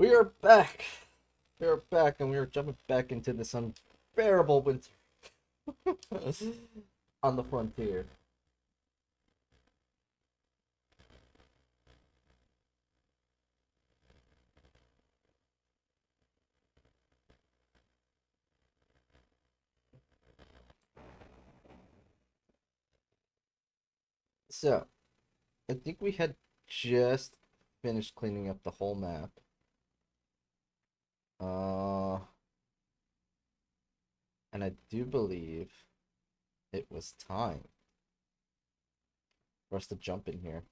We are back. We are back, and we are jumping back into this unbearable winter on the frontier. So, I think we had just finished cleaning up the whole map. And I do believe it was time for us to jump in here.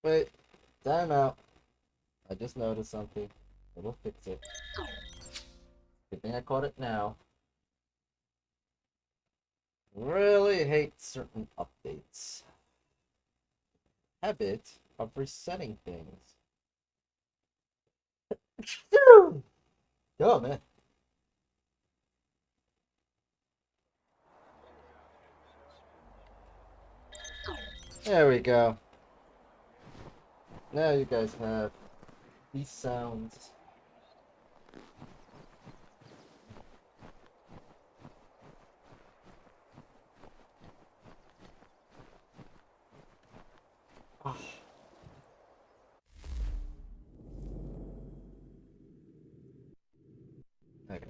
Wait, time out. I just noticed something. We'll fix it. Good thing I caught it now. Really hate certain updates. Habit of resetting things. Oh man. There we go. Now you guys have these sounds. Oh. Okay.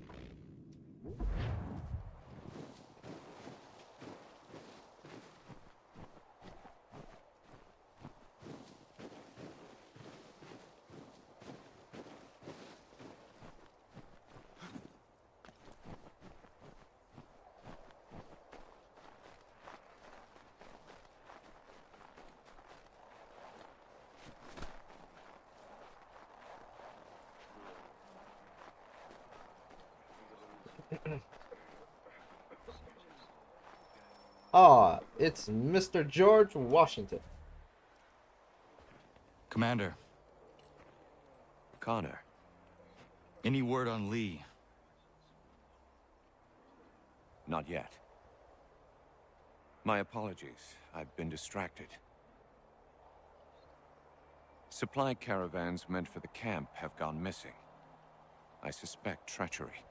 Ah, it's Mr. George Washington. Commander. Connor. Any word on Lee? Not yet. My apologies. I've been distracted. Supply caravans meant for the camp have gone missing. I suspect treachery.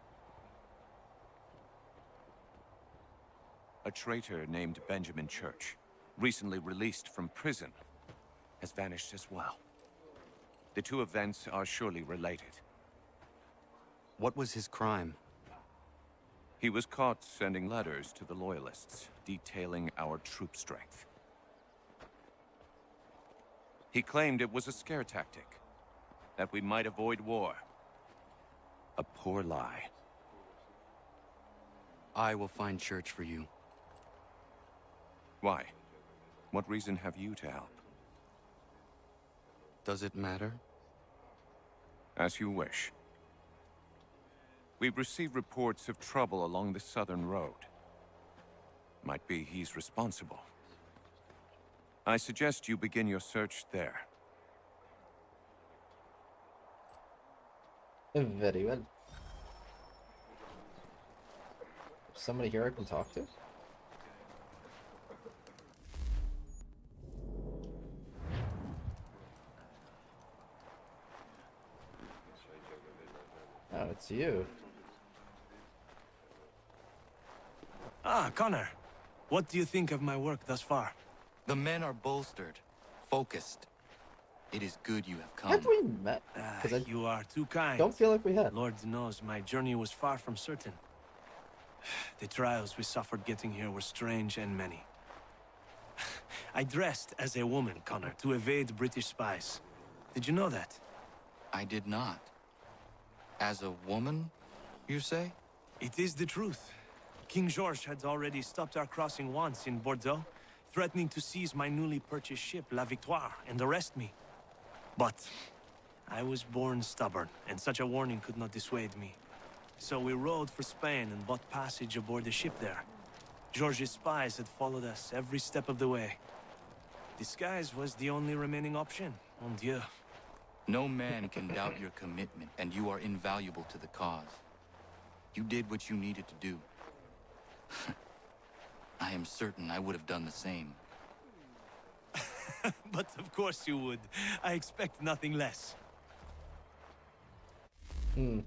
A traitor named Benjamin Church, recently released from prison, has vanished as well. The two events are surely related. What was his crime? He was caught sending letters to the Loyalists, detailing our troop strength. He claimed it was a scare tactic, that we might avoid war. A poor lie. I will find Church for you. Why? What reason have you to help? Does it matter? As you wish. We've received reports of trouble along the southern road. Might be he's responsible. I suggest you begin your search there. Very well. Somebody here I can talk to? Oh, it's you. Ah, Connor. What do you think of my work thus far? The men are bolstered, focused. It is good you have come. Have we met? Because I You are too kind. don't feel like we had. Lord knows my journey was far from certain. The trials we suffered getting here were strange and many. I dressed as a woman, Connor, to evade British spies. Did you know that? I did not. As a woman, you say? It is the truth. King George had already stopped our crossing once in Bordeaux. threatening to seize my newly purchased ship, La Victoire, and arrest me. But I was born stubborn, and such a warning could not dissuade me. So we rode for Spain and bought passage aboard the ship there. George's spies had followed us every step of the way. Disguise was the only remaining option. Mon Dieu. No man can doubt your commitment, and you are invaluable to the cause. You did what you needed to do. I am certain I would have done the same. But of course you would. I expect nothing less. I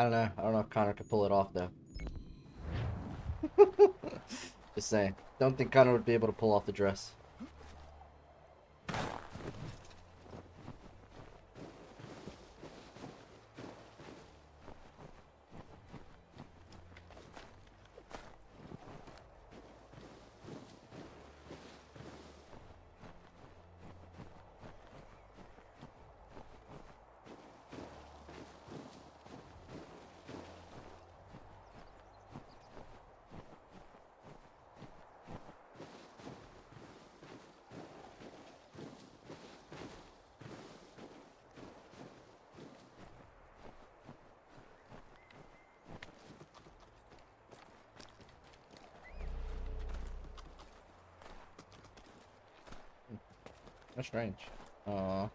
don't know. I don't know if Connor could pull it off, though. Just saying. Don't think Connor would be able to pull off the dress. That's strange. Aww.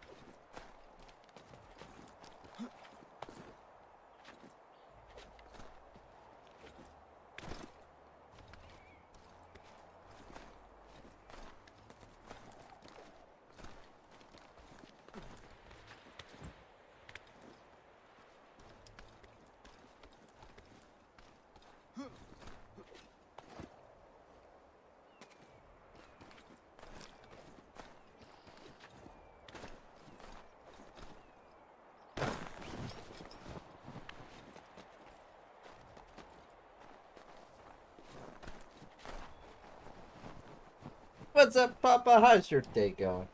What's up, Papa? How's your day going?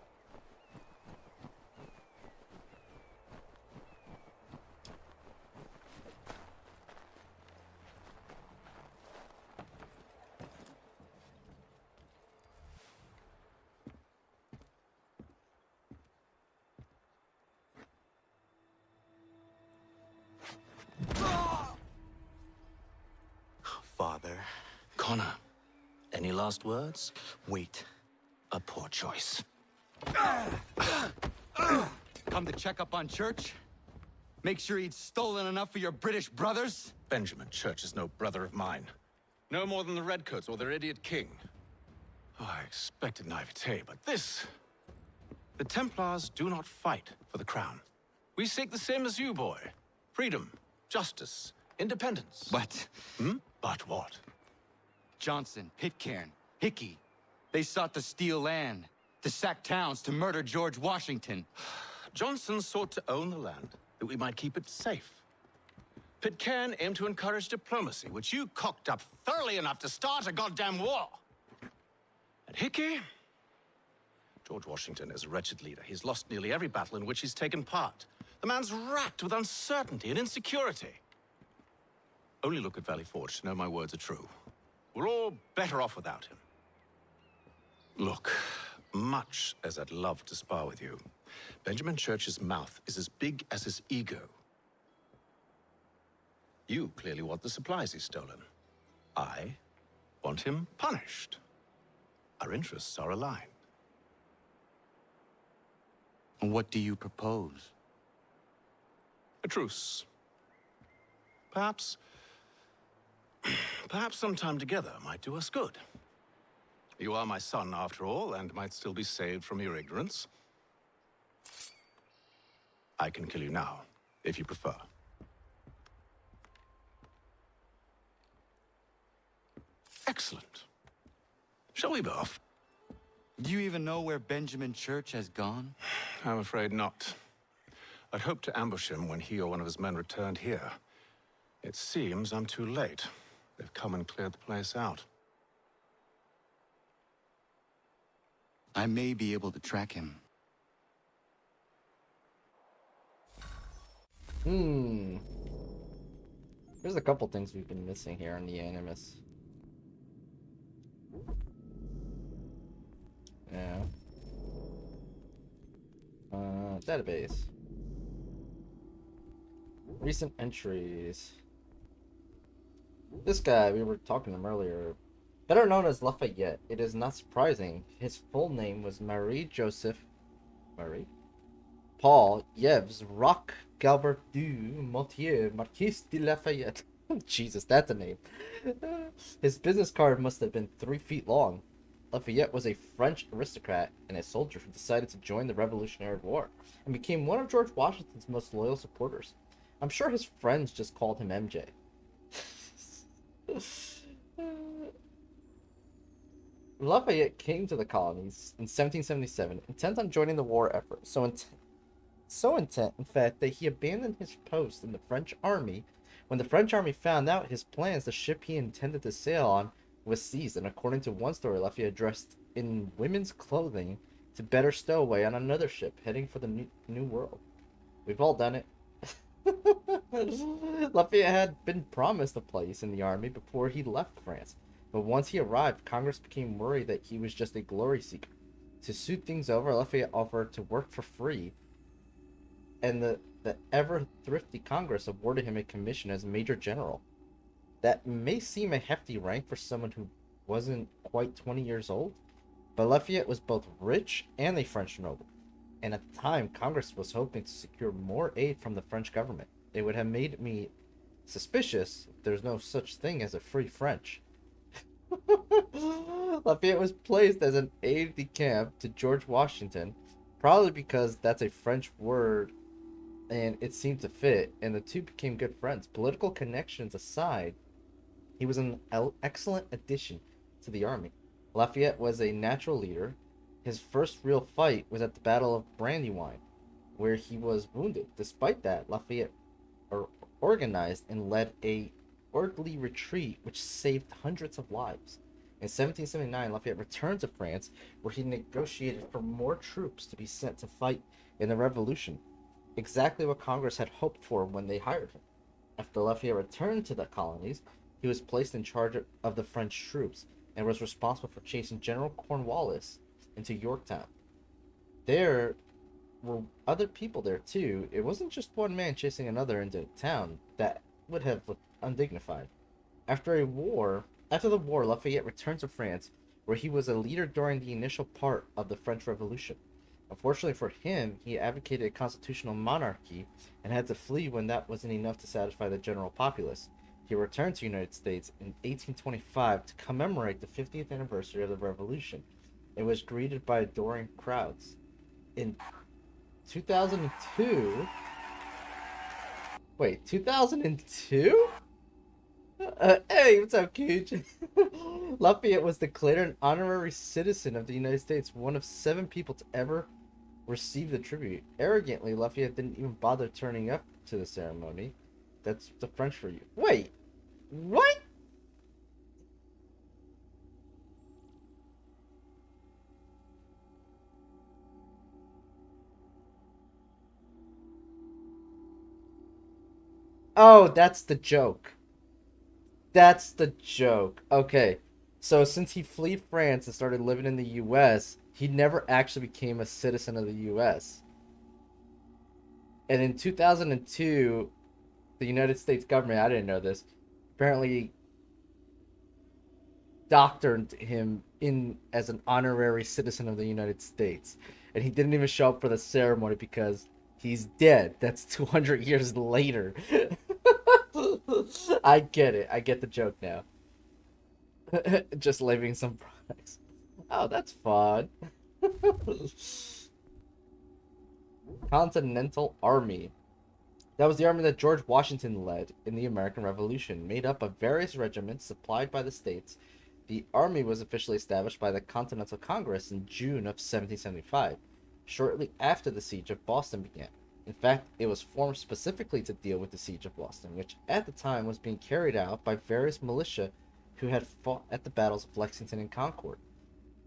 Father. Connor, any last words? Wait. A poor choice. Come to check up on Church? Make sure he'd stolen enough for your British brothers? Benjamin Church is no brother of mine. No more than the Redcoats or their idiot king. Oh, I expected naivete, but this... The Templars do not fight for the crown. We seek the same as you, boy. Freedom, justice, independence. But But what? Johnson, Pitcairn, Hickey, they sought to steal land, to sack towns, to murder George Washington. Johnson sought to own the land, that we might keep it safe. Pitcairn aimed to encourage diplomacy, which you cocked up thoroughly enough to start a goddamn war. And Hickey? George Washington is a wretched leader. He's lost nearly every battle in which he's taken part. The man's racked with uncertainty and insecurity. Only look at Valley Forge to know my words are true. We're all better off without him. Look, much as I'd love to spar with you, Benjamin Church's mouth is as big as his ego. You clearly want the supplies he's stolen. I want him punished. Our interests are aligned. What do you propose? A truce. Perhaps some time together might do us good. You are my son, after all, and might still be saved from your ignorance. I can kill you now, if you prefer. Excellent. Shall we both? Do you even know where Benjamin Church has gone? I'm afraid not. I'd hoped to ambush him when he or one of his men returned here. It seems I'm too late. They've come and cleared the place out. I may be able to track him. There's a couple things we've been missing here on the Animus. Yeah. Database. Recent entries. This guy, we were talking to him earlier. Better known as Lafayette, it is not surprising. His full name was Marie Paul Yves Roch Galbert du Motier Marquis de Lafayette. Jesus, that's a name. His business card must have been 3 feet long. Lafayette was a French aristocrat and a soldier who decided to join the Revolutionary War and became one of George Washington's most loyal supporters. I'm sure his friends just called him MJ. Lafayette came to the colonies in 1777, intent on joining the war effort. So intent, in fact, that he abandoned his post in the French army. When the French army found out his plans, the ship he intended to sail on was seized, and according to one story, Lafayette dressed in women's clothing to better stow away on another ship heading for the new world. We've all done it. Lafayette had been promised a place in the army before he left France, but once he arrived, Congress became worried that he was just a glory seeker. To suit things over, Lafayette offered to work for free, and the ever thrifty Congress awarded him a commission as Major General. That may seem a hefty rank for someone who wasn't quite 20 years old, but Lafayette was both rich and a French noble, and at the time, Congress was hoping to secure more aid from the French government. It would have made me suspicious if there's no such thing as a free French. Lafayette was placed as an aide-de-camp to George Washington, probably because that's a French word and it seemed to fit, and the two became good friends. Political connections aside, he was an excellent addition to the army. Lafayette was a natural leader. His first real fight was at the Battle of Brandywine, where he was wounded. Despite that, Lafayette organized and led a orderly retreat which saved hundreds of lives. In 1779, Lafayette returned to France, where he negotiated for more troops to be sent to fight in the Revolution. Exactly what Congress had hoped for when they hired him. After Lafayette returned to the colonies, he was placed in charge of the French troops and was responsible for chasing General Cornwallis into Yorktown. There were other people there too. It wasn't just one man chasing another into town. That would have looked undignified. After the war, Lafayette returned to France, where he was a leader during the initial part of the French Revolution. Unfortunately for him, he advocated a constitutional monarchy and had to flee when that wasn't enough to satisfy the general populace. He returned to the United States in 1825 to commemorate the 50th anniversary of the Revolution and was greeted by adoring crowds. In 2002... Wait, 2002? Hey, what's up, Cooch? Lafayette was declared an honorary citizen of the United States, one of 7 people to ever receive the tribute. Arrogantly, Lafayette didn't even bother turning up to the ceremony. That's the French for you. Wait, what? Oh, that's the joke. That's the joke. Okay. So since he fled France and started living in the US, he never actually became a citizen of the US. And in 2002, the United States government, I didn't know this, apparently doctored him in as an honorary citizen of the United States. And he didn't even show up for the ceremony because he's dead. That's 200 years later. I get it. I get the joke now. Just leaving some products. Oh, that's fun. Continental Army. That was the army that George Washington led in the American Revolution, made up of various regiments supplied by the states. The army was officially established by the Continental Congress in June of 1775, shortly after the siege of Boston began. In fact, it was formed specifically to deal with the siege of Boston, which at the time was being carried out by various militia who had fought at the battles of Lexington and Concord.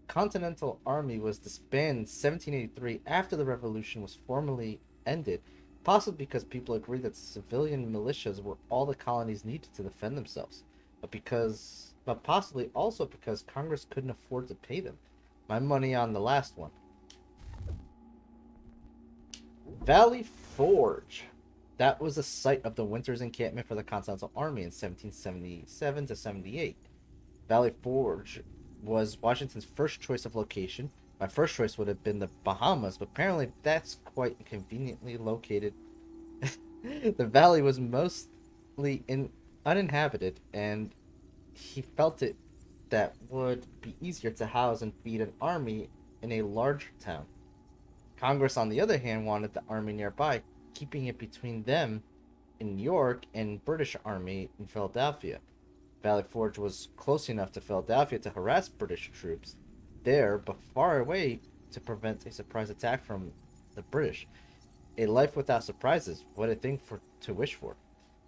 Continental Army was disbanded in 1783 after the Revolution was formally ended, possibly because people agreed that civilian militias were all the colonies needed to defend themselves, but because but possibly also because Congress couldn't afford to pay them. My money on the last one. Valley Forge. That was the site of the winter's encampment for the Continental Army in 1777 to 78. Valley Forge was Washington's first choice of location. My first choice would have been the Bahamas, but apparently that's quite conveniently located. The valley was mostly uninhabited, and he felt it that would be easier to house and feed an army in a larger town. Congress, on the other hand, wanted the army nearby, keeping it between them in New York and British Army in Philadelphia. Valley Forge was close enough to Philadelphia to harass British troops there, but far away to prevent a surprise attack from the British. A life without surprises, what a thing to wish for.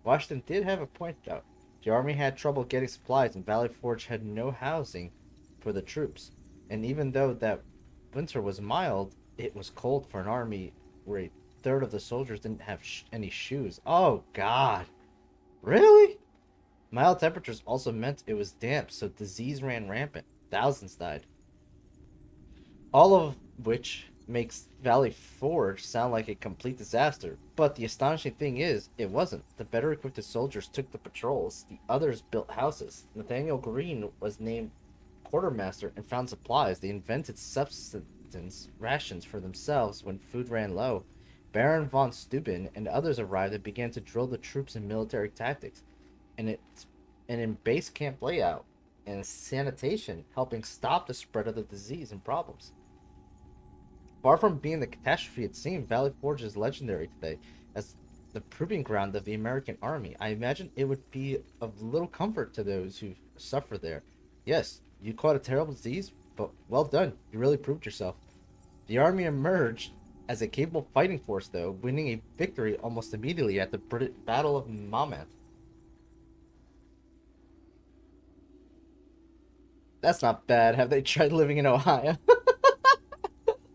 Washington did have a point, though. The army had trouble getting supplies, and Valley Forge had no housing for the troops. And even though that winter was mild, it was cold for an army where a third of the soldiers didn't have any shoes. Oh, God. Really? Mild temperatures also meant it was damp, so disease ran rampant. Thousands died. All of which makes Valley Forge sound like a complete disaster. But the astonishing thing is, it wasn't. The better equipped soldiers took the patrols. The others built houses. Nathaniel Greene was named quartermaster and found supplies. They invented subsistence rations for themselves when food ran low. Baron von Steuben and others arrived and began to drill the troops in military tactics. And in base camp layout and sanitation, helping stop the spread of the disease and problems. Far from being the catastrophe it seemed, Valley Forge is legendary today as the proving ground of the American army. I imagine it would be of little comfort to those who suffer there. Yes, you caught a terrible disease, but well done. You really proved yourself. The army emerged as a capable fighting force, though, winning a victory almost immediately at the Battle of Monmouth. That's not bad. Have they tried living in Ohio?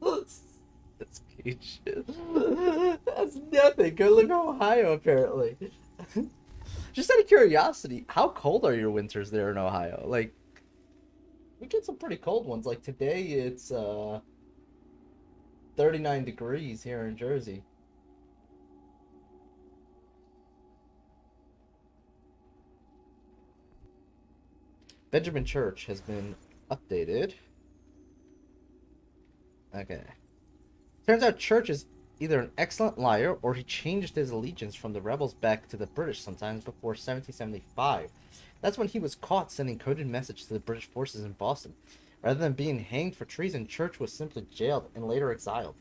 That's cute shit. That's nothing. Go live in Ohio, apparently. Just out of curiosity, how cold are your winters there in Ohio? Like, we get some pretty cold ones. Like today, it's 39 degrees here in Jersey. Benjamin Church has been updated. Okay. Turns out Church is either an excellent liar or he changed his allegiance from the rebels back to the British sometimes before 1775. That's when he was caught sending coded messages to the British forces in Boston. Rather than being hanged for treason, Church was simply jailed and later exiled.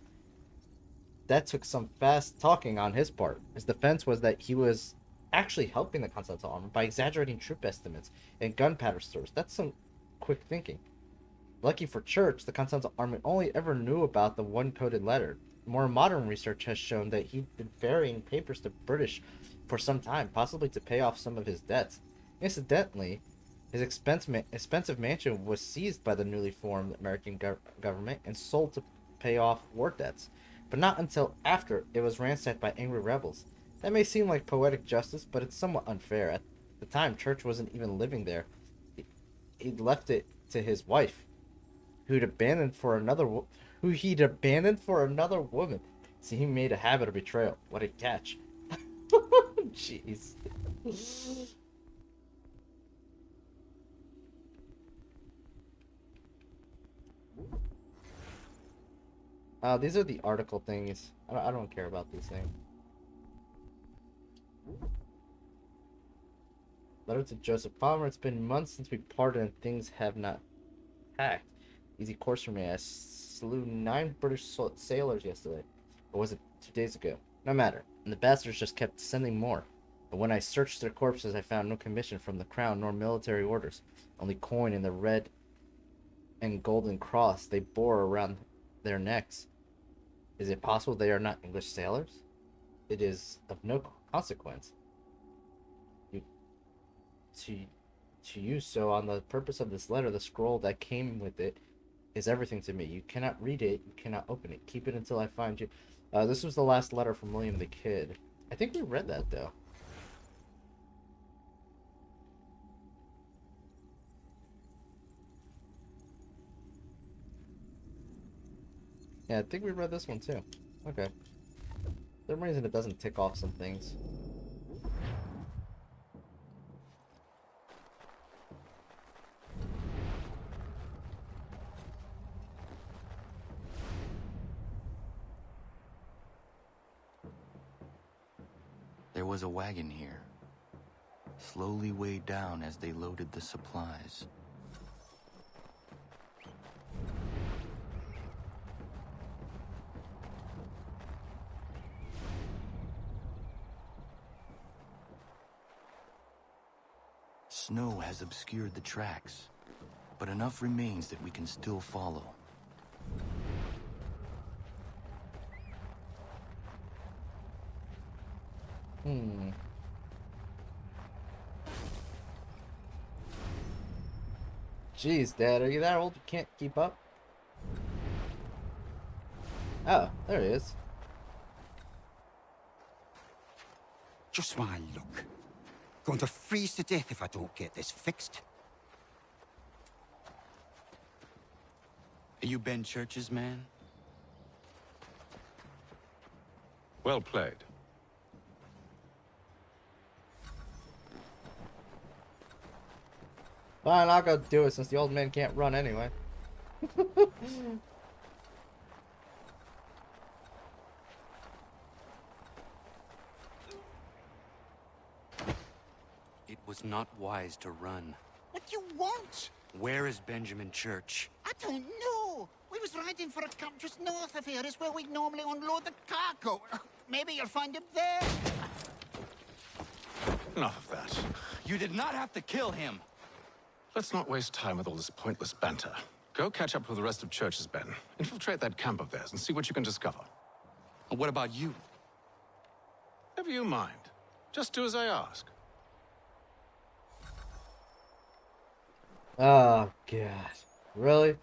That took some fast talking on his part. His defense was that he was actually helping the Continental Army by exaggerating troop estimates and gunpowder stores. That's some quick thinking. Lucky for Church, the Continental Army only ever knew about the one coded letter. More modern research has shown that he'd been ferrying papers to British for some time, possibly to pay off some of his debts. Incidentally, his expensive mansion was seized by the newly formed American government and sold to pay off war debts, but not until after it was ransacked by angry rebels. That may seem like poetic justice, but it's somewhat unfair. At the time, Church wasn't even living there. He'd left it to his wife, who he'd abandoned for another woman. See, he made a habit of betrayal. What a catch. Jeez. These are the article things. I don't care about these things. Letter to Joseph Palmer. It's been months since we parted and things have not packed. Easy course for me. I slew 9 British sailors yesterday. Or was it 2 days ago? No matter. And the bastards just kept sending more. But when I searched their corpses, I found no commission from the crown nor military orders. Only coin and the red and golden cross they bore around their necks. Is it possible they are not English sailors? It is of no consequence. To use so on the purpose of this letter, the scroll that came with it is everything to me. You cannot read it, you cannot open it. Keep it until I find you. This was the last letter from William the Kid. I think we read that though. Yeah, I think we read this one too. Okay. For some reason it doesn't tick off some things. There was a wagon here, slowly weighed down as they loaded the supplies. Snow has obscured the tracks, but enough remains that we can still follow. Jeez, Dad, are you that old you can't keep up? Oh, there he is. Just my luck. Going to freeze to death if I don't get this fixed. Are you Ben Church's man? Well played. Fine, I'll go do it since the old man can't run anyway. It was not wise to run. What do you want? Where is Benjamin Church? I don't know. We was riding for a camp just north of here. Is where we normally unload the cargo. Maybe you'll find him there. Enough of that. You did not have to kill him. Let's not waste time with all this pointless banter. Go catch up with the rest of Church's Ben. Infiltrate that camp of theirs and see what you can discover. And what about you? Never you mind. Just do as I ask. Oh, God. Really?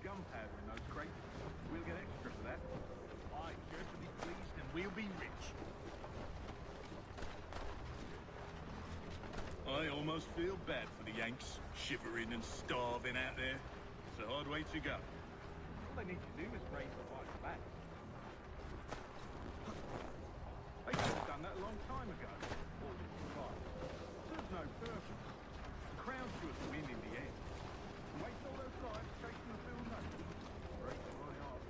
Gunpowder in those crates. We'll get extra for that. Aye, Church will be pleased and we'll be rich. I almost feel bad for the Yanks, shivering and starving out there. It's a hard way to go. All they need to do is raise the fight back. They could have done that a long time ago. All this survive. Serves no purpose. The Crown should win in the end. Waste all those lives chasing the field notes. Breaks my heart.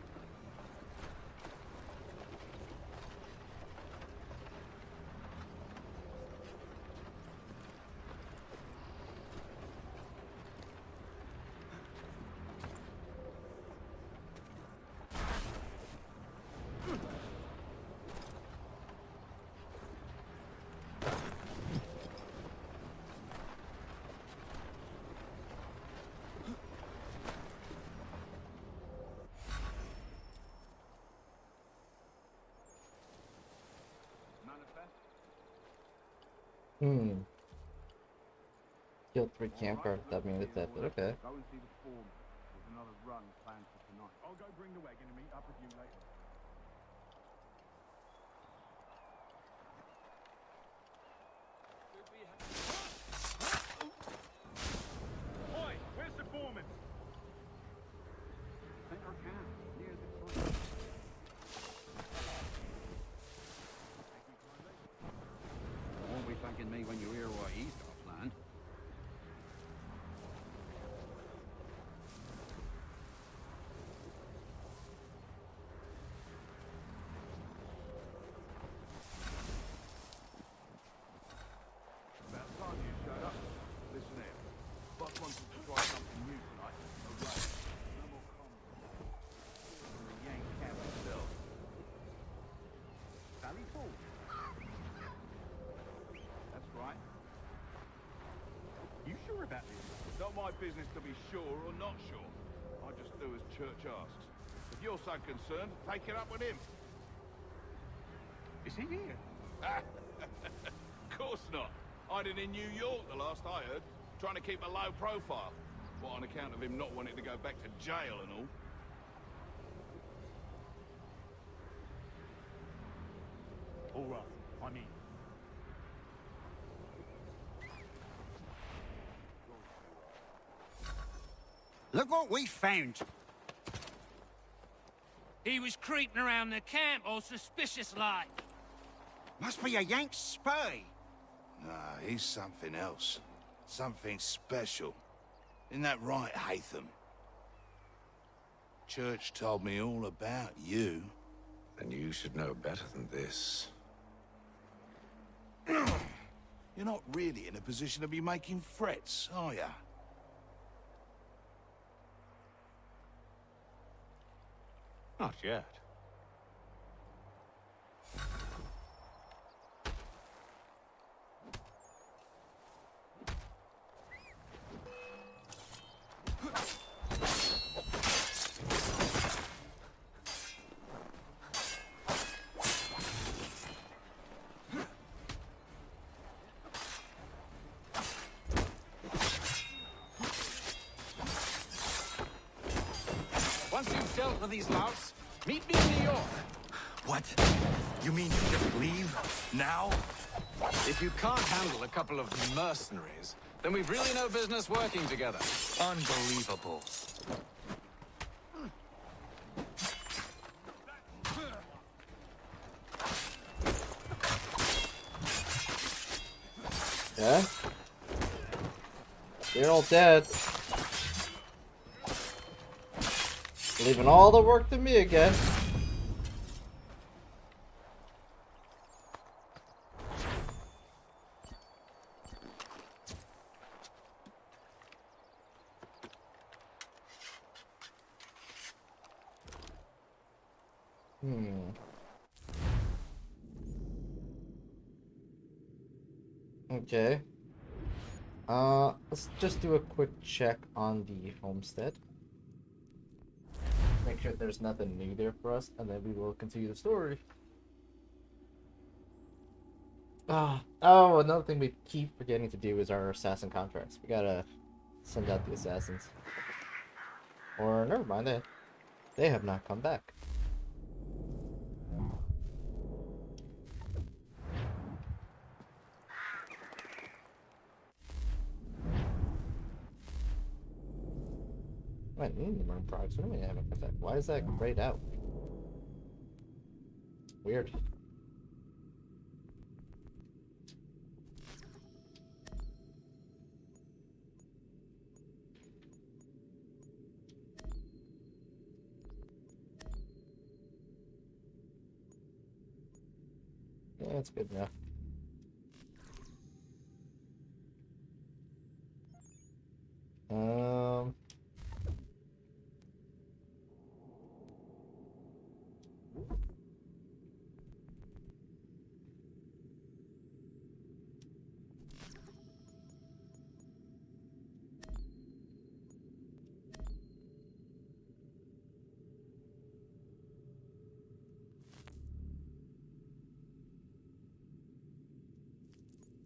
Killed 3 camp guards without being detected. Okay. Go and see the foreman. There's another run planned for tonight. I'll go bring the wagon and meet up with you later. Oi, where's the foreman? Think I can. Near the point. Won't be thanking me when you hear what he's got planned. About time you showed up. Listen here. Boss wants us to try something new tonight. A raid. No more comms. From the Yank camp itself. Valley Falls. That's right. You sure about this? Not my business to be sure or not sure. I just do as Church asks. If you're so concerned, take it up with him. Is he here? Of course not. Hiding in New York, the last I heard. Trying to keep a low profile. What, on account of him not wanting to go back to jail and all? All right, I'm in. Look what we found. He was creeping around the camp all suspicious like. Must be a Yank spy. Nah, he's something else. Something special. Isn't that right, Hatham? Church told me all about you. Then you should know better than this. You're not really in a position to be making threats, are ya? Not yet. Once you've dealt with these louts, meet me in New York. What? You mean you just leave? Now? If you can't handle a couple of mercenaries, then we've really no business working together. Unbelievable. Yeah? They're all dead. Leaving all the work to me again. Okay. Let's just do a quick check on the homestead. Make sure there's nothing new there for us, and then we will continue the story. Oh, another thing we keep forgetting to do is our assassin contracts. We gotta send out the assassins. Or, never mind, they have not come back. I need the burn products. What do I haven't got that? Why is that grayed out? Weird. Yeah, that's good enough.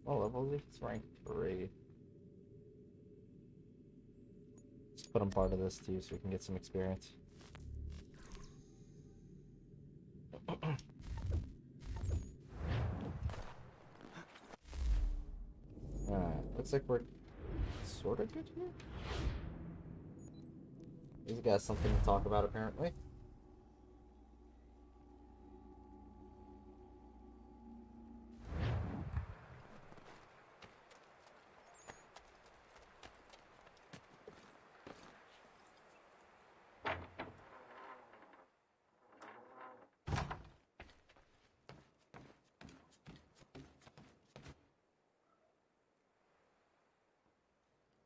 What level is he? It's rank 3. Let's put him part of this too so we can get some experience. Alright, looks like we're sort of good here. These guys something to talk about apparently.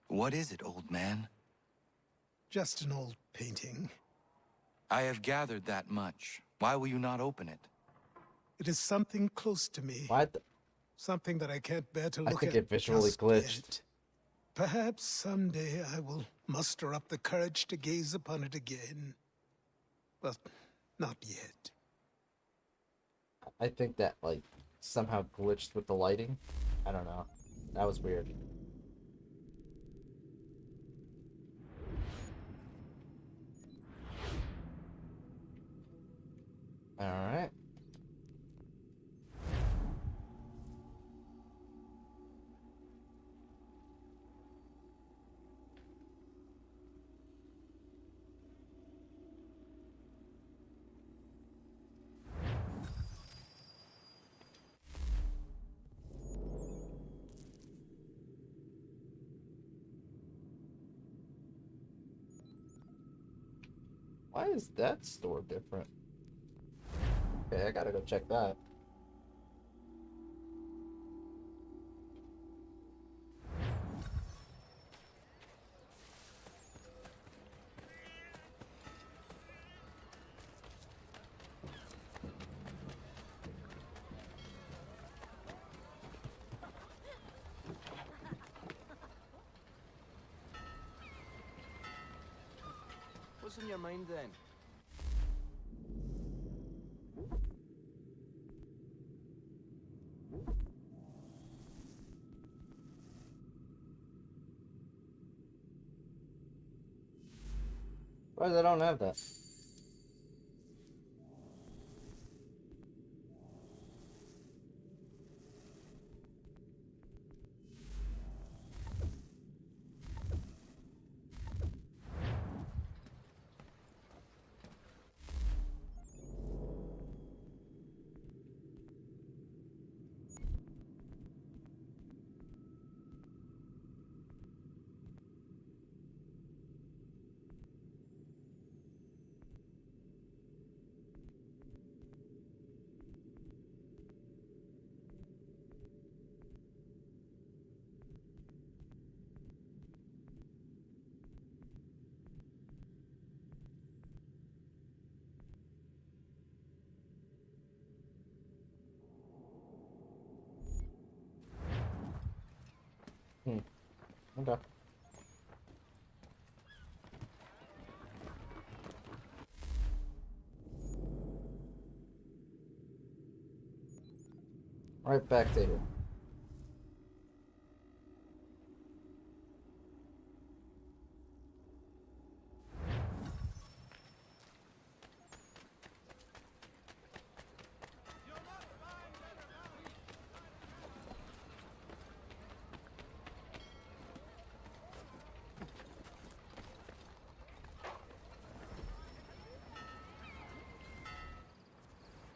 What is it, old man? Just an old painting. I have gathered that much. Why will you not open it? It is something close to me. What? Something that I can't bear to I look think at it visually just glitched. yet. Perhaps someday I will muster up the courage to gaze upon it again. But not yet. I think that, like, somehow glitched with the lighting. I don't know. That was weird. Alright. Why is that store different? Okay, I gotta go check that. What's in your mind then? Why I don't have that? Okay. Right back to here.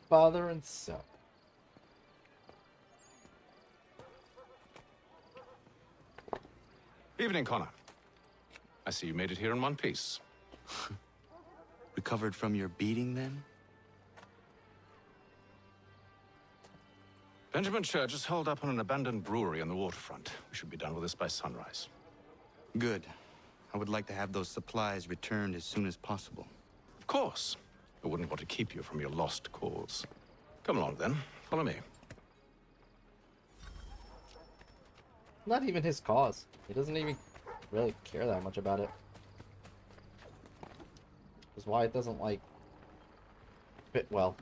Father and son. Evening, Connor. I see you made it here in one piece. Recovered from your beating, then? Benjamin Church is holed up on an abandoned brewery on the waterfront. We should be done with this by sunrise. Good. I would like to have those supplies returned as soon as possible. Of course. I wouldn't want to keep you from your lost cause. Come along, then. Follow me. Not even his cause. He doesn't even really care that much about it. Which is why it doesn't, like, fit well.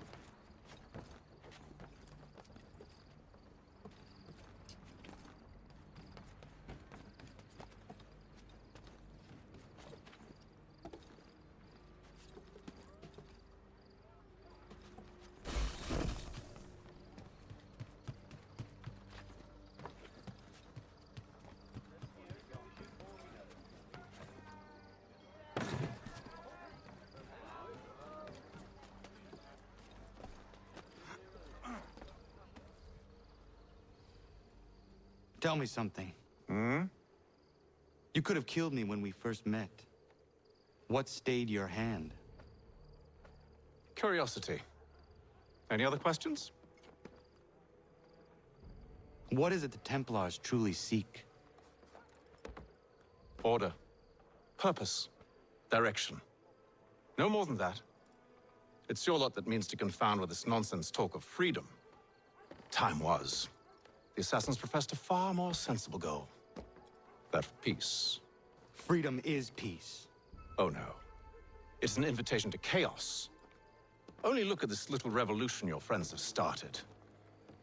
Tell me something. You could have killed me when we first met. What stayed your hand? Curiosity. Any other questions? What is it the Templars truly seek? Order. Purpose. Direction. No more than that. It's your lot that means to confound with this nonsense talk of freedom. Time was. The assassins professed a far more sensible goal. That of peace. Freedom is peace. Oh no. It's an invitation to chaos. Only look at this little revolution your friends have started.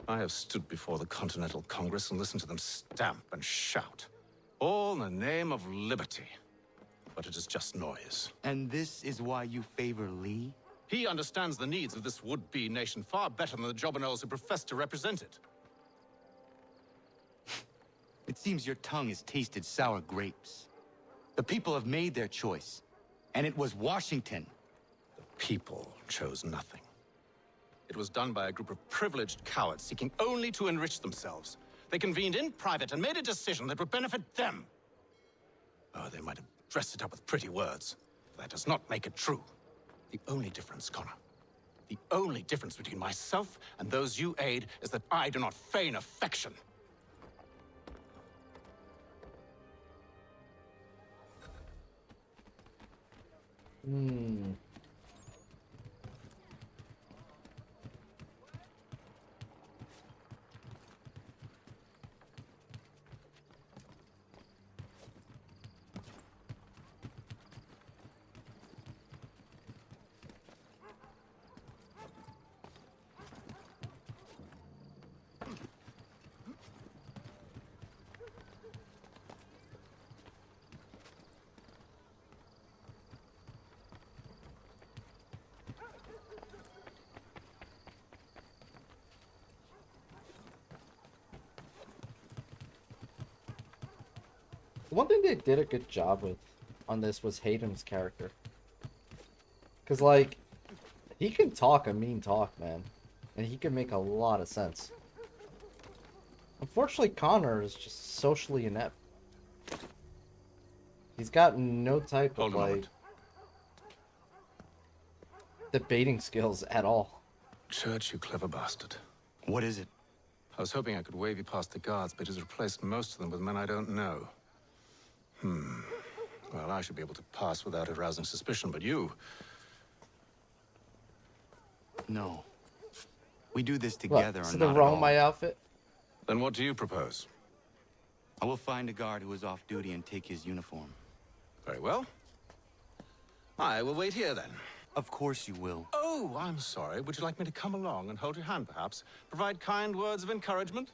I have stood before the Continental Congress and listened to them stamp and shout. All in the name of liberty. But it is just noise. And this is why you favor Lee? He understands the needs of this would-be nation far better than the jobberknolls who profess to represent it. It seems your tongue has tasted sour grapes. The people have made their choice, and it was Washington. The people chose nothing. It was done by a group of privileged cowards seeking only to enrich themselves. They convened in private and made a decision that would benefit them. Oh, they might have dressed it up with pretty words. That does not make it true. The only difference, Connor, the only difference between myself and those you aid is that I do not feign affection. One thing they did a good job with on this was Hayden's character. Because, like, he can talk a mean talk, man. And he can make a lot of sense. Unfortunately, Connor is just socially inept. He's got no type of, like, debating skills at all. Church, you clever bastard. What is it? I was hoping I could wave you past the guards, but he's replaced most of them with men I don't know. Well, I should be able to pass without arousing suspicion, but you... No. We do this What, together or is it not at wrong all. my outfit? Then what do you propose? I will find a guard who is off duty and take his uniform. Very well. I will wait here, then. Of course you will. Oh, I'm sorry. Would you like me to come along and hold your hand, perhaps? Provide kind words of encouragement?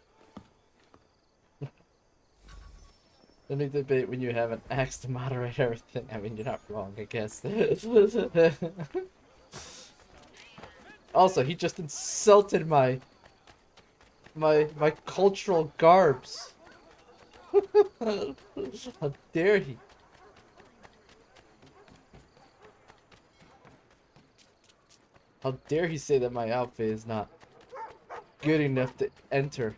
Let me debate when you have an axe to moderate everything. I mean, you're not wrong, I guess. Also, he just insulted my cultural garbs. How dare he? How dare he say that my outfit is not good enough to enter?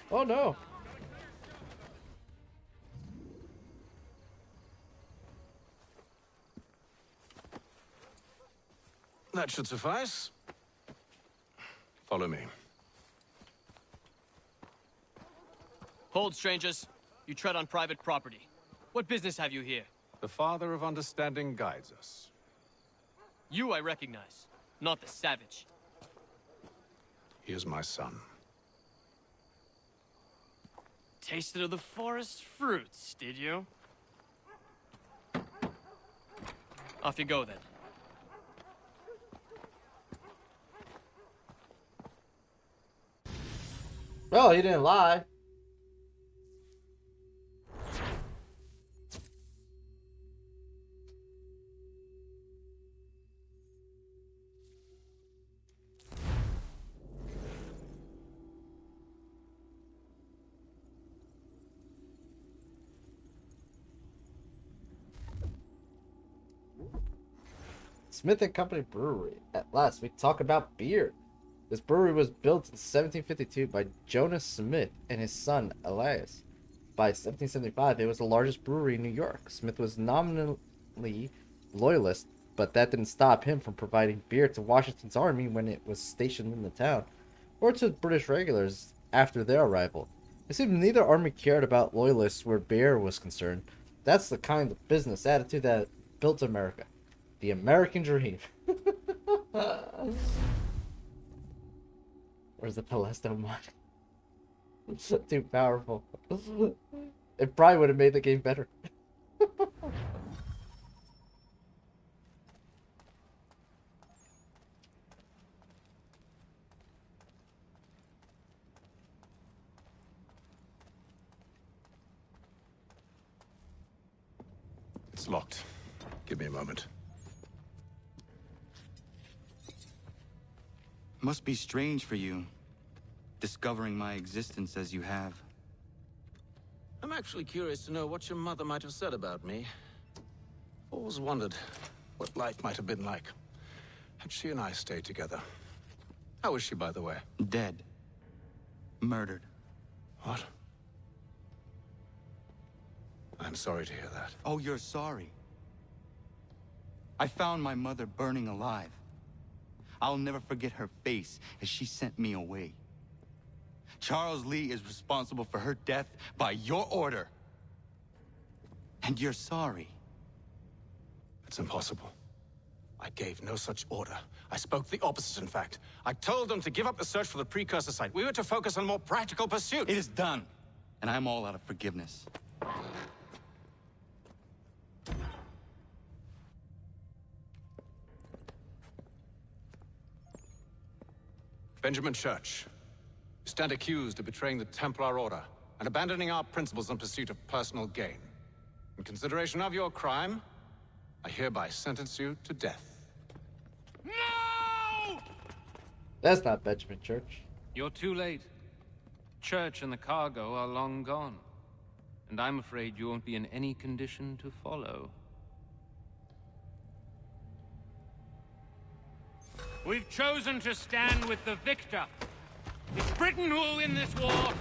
Oh no! That should suffice. Follow me. Hold, strangers. You tread on private property. What business have you here? The Father of Understanding guides us. You I recognize, not the savage. He is my son. Tasted of the forest fruits, did you? Off you go, then. Well, he didn't lie. Smith and Company Brewery. At last, we talk about beer. This brewery was built in 1752 by Jonas Smith and his son, Elias. By 1775, it was the largest brewery in New York. Smith was nominally loyalist, but that didn't stop him from providing beer to Washington's army when it was stationed in the town, or to British regulars after their arrival. It seemed neither army cared about loyalists where beer was concerned. That's the kind of business attitude that built America. The American dream. Where's the Telesto mod? It's too powerful. It probably would have made the game better. It's locked. Give me a moment. Must be strange for you, discovering my existence as you have. I'm actually curious to know what your mother might have said about me. Always wondered what life might have been like had she and I stayed together. How is she, by the way? Dead. Murdered. What? I'm sorry to hear that. Oh, you're sorry. I found my mother burning alive. I'll never forget her face as she sent me away. Charles Lee is responsible for her death by your order. And you're sorry. It's impossible. I gave no such order. I spoke the opposite, in fact. I told them to give up the search for the precursor site. We were to focus on more practical pursuits. It is done, and I'm all out of forgiveness. Benjamin Church, you stand accused of betraying the Templar Order and abandoning our principles in pursuit of personal gain. In consideration of your crime, I hereby sentence you to death. No! That's not Benjamin Church. You're too late. Church and the cargo are long gone. And I'm afraid you won't be in any condition to follow. We've chosen to stand with the victor. It's Britain who will win this war.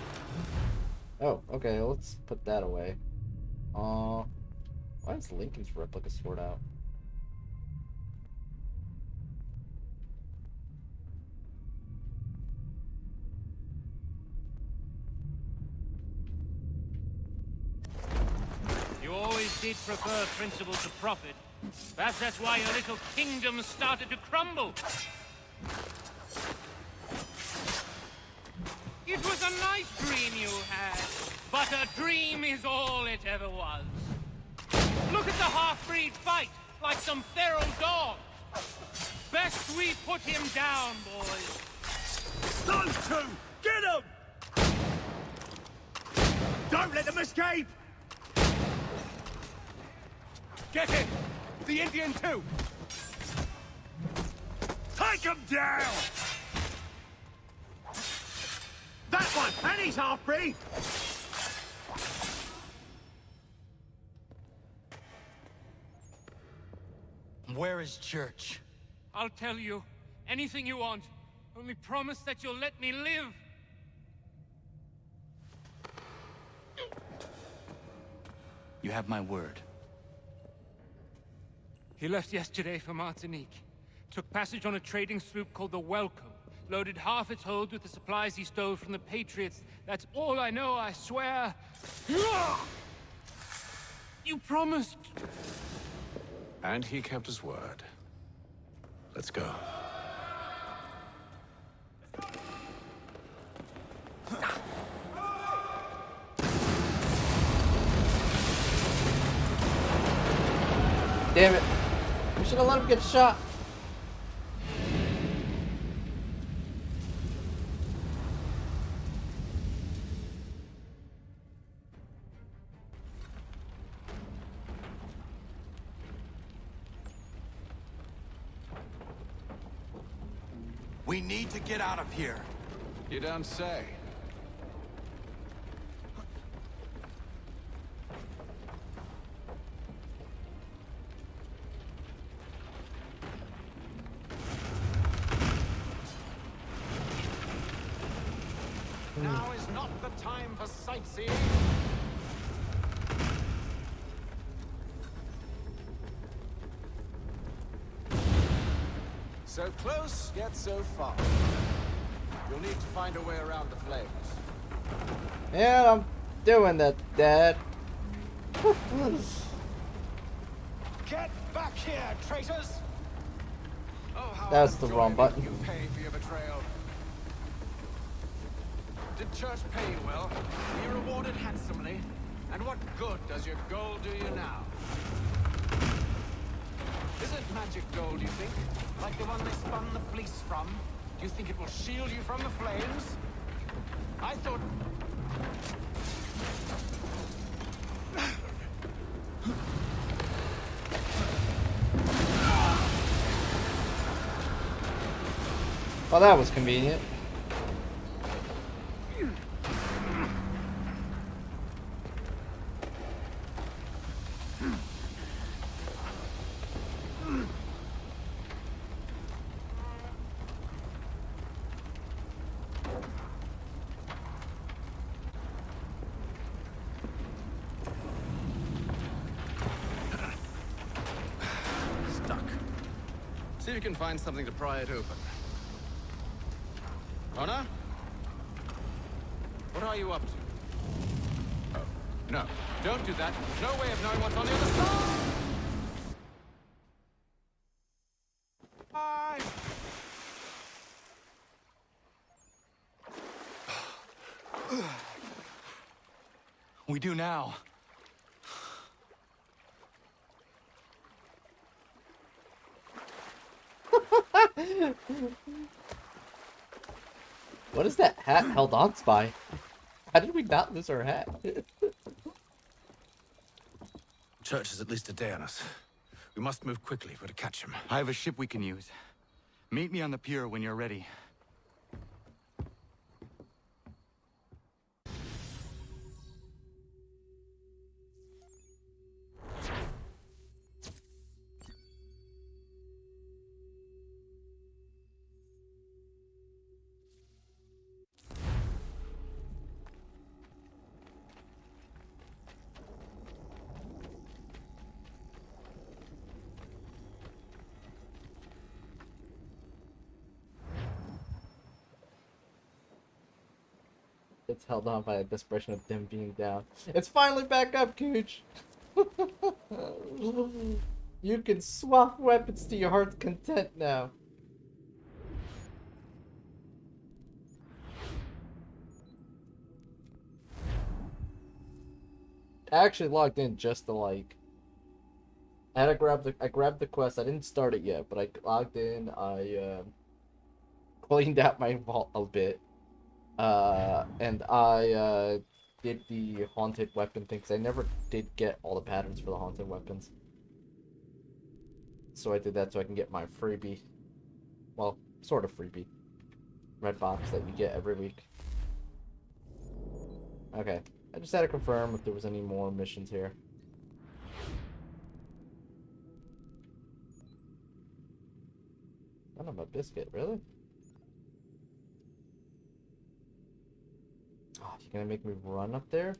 Oh, okay, let's put that away. Why is Lincoln's replica sword out? You always did prefer principle to profit. Perhaps that's why your little kingdom started to crumble. It was a nice dream you had, but a dream is all it ever was. Look at the half-breed fight, like some feral dog. Best we put him down, boys. Those two! Get them! Don't let them escape! Get him! The Indian too! Take them down! That one! And he's half-breed! Where is Church? I'll tell you anything you want. Only promise that you'll let me live. You have my word. He left yesterday for Martinique. Took passage on a trading sloop called the Welcome. Loaded half its hold with the supplies he stole from the Patriots. That's all I know, I swear. You promised. And he kept his word. Let's go. Damn it. We should have let him get shot. We need to get out of here. You don't say. Now is not the time for sightseeing. So close, yet so far. You'll need to find a way around the flames. Yeah, I'm doing that, Dad. Get back here, traitors! Oh, how That's the wrong button. You pay for your betrayal. Did church pay you well? Were you rewarded handsomely? And what good does your gold do you now? Is it magic gold, you think? Like the one they spun the fleece from? Do you think it will shield you from the flames? I thought... Well, that was convenient. Stuck. See if you can find something to pry it open. Connor? What are you up to? Oh, no. Don't do that. There's no way of knowing what's on the other side! Bye! We do now. What is that hat held on by? How did we not lose our hat? Church is at least a day on us. We must move quickly if we're to catch him. I have a ship we can use. Meet me on the pier when you're ready. It's held on by a desperation of them being down. It's finally back up, Cooch! You can swap weapons to your heart's content now. I actually logged in just to like... I grabbed the quest. I didn't start it yet, but I logged in. I cleaned out my vault a bit. And I did the haunted weapon thing, because I never did get all the patterns for the haunted weapons. So I did that so I can get my freebie. Well, sort of freebie. Red box that you get every week. Okay. I just had to confirm if there was any more missions here. Son of a biscuit, really? Oh, you're gonna make me run up there?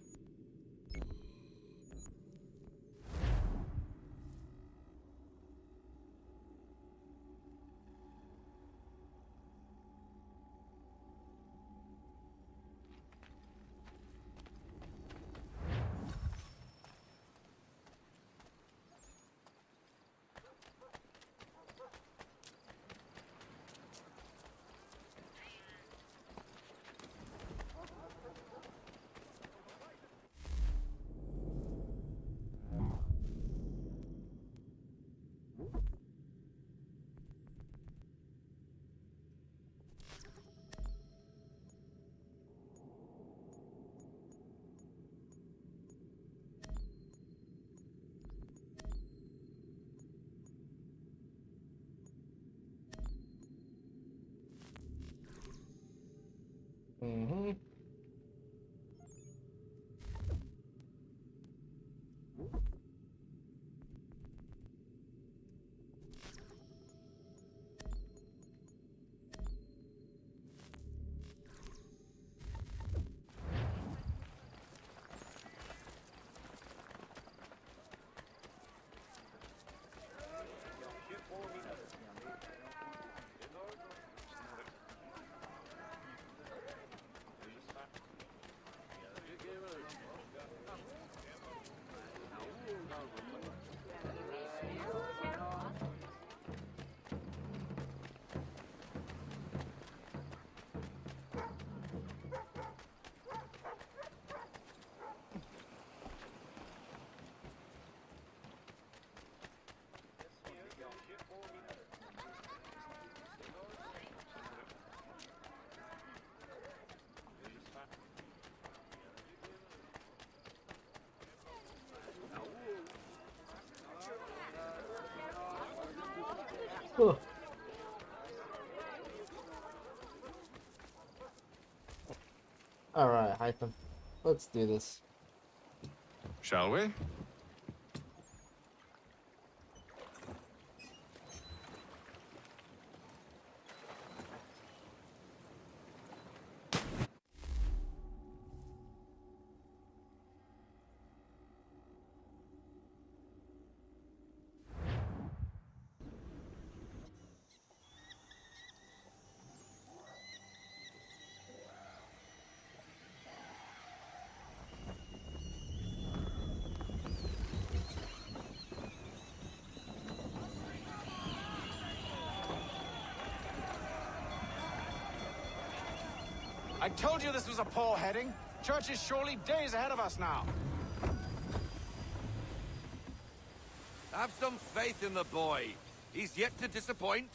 Ugh. Alright, Hytham. Let's do this. Shall we? I told you this was a poor heading. Church is surely days ahead of us now. Have some faith in the boy. He's yet to disappoint.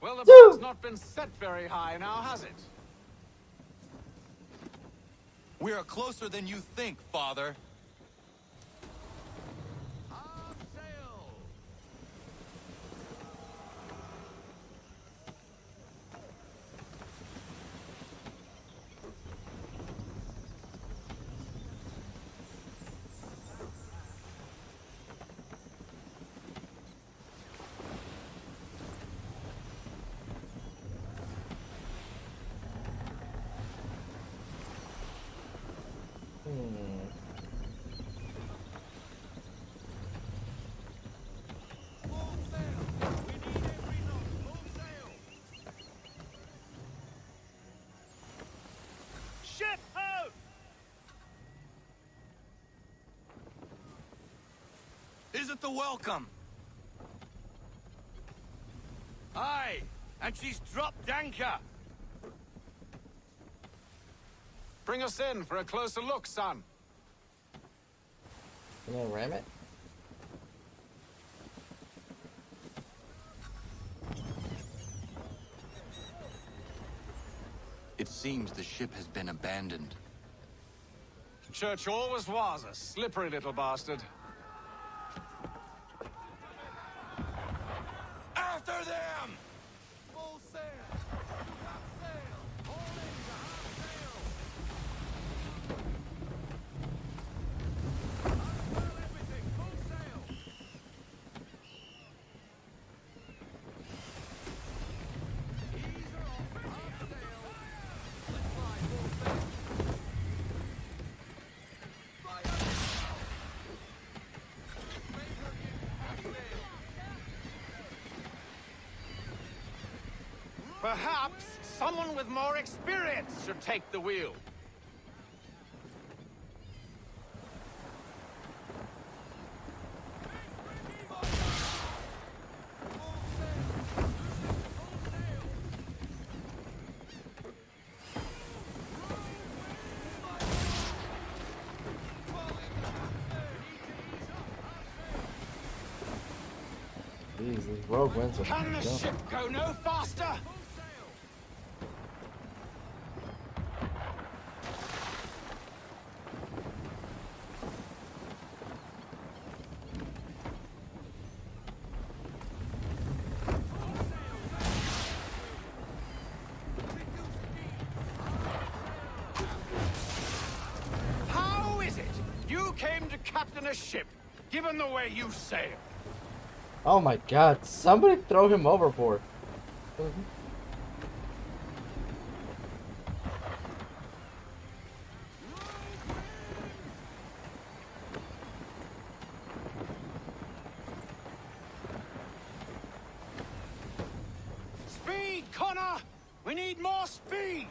Well, the bar's not been set very high now, has it? We are closer than you think, Father. Ship ho! Is it the welcome? Aye, and she's dropped anchor. Bring us in for a closer look, son. You gonna ram it? It seems the ship has been abandoned. Church always was a slippery little bastard. After them! Full sail! Top sail! All in to half sail! Unfurl everything! Full sail! Ease her off! Half sail! Let's fly full sail! Fly up! Raise her in! Half sail! Perhaps someone with more experience should take the wheel. Jeez, these rogue winds are Can the dumb. ship go no faster? How is it you came to captain a ship, given the way you sail? Oh my god, somebody throw him overboard. Speed, Connor! We need more speed!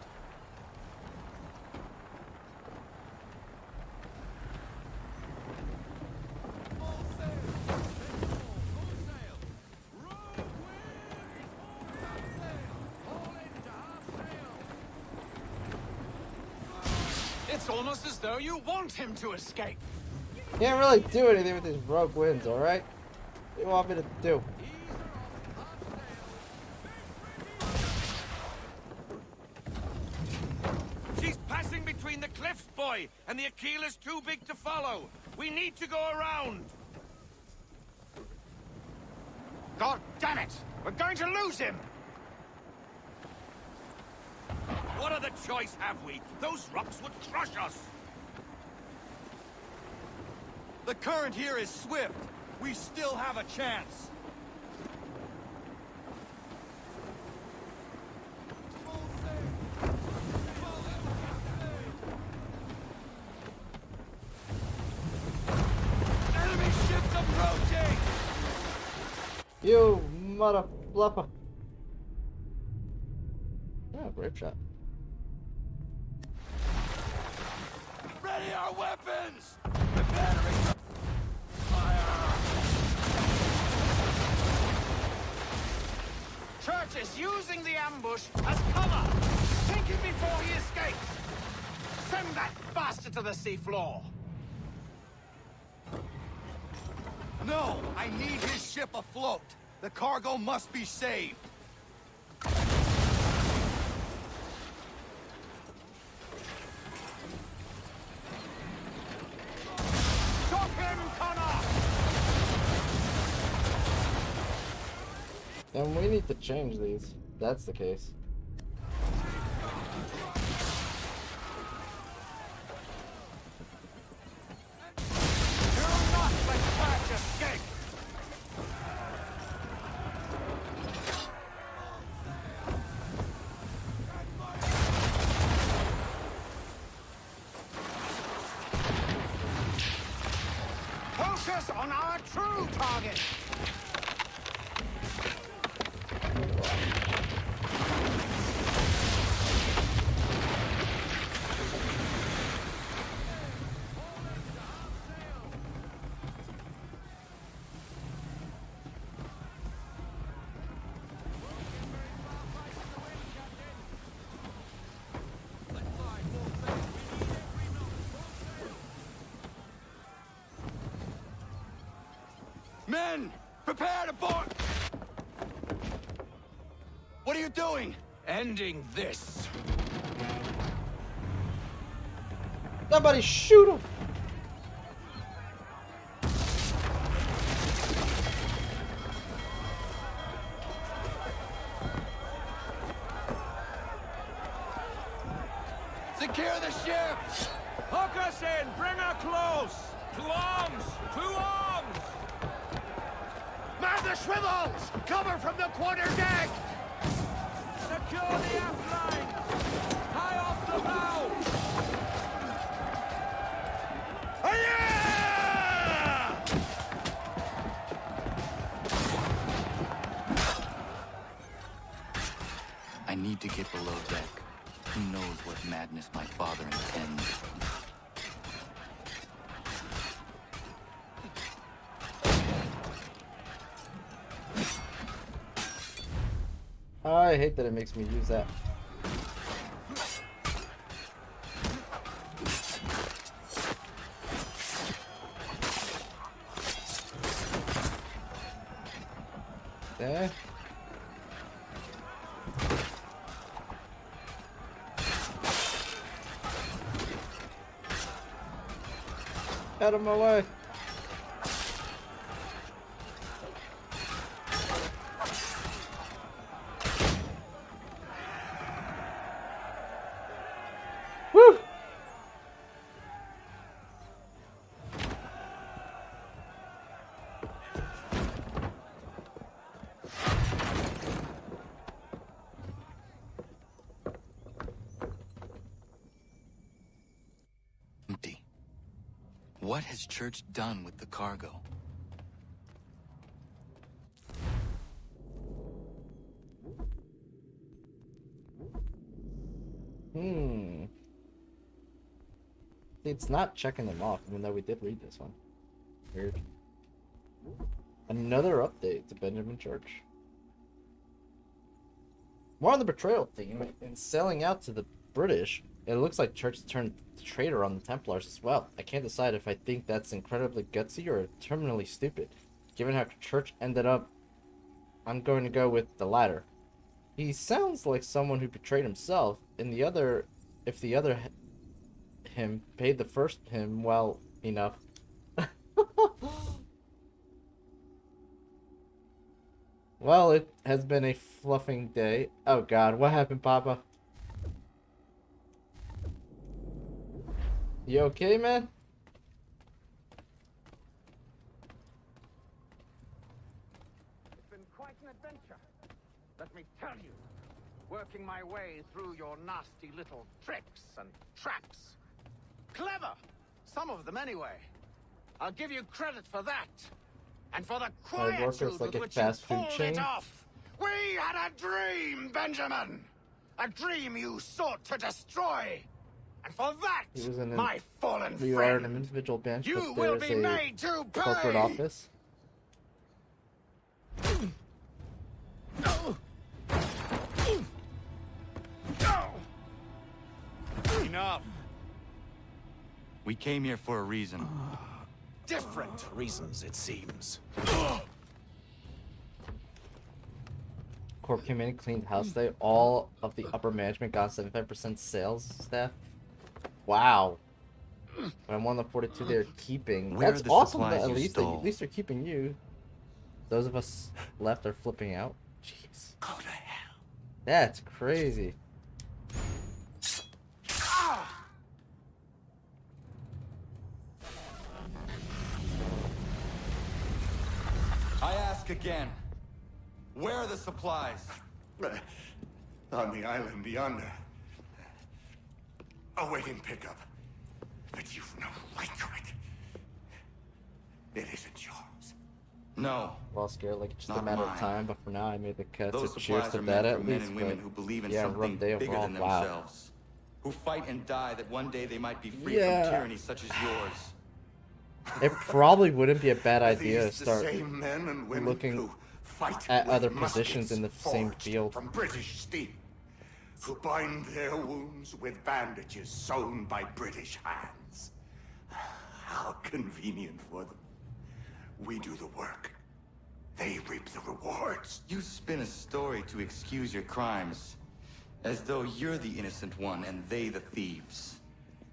It's almost as though you want him to escape. Can't really do anything with these rogue winds, alright? What do you want me to do? She's passing between the cliffs, boy, and the Aquila's too big to follow. We need to go around. God damn it! We're going to lose him! What other choice have we? Those rocks would crush us! The current here is swift. We still have a chance. Enemy ships approaching! You mother fluffer. Oh, great shot. Ready our weapons! The batteries fire! Church is using the ambush as cover! Sink him before he escapes! Send that bastard to the seafloor! No! I need his ship afloat! The cargo must be saved! Stop him, Connor! And we need to change these. That's the case. Do not let Church escape! Focus on our true target! Men! Prepare to board! What are you doing? Ending this! Somebody shoot him! Secure the ship! Hook us in! Bring her close! To arms! To arms! Man the swivels! Cover from the quarter deck! Secure the aft lines! Tie off the bow! I need to get below deck. Who knows what madness my father intends? I hate that it makes me use that. Okay. Out of my way. Woo! Empty. What has Church done with the cargo? It's not checking them off, even though we did read this one. Weird. Another update to Benjamin Church. More on the betrayal theme. In selling out to the British, it looks like Church turned traitor on the Templars as well. I can't decide if I think that's incredibly gutsy or terminally stupid. Given how Church ended up, I'm going to go with the latter. He sounds like someone who betrayed himself, and the other, if the other him paid the first him well enough. Well, it has been a fluffing day. Oh god, what happened, Papa? You okay, man? It's been quite an adventure, let me tell you. Working my way through your nasty little tricks and traps. Clever! Some of them, anyway. I'll give you credit for that. And for the Hard workers quietude like with a which you fast food pulled chain? it off. We had a dream, Benjamin! A dream you sought to destroy! And for that, He was in my fallen you are an friend, individual bench, you but will there's be a made to pay! corporate office. Enough! We came here for a reason. Different reasons, it seems. Corp came in, cleaned house today. All of the upper management got 75% sales staff. Wow. But I'm one of the 42 they're keeping. Where That's are the awesome. supplies That you at stole? least they're keeping you. Those of us left are flipping out. Jeez. Go to hell. That's crazy. I ask again. Where are the supplies? On the island yonder. Awaiting pickup. But you've no right to it. It isn't yours. No. Well, scared like it's just a Not matter mine. of time, but for now I made the cut. Those So cheers supplies to are that meant for at men least. and women But who believe in yeah, something rough day bigger overall. than Wow. themselves. Who fight and die that one day they might be free Yeah. from tyranny such as yours. It probably wouldn't be a bad Are idea to these the start same men and women looking who fight at with other positions muskets in the same forged field. from British steel, who bind their wounds with bandages sewn by British hands. How convenient for them. We do the work. They reap the rewards. You spin a story to excuse your crimes, as though you're the innocent one and they the thieves.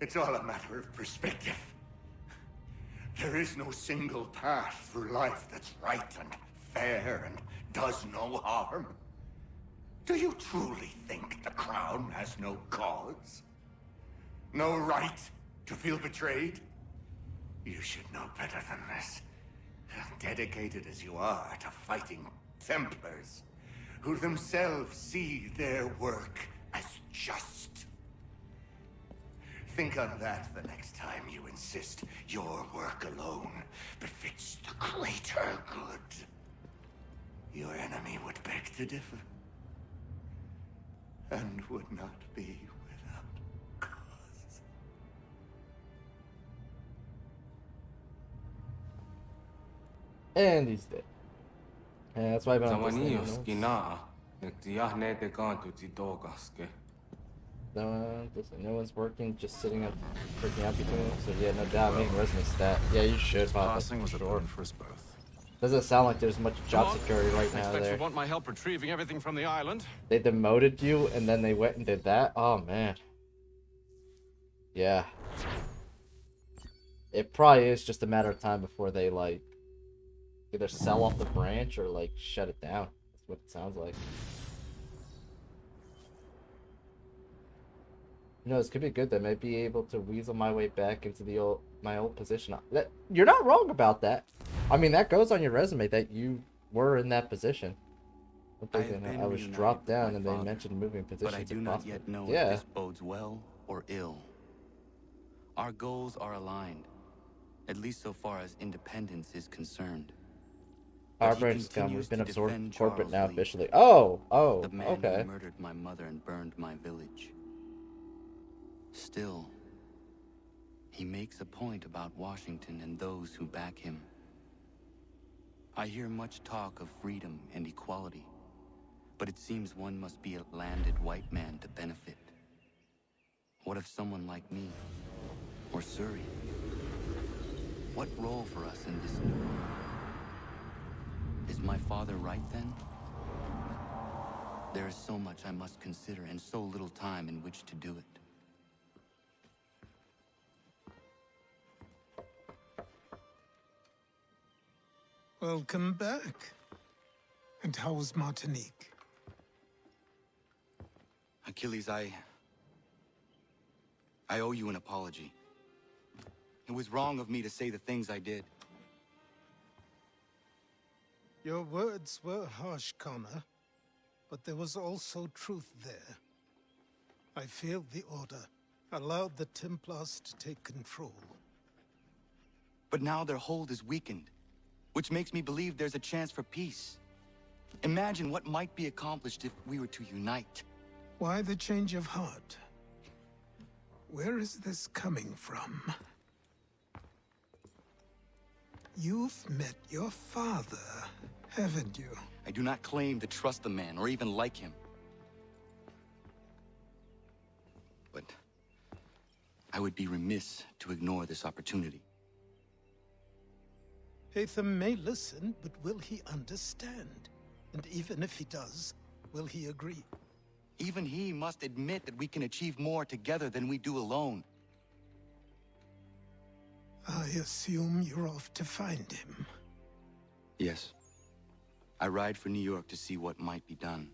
It's all a matter of perspective. There is no single path through life that's right and fair and does no harm. Do you truly think the Crown has no cause? No right to feel betrayed? You should know better than this. Dedicated as you are to fighting Templars, who themselves see their work as just. Think on that the next time you insist your work alone befits the greater good. Your enemy would beg to differ, and would not be without cause. And he's dead. Yeah, that's why I've been on this thing, you know? No one's working, just sitting up, freaking out between them. So yeah, no doubt, making resume stat. Yeah, you should, Papa. Passing was a Sure. burden for us both. Doesn't sound like there's much job security right now Expect there. you want my help retrieving everything from the island? They demoted you, and then they went and did that? Oh, man. Yeah. It probably is just a matter of time before they, like, either sell off the branch or, like, shut it down. That's what it sounds like. You know, this could be good. I might be able to weasel my way back into the my old position. You're not wrong about that. I mean, that goes on your resume that you were in that position. I was dropped down, and they mentioned moving positions. But I do not yet know yeah. if this bodes well or ill. Our goals are aligned, at least so far as independence is concerned. Our But he branch is gone. continues We've been to absorbed defend corporate Charles now Lee, officially. Oh, the man okay. who murdered my mother and burned my village. Still, he makes a point about Washington and those who back him. I hear much talk of freedom and equality, but it seems one must be a landed white man to benefit. What if someone like me, or Surrey? What role for us in this new world? Is my father right then? There is so much I must consider and so little time in which to do it. Welcome back. And how was Martinique? Achilles, I owe you an apology. It was wrong of me to say the things I did. Your words were harsh, Connor, but there was also truth there. I failed the Order, allowed the Templars to take control. But now their hold is weakened, which makes me believe there's a chance for peace. Imagine what might be accomplished if we were to unite. Why the change of heart? Where is this coming from? You've met your father, haven't you? I do not claim to trust the man or even like him. But I would be remiss to ignore this opportunity. Hatham may listen, but will he understand? And even if he does, will he agree? Even he must admit that we can achieve more together than we do alone. I assume you're off to find him. Yes. I ride for New York to see what might be done.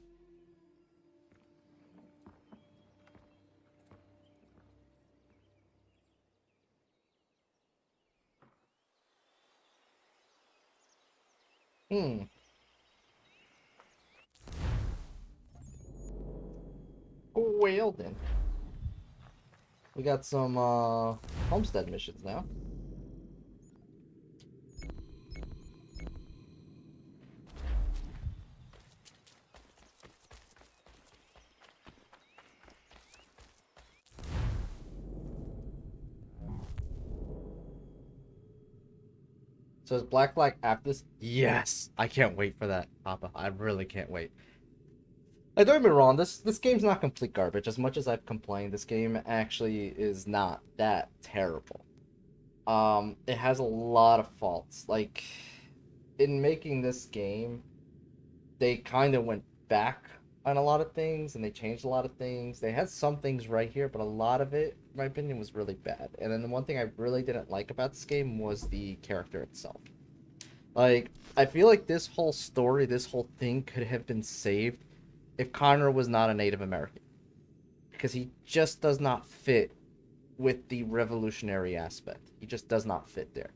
Well then. We got some homestead missions now. So is Black Flag after this? Yes! I can't wait for that, Papa. I really can't wait. Like, don't get me wrong, this game's not complete garbage. As much as I've complained, this game actually is not that terrible. It has a lot of faults. Like, in making this game, they kind of went back on a lot of things, and they changed a lot of things. They had some things right here, but a lot of it, in my opinion, was really bad. And then the one thing I really didn't like about this game was the character itself. Like, I feel like this whole story, this whole thing could have been saved if Connor was not a Native American. Because he just does not fit with the revolutionary aspect. He just does not fit there.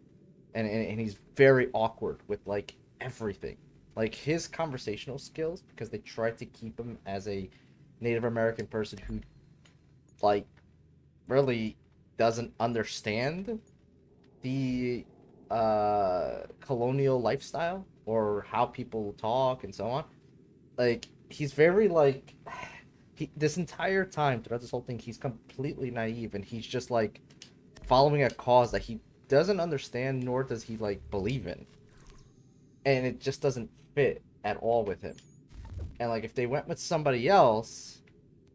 And he's very awkward with, like, everything. Like, his conversational skills, because they tried to keep him as a Native American person who, like, really doesn't understand the colonial lifestyle or how people talk and so on. Like, he's very, like, this entire time throughout this whole thing, he's completely naive, and he's just, like, following a cause that he doesn't understand, nor does he, like, believe in. And it just doesn't fit at all with him. And, like, if they went with somebody else,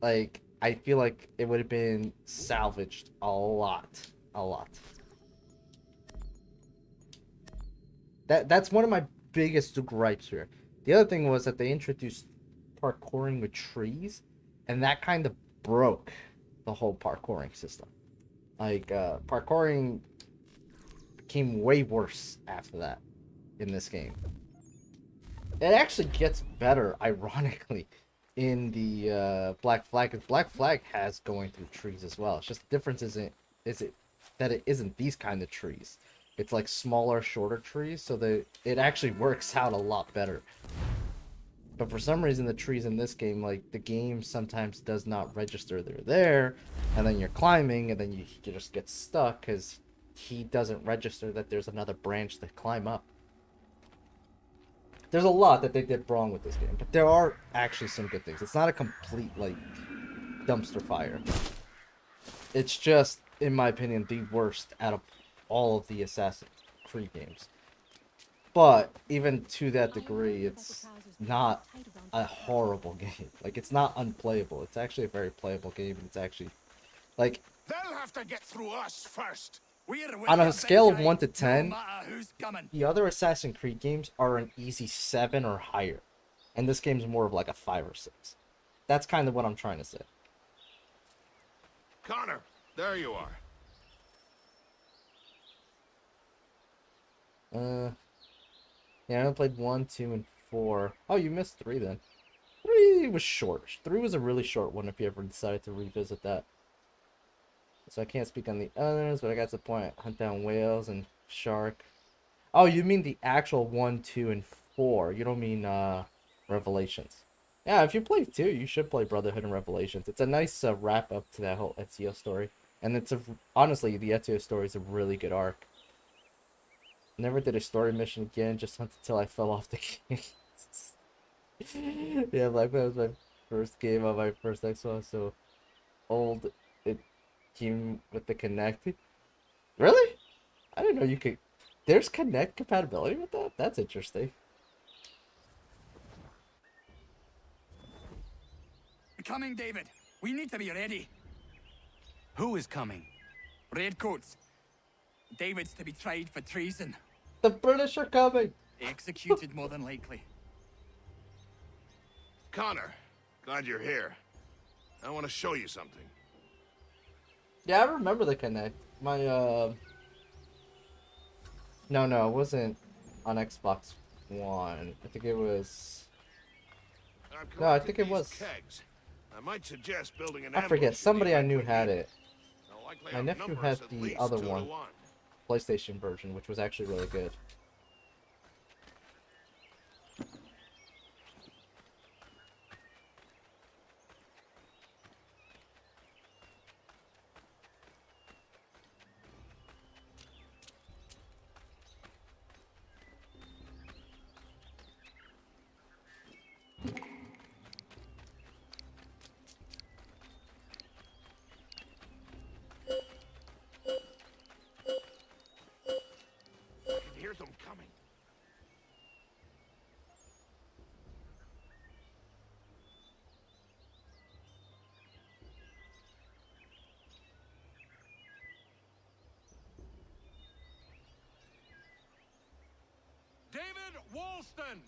like, I feel like it would have been salvaged a lot. A lot. That's one of my biggest gripes here. The other thing was that they introduced parkouring with trees, and that kind of broke the whole parkouring system. Like, parkouring became way worse after that in this game. It actually gets better, ironically, in the Black Flag, because Black Flag has going through trees as well. It's just the difference is that it isn't these kind of trees. It's like smaller, shorter trees, so that it actually works out a lot better. But for some reason, the trees in this game, like, the game sometimes does not register they're there, and then you're climbing, and then you just get stuck because he doesn't register that there's another branch to climb up. There's a lot that they did wrong with this game, but there are actually some good things. It's not a complete, like, dumpster fire. It's just, in my opinion, the worst out of all of the Assassin's Creed games. But even to that degree, it's not a horrible game. Like, it's not unplayable. It's actually a very playable game. It's actually, like, They'll have to get through us first. on a scale of 1 to 10, the other Assassin's Creed games are an easy 7 or higher. And this game's more of like a 5 or 6. That's kind of what I'm trying to say. Connor, there you are. Yeah, I played 1, 2, and 4. Oh, you missed 3 then. 3 was short. 3 was a really short one if you ever decided to revisit that. So I can't speak on the others, but I got the point. Hunt down whales and shark. Oh, you mean the actual 1, 2, and 4. You don't mean Revelations. Yeah, if you play 2, you should play Brotherhood and Revelations. It's a nice wrap up to that whole Ezio story. And it's honestly, the Ezio story is a really good arc. Never did a story mission again, just hunted until I fell off the game. Yeah, Black Myth was my first game on my first Xbox, so old it came with the Kinect. Really? I didn't know you could. There's Kinect compatibility with that? That's interesting. Coming, David. We need to be ready. Who is coming? Redcoats. David's to be tried for treason. The British are coming. Executed more than likely. Connor, glad you're here. I want to show you something. Yeah, I remember the Kinect. My No, it wasn't on Xbox One. I think it was. No, I think it was. Kegs. I might suggest building an I forget. ambush Somebody in the I knew event we had need it. They'll likely My have nephew numbers had at the least other 2 to one, 1. PlayStation version, which was actually really good. I can hear them coming. David Walston,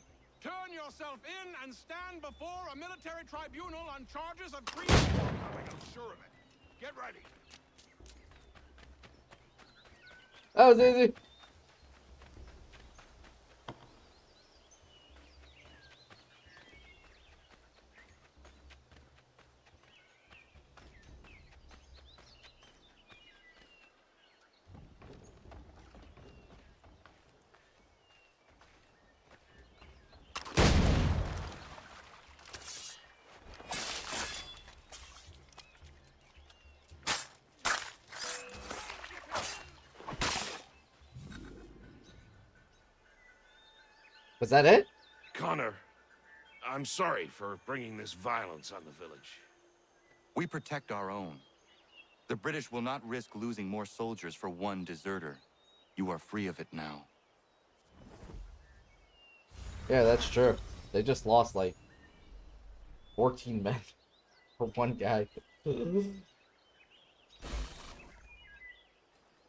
turn yourself in and stand before a military tribunal on charges of treason. I'm sure of it. Get ready. That was easy. Was that it? Connor, I'm sorry for bringing this violence on the village. We protect our own. The British will not risk losing more soldiers for one deserter. You are free of it now. Yeah, that's true. They just lost like 14 men for one guy. The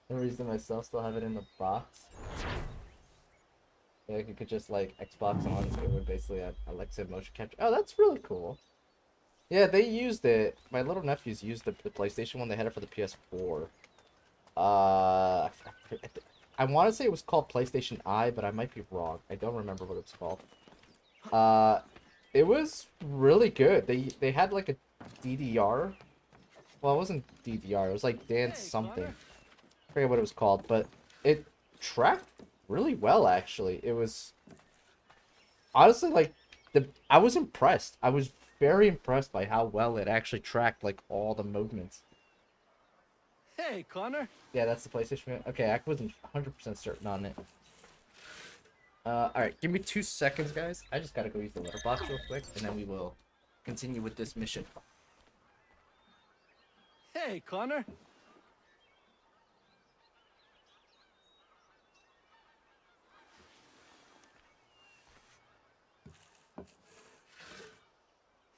reason myself still have it in the box. Yeah, you could just like Xbox on it would basically Alexa motion capture. Oh, that's really cool. Yeah, they used it. My little nephews used the PlayStation one. They had it for the PS4. I want to say it was called PlayStation Eye, but I might be wrong. I don't remember what it was called. It was really good. They had like a DDR. Well, it wasn't DDR. It was like dance something. I forget what it was called, but it tracked really well actually. It was honestly like I was impressed. I was very impressed by how well it actually tracked like all the movements. Hey, Connor. Yeah, that's the PlayStation. Okay, I wasn't 100% certain on it. Alright, give me 2 seconds, guys. I just gotta go use the letterbox real quick, and then we will continue with this mission. Hey, Connor.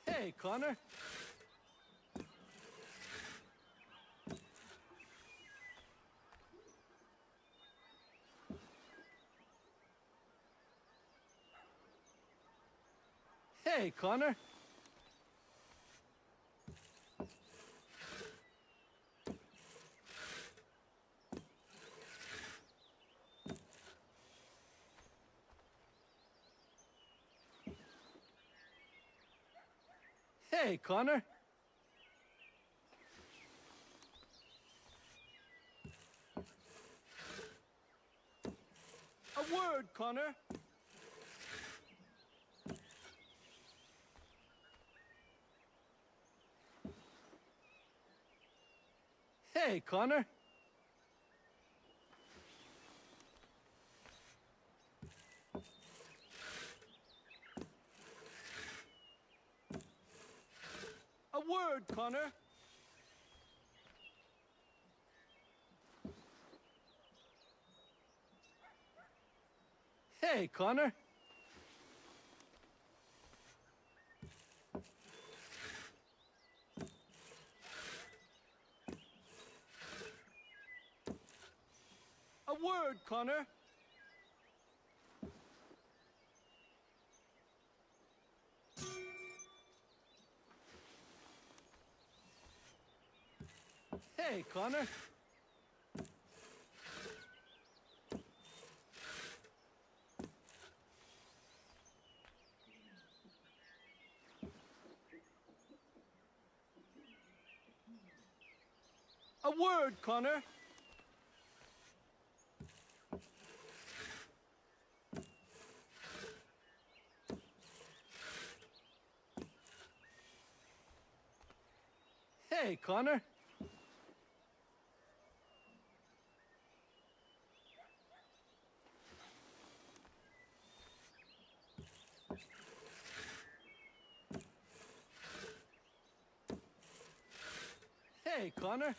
Hey, Connor. Hey, Connor. Hey, Connor. A word, Connor. Hey, Connor. A word, Connor. Hey, Connor. A word, Connor. Hey, Connor. A word, Connor. Hey, Connor. Hey, Connor.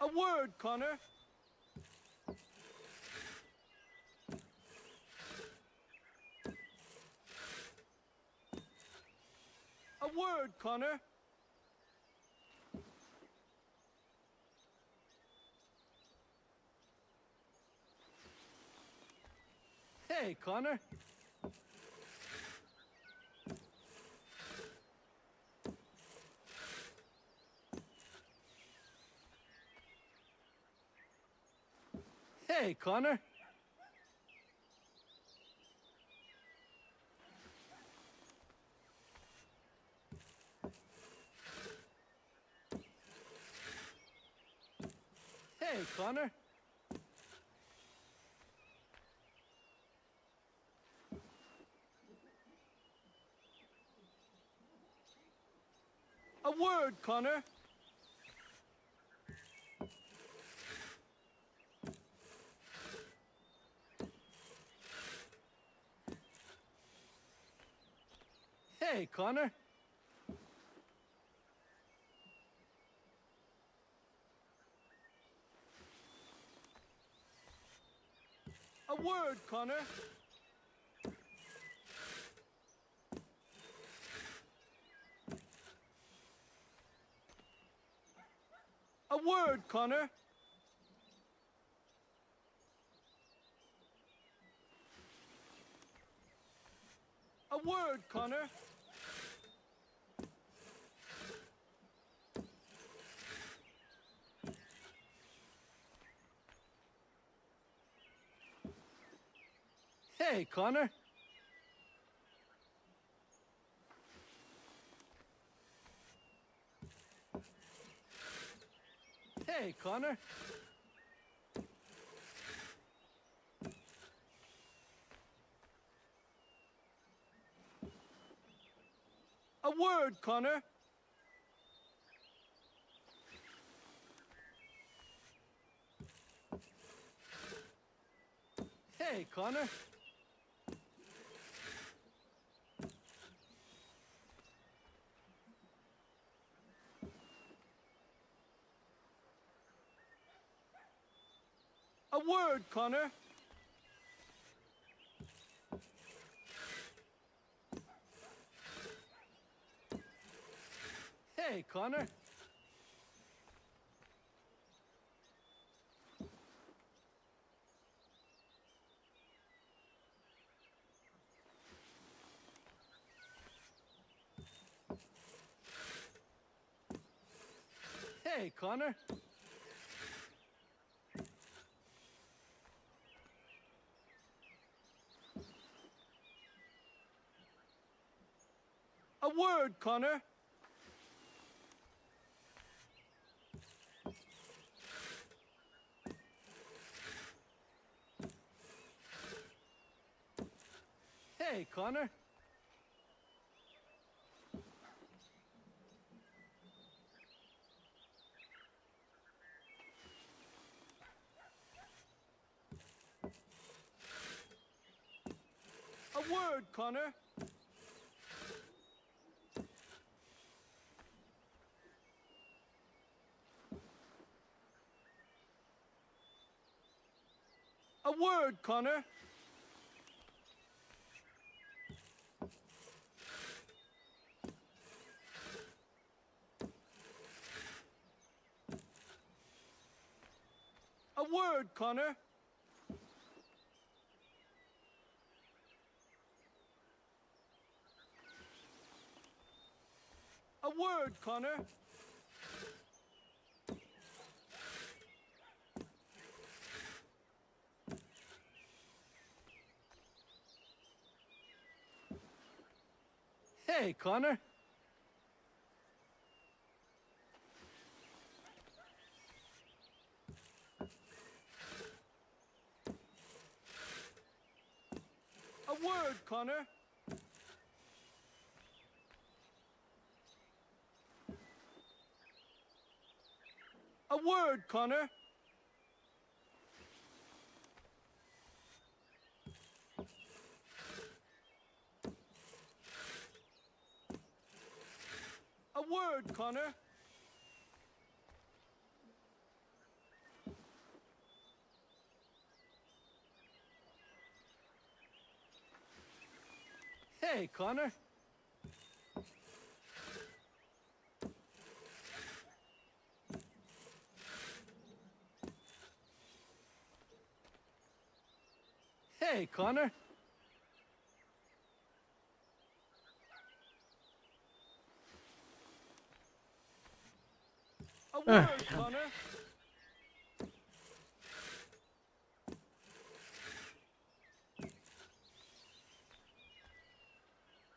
A word, Connor. A word, Connor. Hey, Connor. Hey, Connor. Hey, Connor. A word, Connor. Hey, Connor. A word, Connor. A word, Connor. A word, Connor. Hey, Connor. Hey, Connor. A word, Connor. Hey, Connor. A word, Connor. Hey, Connor. Hey, Connor. A word, Connor. Hey, Connor. A word, Connor. A word, Connor. A word, Connor. A word, Connor. Hey, Connor. A word, Connor. A word, Connor. A word, Connor. Hey, Connor. Hey, Connor. A word, Connor.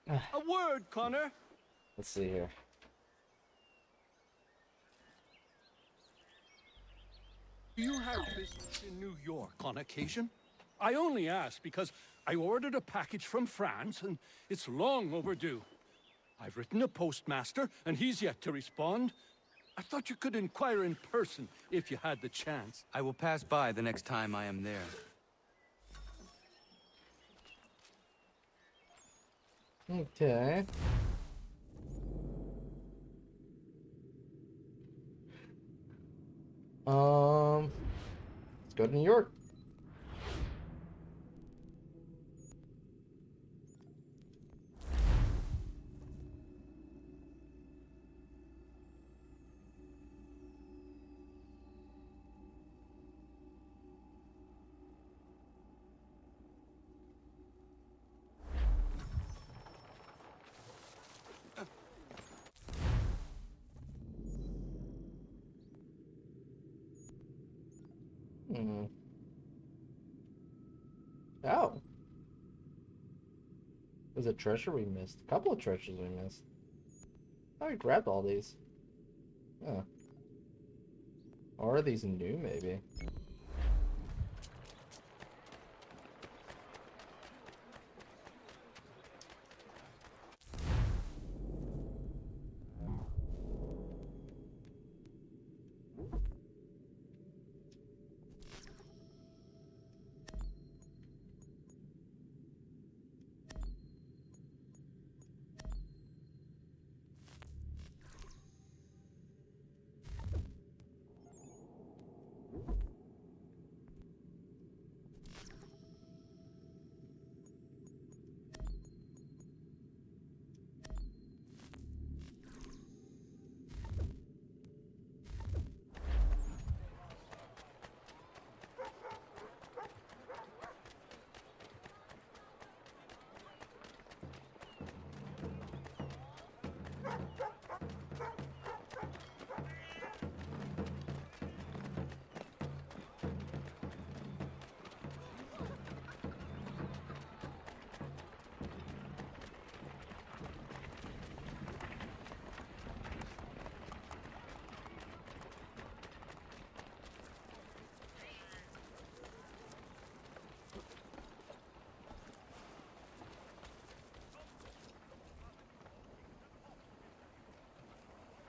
A word, Connor. Let's see here. Do you have business in New York on occasion? I only ask because I ordered a package from France and it's long overdue. I've written a postmaster and he's yet to respond. I thought you could inquire in person if you had the chance. I will pass by the next time I am there. Okay. Let's go to New York. Oh. There's a treasure we missed. A couple of treasures we missed. Oh, we grabbed all these. Huh. Or are these new, maybe?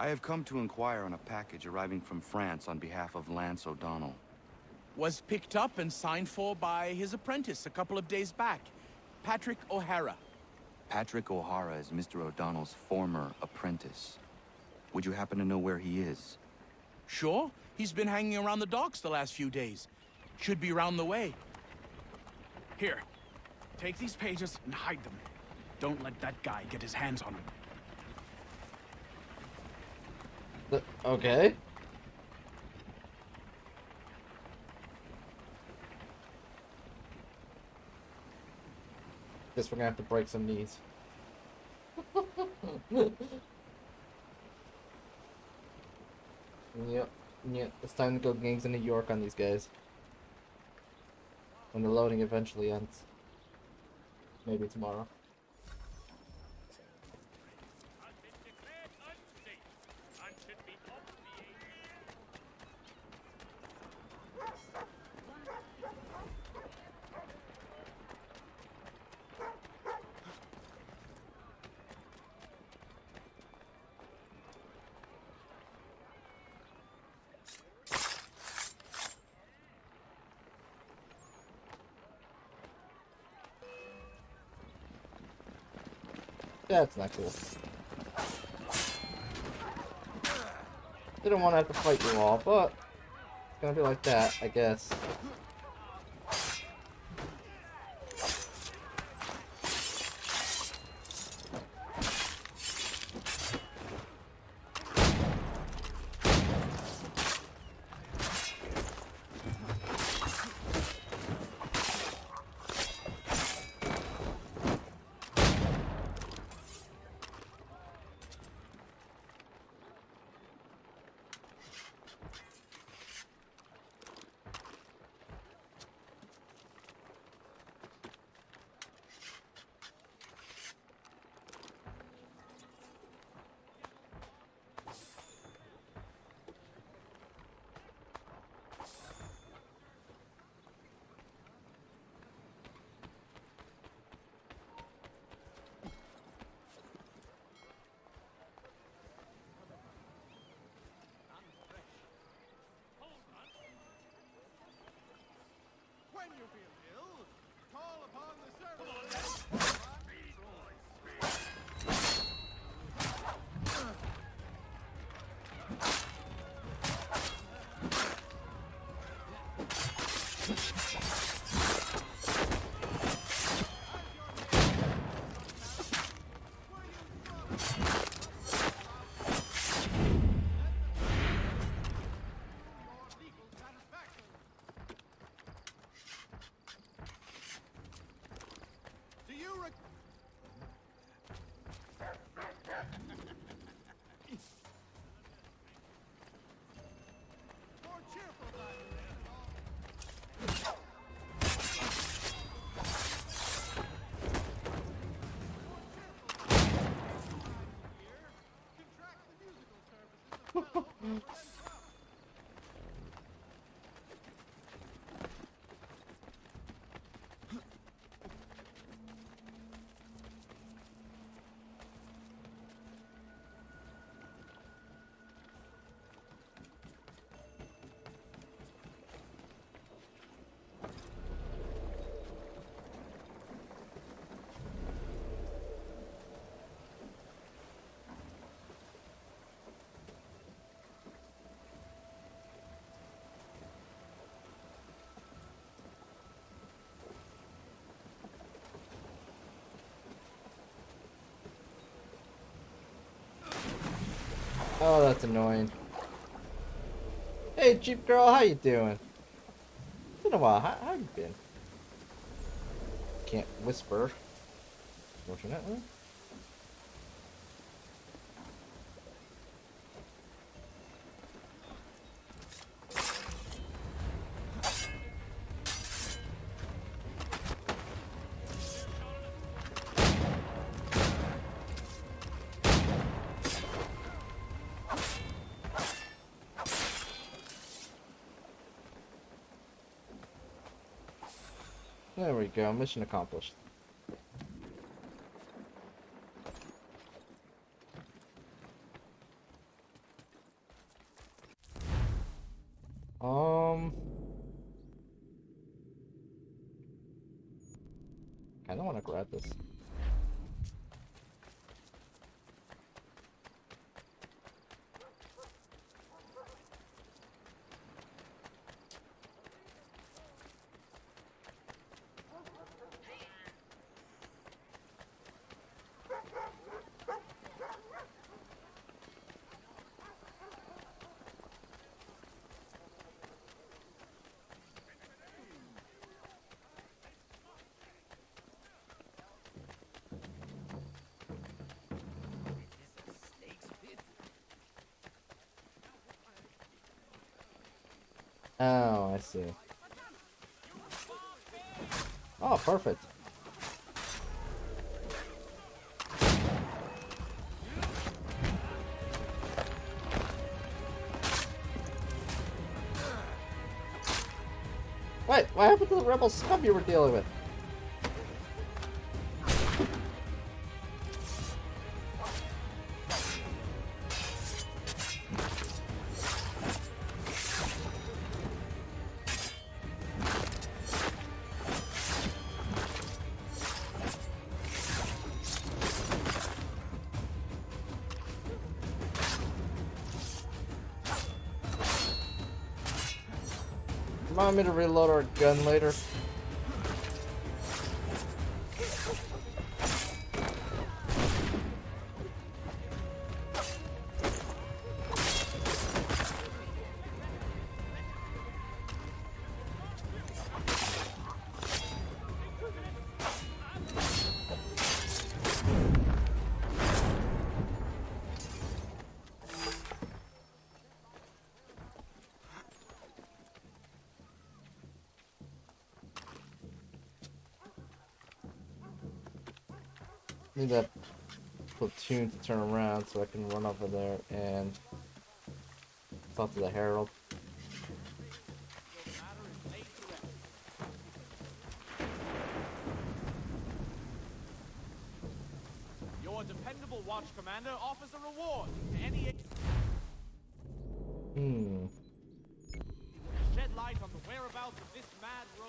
I have come to inquire on a package arriving from France on behalf of Lance O'Donnell. Was picked up and signed for by his apprentice a couple of days back, Patrick O'Hara. Patrick O'Hara is Mr. O'Donnell's former apprentice. Would you happen to know where he is? Sure, he's been hanging around the docks the last few days. Should be around the way. Here, take these pages and hide them. Don't let that guy get his hands on them. Okay. Guess we're gonna have to break some knees. Yep, it's time to go gangs in New York on these guys. When the loading eventually ends. Maybe tomorrow. That's not cool. Didn't want to have to fight you all, but it's gonna be like that, I guess. When you feel ill, call upon the servant. Oh, that's annoying. Hey, Jeep girl, how you doing? It's been a while. How you been? Can't whisper. Fortunately. There we go, mission accomplished. kind of want to grab this. Oh, I see. Oh, perfect. Wait, what happened to the rebel scum you were dealing with? Want me to reload our gun later? Need that platoon to turn around so I can run over there and talk to the Herald. Your dependable watch commander offers a reward to any... Shed light on the whereabouts of this mad road.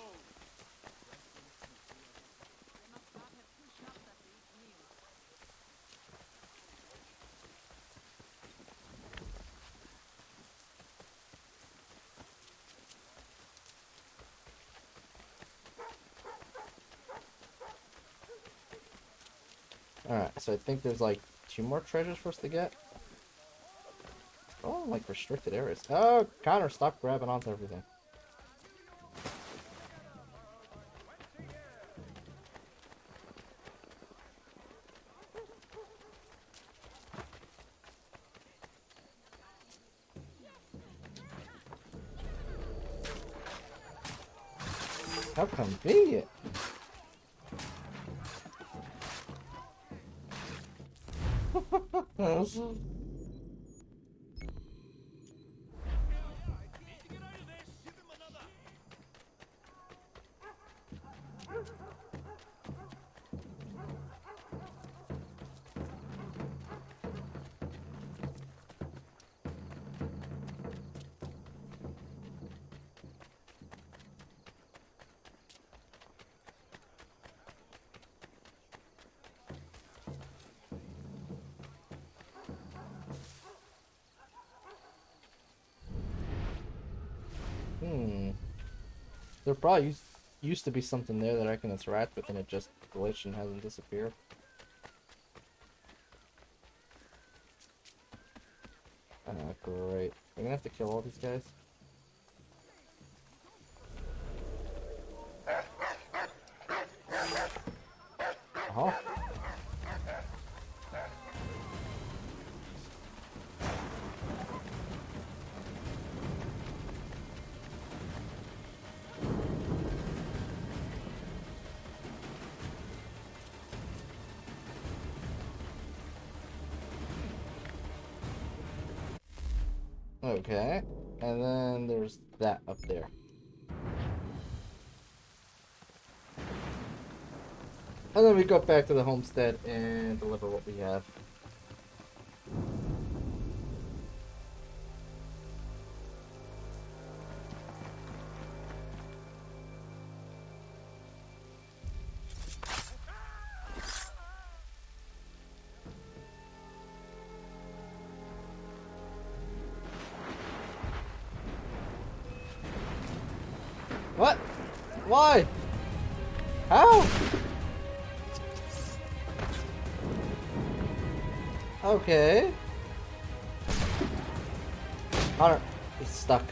Alright, so I think there's like 2 more treasures for us to get. Oh, like restricted areas. Oh, Connor, stop grabbing onto everything. How convenient. There probably used to be something there that I can interact with and it just glitched and hasn't disappeared. Great. We're gonna have to kill all these guys. Uh-huh. Okay, and then there's that up there. And then we go back to the homestead and deliver what we have. What? Why? How? Okay. Connor, he's stuck.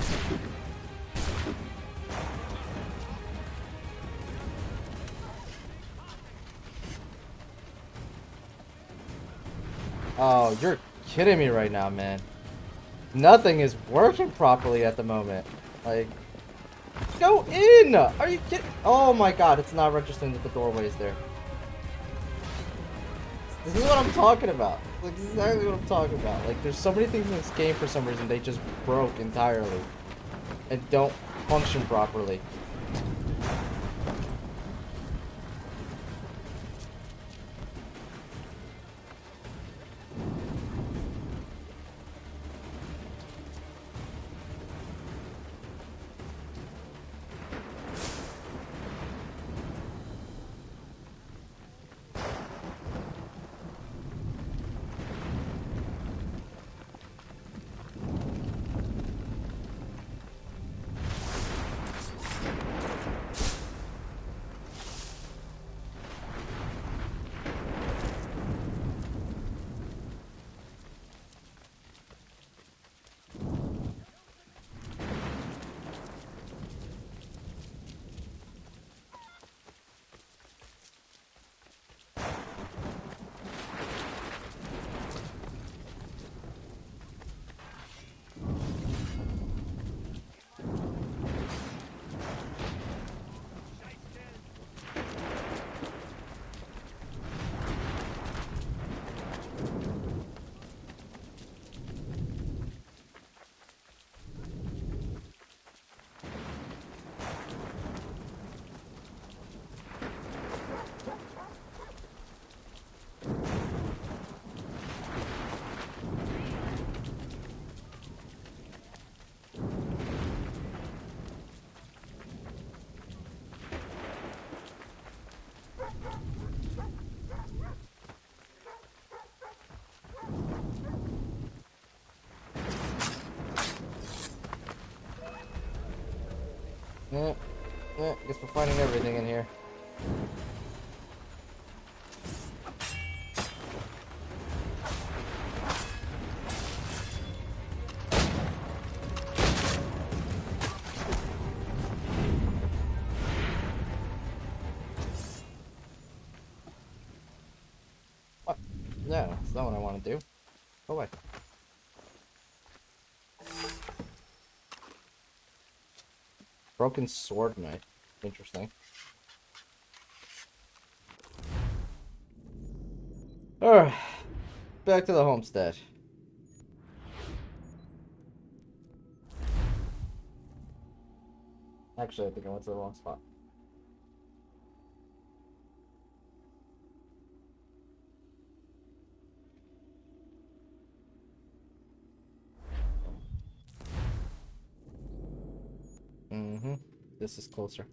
Oh, you're kidding me right now, man. Nothing is working properly at the moment. Like, go in! Are you kidding? Oh my god, it's not registering that the doorway is there. This is what I'm talking about. Like, this is exactly what I'm talking about. Like, there's so many things in this game for some reason they just broke entirely. And don't function properly. Yeah, guess we're finding everything in here. What? No, that's not what I want to do. Go away. Broken sword knife. Interesting. Alright. Back to the homestead. Actually, I think I went to the wrong spot. Mm-hmm. This is closer.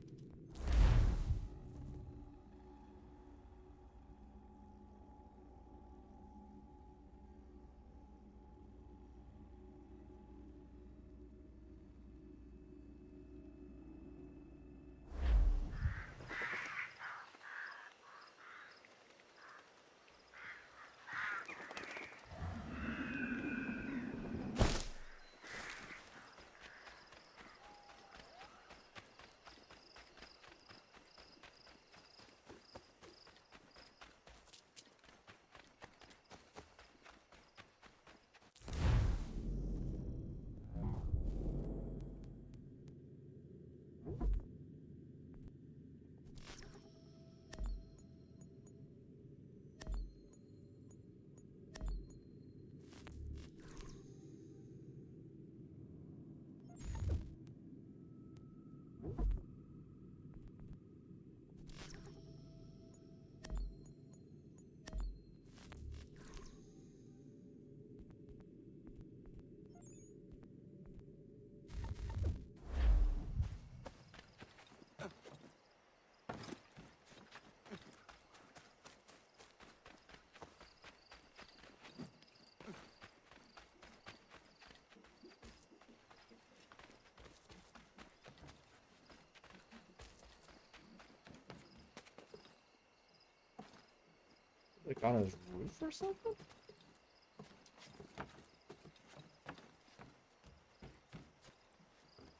Like on his roof or something?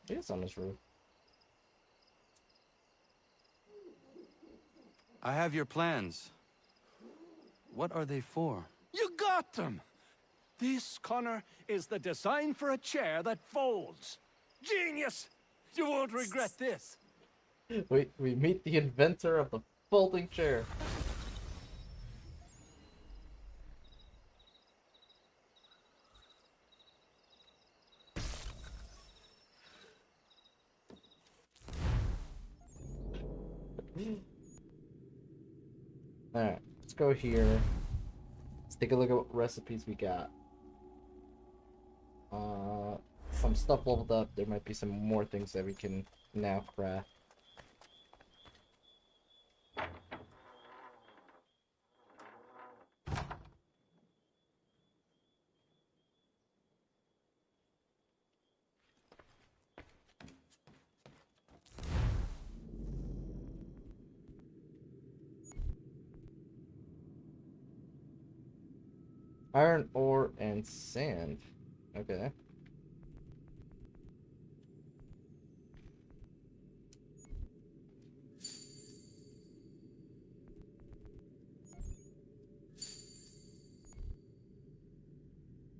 He is on his roof. I have your plans. What are they for? You got them! This, Connor, is the design for a chair that folds. Genius! You won't regret this. We meet the inventor of the folding chair. Alright, let's go here. Let's take a look at what recipes we got. Some stuff leveled up. There might be some more things that we can now craft. Iron ore and sand. Okay.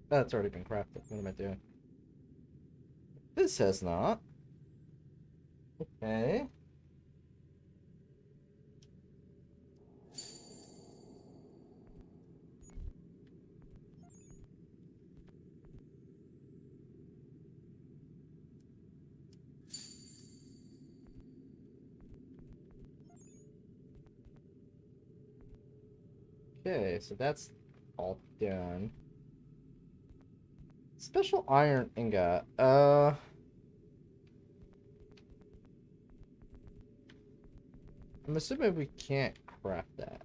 That's already been crafted. What am I doing? This has not. Okay. Okay, so that's all done. Special iron ingot. I'm assuming we can't craft that.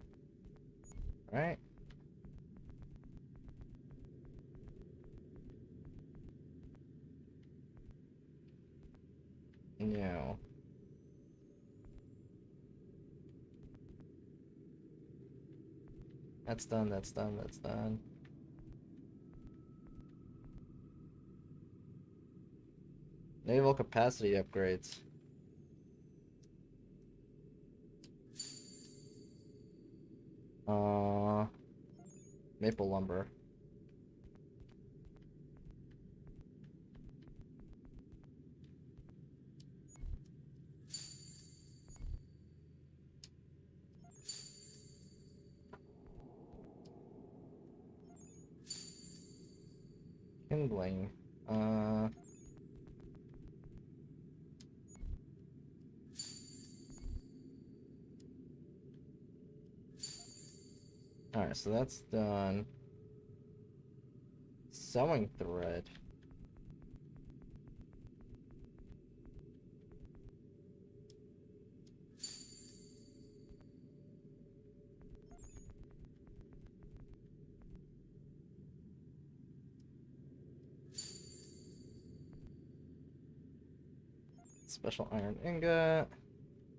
Right? No. That's done, that's done, that's done. Naval capacity upgrades. Maple lumber. Kindling. Alright, so that's done. Sewing thread. Special iron ingot.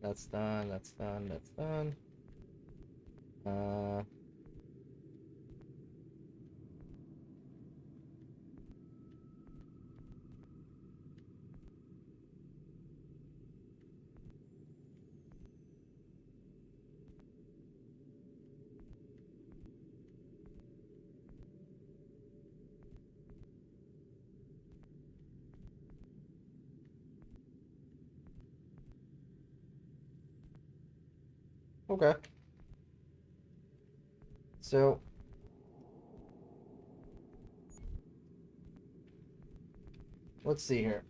That's done, that's done, that's done. Okay. So let's see here.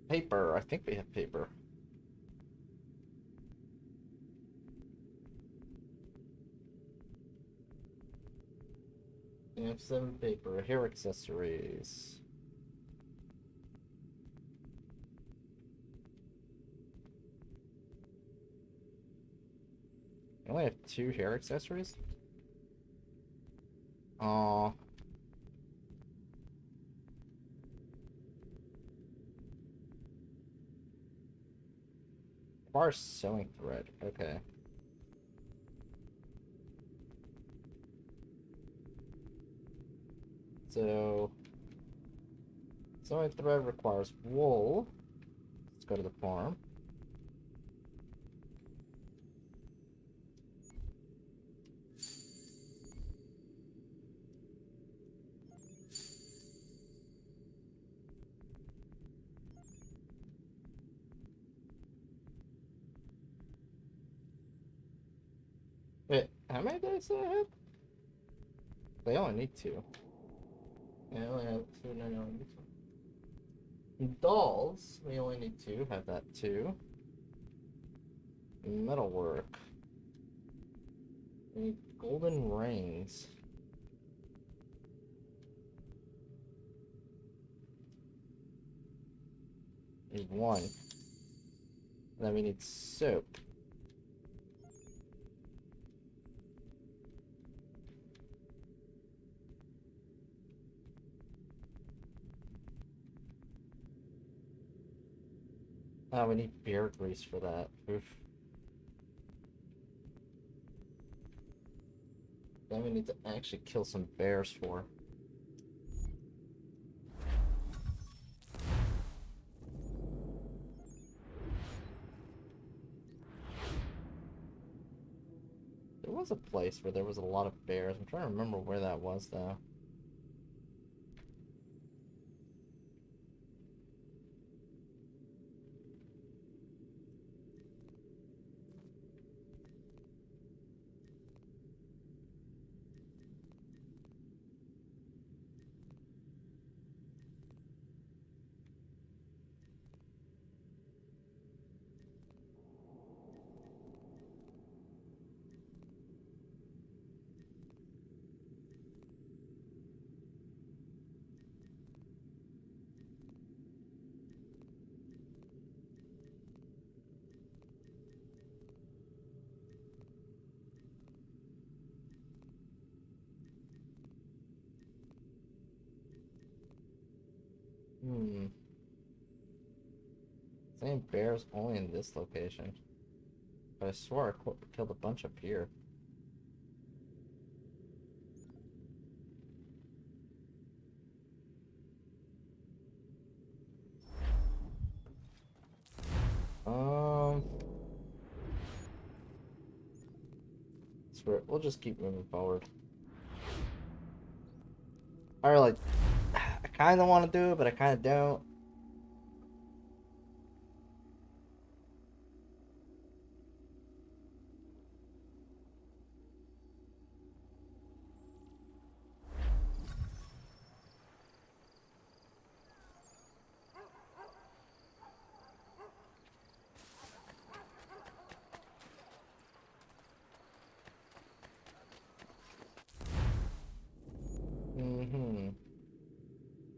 Paper. I think we have paper. We have 7 paper. Hair accessories. I only have 2 hair accessories? Aww. Bar sewing thread. Okay. So, sewing thread requires wool. Let's go to the farm. Wait, how many days do I have? They only need 2. Yeah, I only have 2, no, I only need 2. Dolls, we only need 2, have that too. Metalwork. We need golden rings. Need 1. And then we need soap. Oh, we need bear grease for that. Oof. Then we need to actually kill some bears for. There was a place where there was a lot of bears. I'm trying to remember where that was, though. Same bears only in this location. But I swore I killed a bunch up here. Screw it. We'll just keep moving forward. I kind of want to do it, but I kind of don't.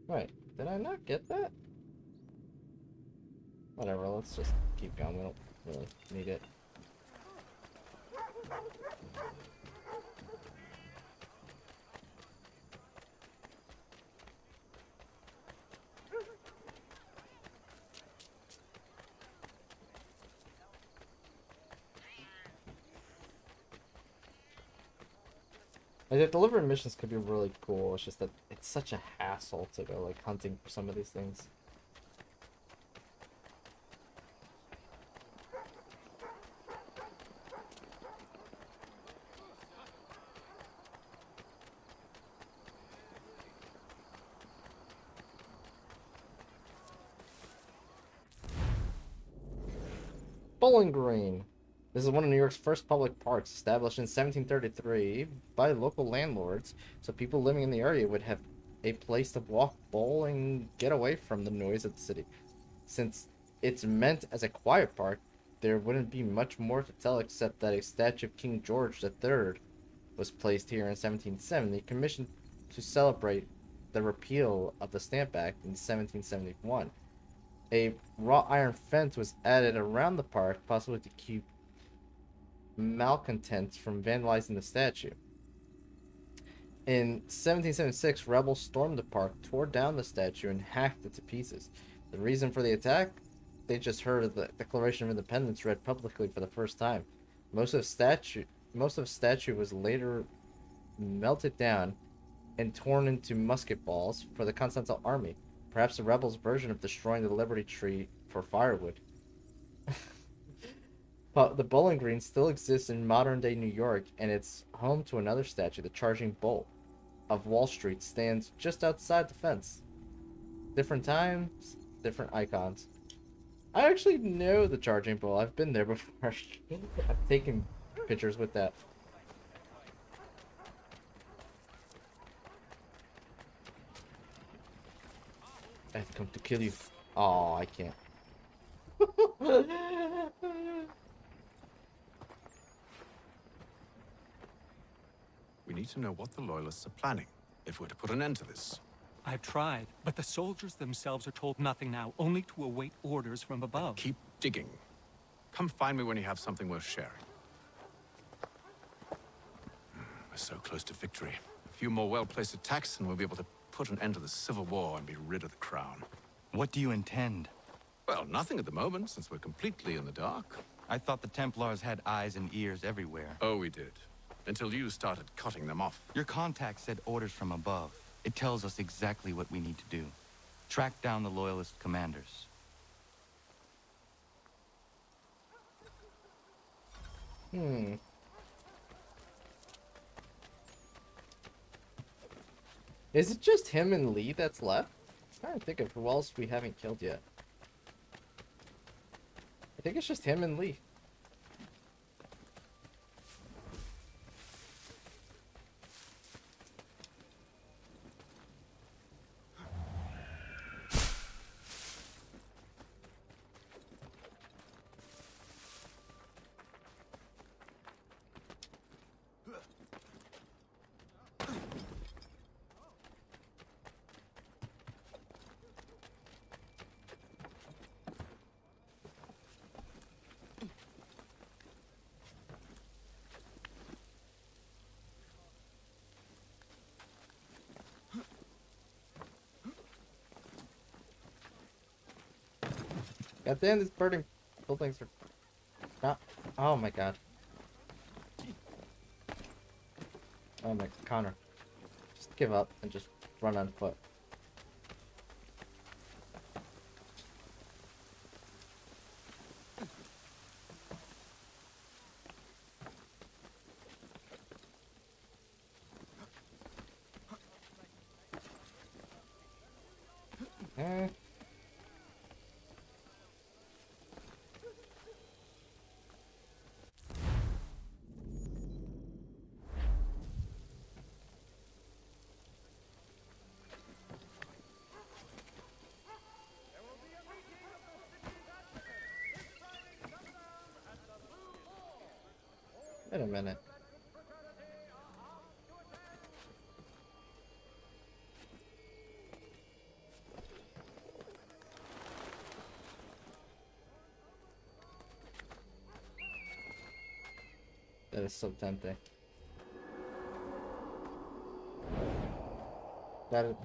Wait, did I not get that? Whatever, let's just keep going. We don't really need it. Like, the delivery missions could be really cool. It's just that it's such a hassle to go like hunting for some of these things. Bowling Green. This is one of New York's first public parks, established in 1733 by local landlords, so people living in the area would have a place to walk, bowl, and get away from the noise of the city. Since it's meant as a quiet park, there wouldn't be much more to tell except that a statue of King George III was placed here in 1770, commissioned to celebrate the repeal of the Stamp Act in 1771. A wrought iron fence was added around the park, possibly to keep malcontents from vandalizing the statue. In 1776, rebels stormed the park, tore down the statue, and hacked it to pieces. The reason for the attack? They just heard of the Declaration of Independence read publicly for the first time. Most of the statue was later melted down and torn into musket balls for the Continental Army. Perhaps the rebels' version of destroying the Liberty Tree for firewood. But the Bowling Green still exists in modern-day New York, and it's home to another statue. The Charging Bull of Wall Street stands just outside the fence. Different times, different icons. I actually know the Charging Bull. I've been there before. I've taken pictures with that. I've come to kill you. Oh, I can't. We need to know what the Loyalists are planning, if we're to put an end to this. I've tried, but the soldiers themselves are told nothing now, only to await orders from above. Keep digging. Come find me when you have something worth sharing. We're so close to victory. A few more well-placed attacks and we'll be able to put an end to the Civil War and be rid of the crown. What do you intend? Well, nothing at the moment, since we're completely in the dark. I thought the Templars had eyes and ears everywhere. Oh, we did. Until you started cutting them off. Your contact said orders from above. It tells us exactly what we need to do. Track down the Loyalist commanders. Is it just him and Lee that's left? I'm trying to think of who else we haven't killed yet. I think it's just him and Lee. God damn, these burning buildings are not. Oh my god. Oh my, Connor. Just give up and just run on foot. Wait a minute. That is so tempting. That is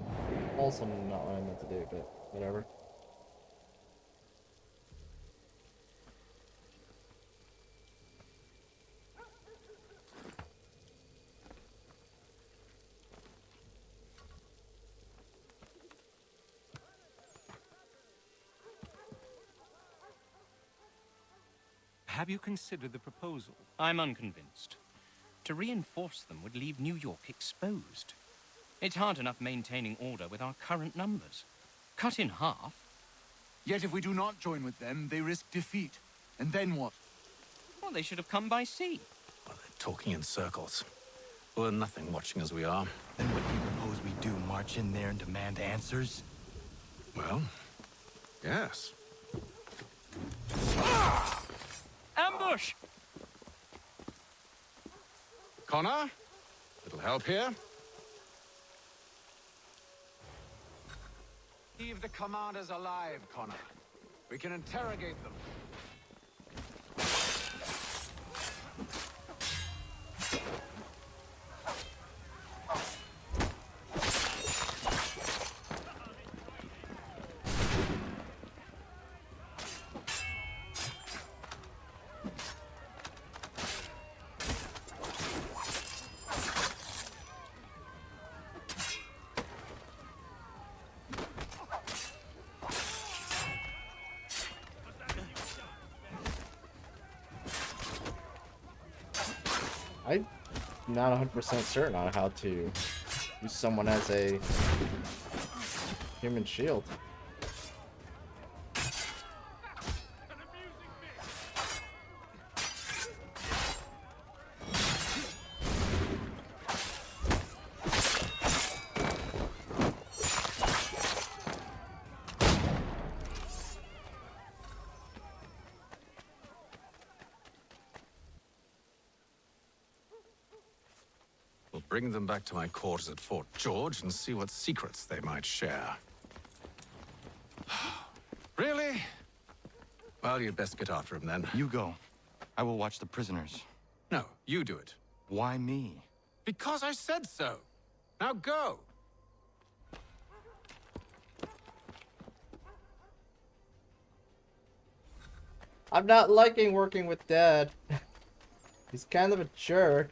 also not what I meant to do, but whatever. Have you considered the proposal? I'm unconvinced. To reinforce them would leave New York exposed. It's hard enough maintaining order with our current numbers. Cut in half. Yet if we do not join with them, they risk defeat. And then what? Well, they should have come by sea. Well, they're talking in circles. We're nothing watching as we are. Then what do you propose we do? March in there and demand answers? Well, yes. Ambush! Connor? Little help here? Leave the commanders alive, Connor. We can interrogate them. I'm not 100% certain on how to use someone as a human shield. We'll bring them back to my quarters at Fort George and see what secrets they might share. Really? Well, you'd best get after him then. You go. I will watch the prisoners. No, you do it. Why me? Because I said so. Now go. I'm not liking working with Dad. He's kind of a jerk.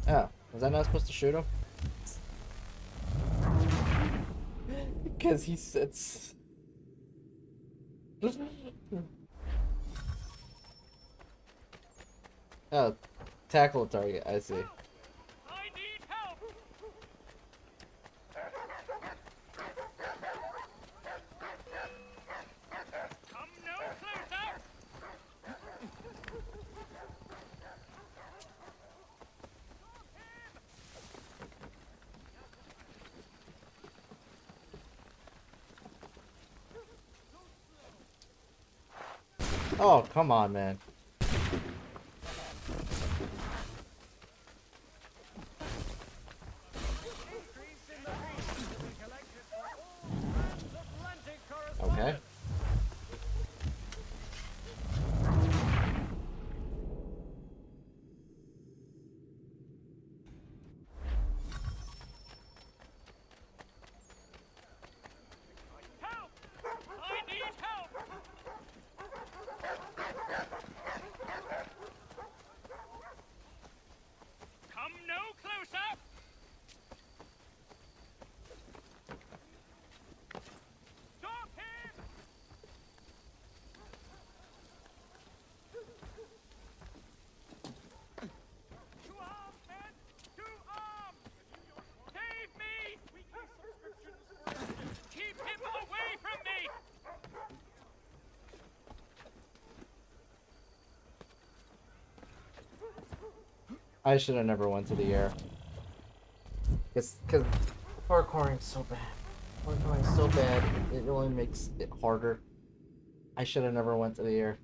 Oh, was I not supposed to shoot him? Because he sits. Oh, tackle a target, I see. I need help! Come no closer! Oh, come on, man. Okay. Help! I need help! Come no closer! Stop him! To arms, men! To arms! Save me! Keep him away from me! I should have never went to the air. Because parkouring's so bad. Parkouring's so bad, it only makes it harder. I should have never went to the air.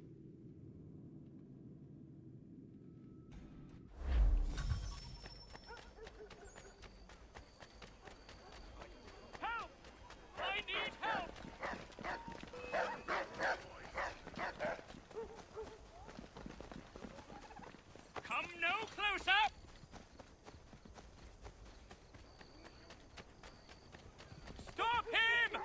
Help! I need help! Come no closer! Stop him!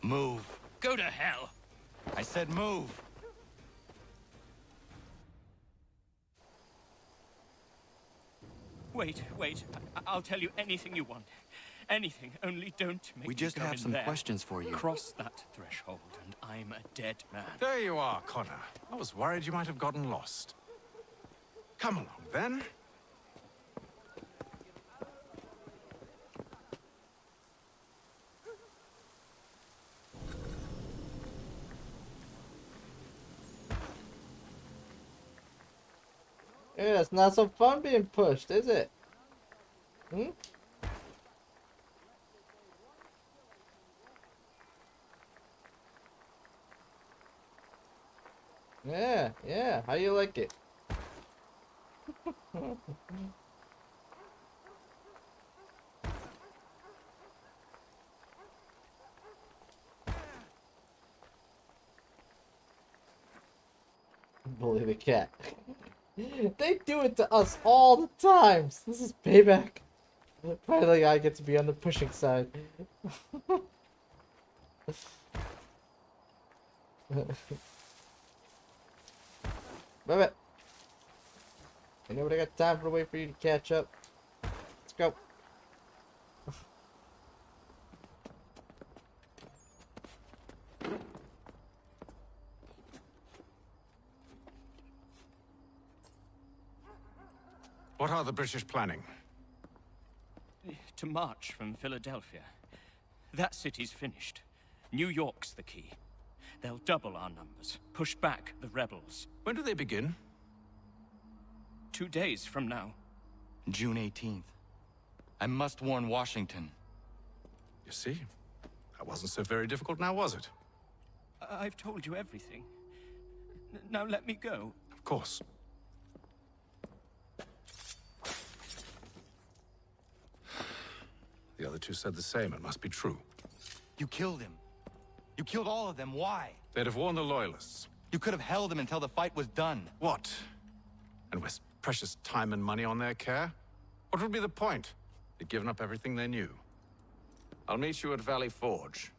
Move. Go to hell! I said move. Wait. I'll tell you anything you want. Anything, only don't make We me just go have in some there. questions for you. Cross that threshold, and I'm a dead man. There you are, Connor. I was worried you might have gotten lost. Come along, then. Yeah, it's not so fun being pushed, is it? Hmm? Yeah. How you like it? Bully the cat. They do it to us all the times. This is payback. Finally, I get to be on the pushing side. Move it. Ain't nobody got time to wait for you to catch up. Let's go. What are the British planning? To march from Philadelphia. That city's finished. New York's the key. They'll double our numbers, push back the rebels. When do they begin? 2 days from now. June 18th. I must warn Washington. You see? That wasn't so very difficult now, was it? I've told you everything. Now let me go. Of course. The other two said the same. It must be true. You killed him. You killed all of them. Why? They'd have warned the Loyalists. You could have held them until the fight was done. What? And waste precious time and money on their care? What would be the point? They'd given up everything they knew. I'll meet you at Valley Forge.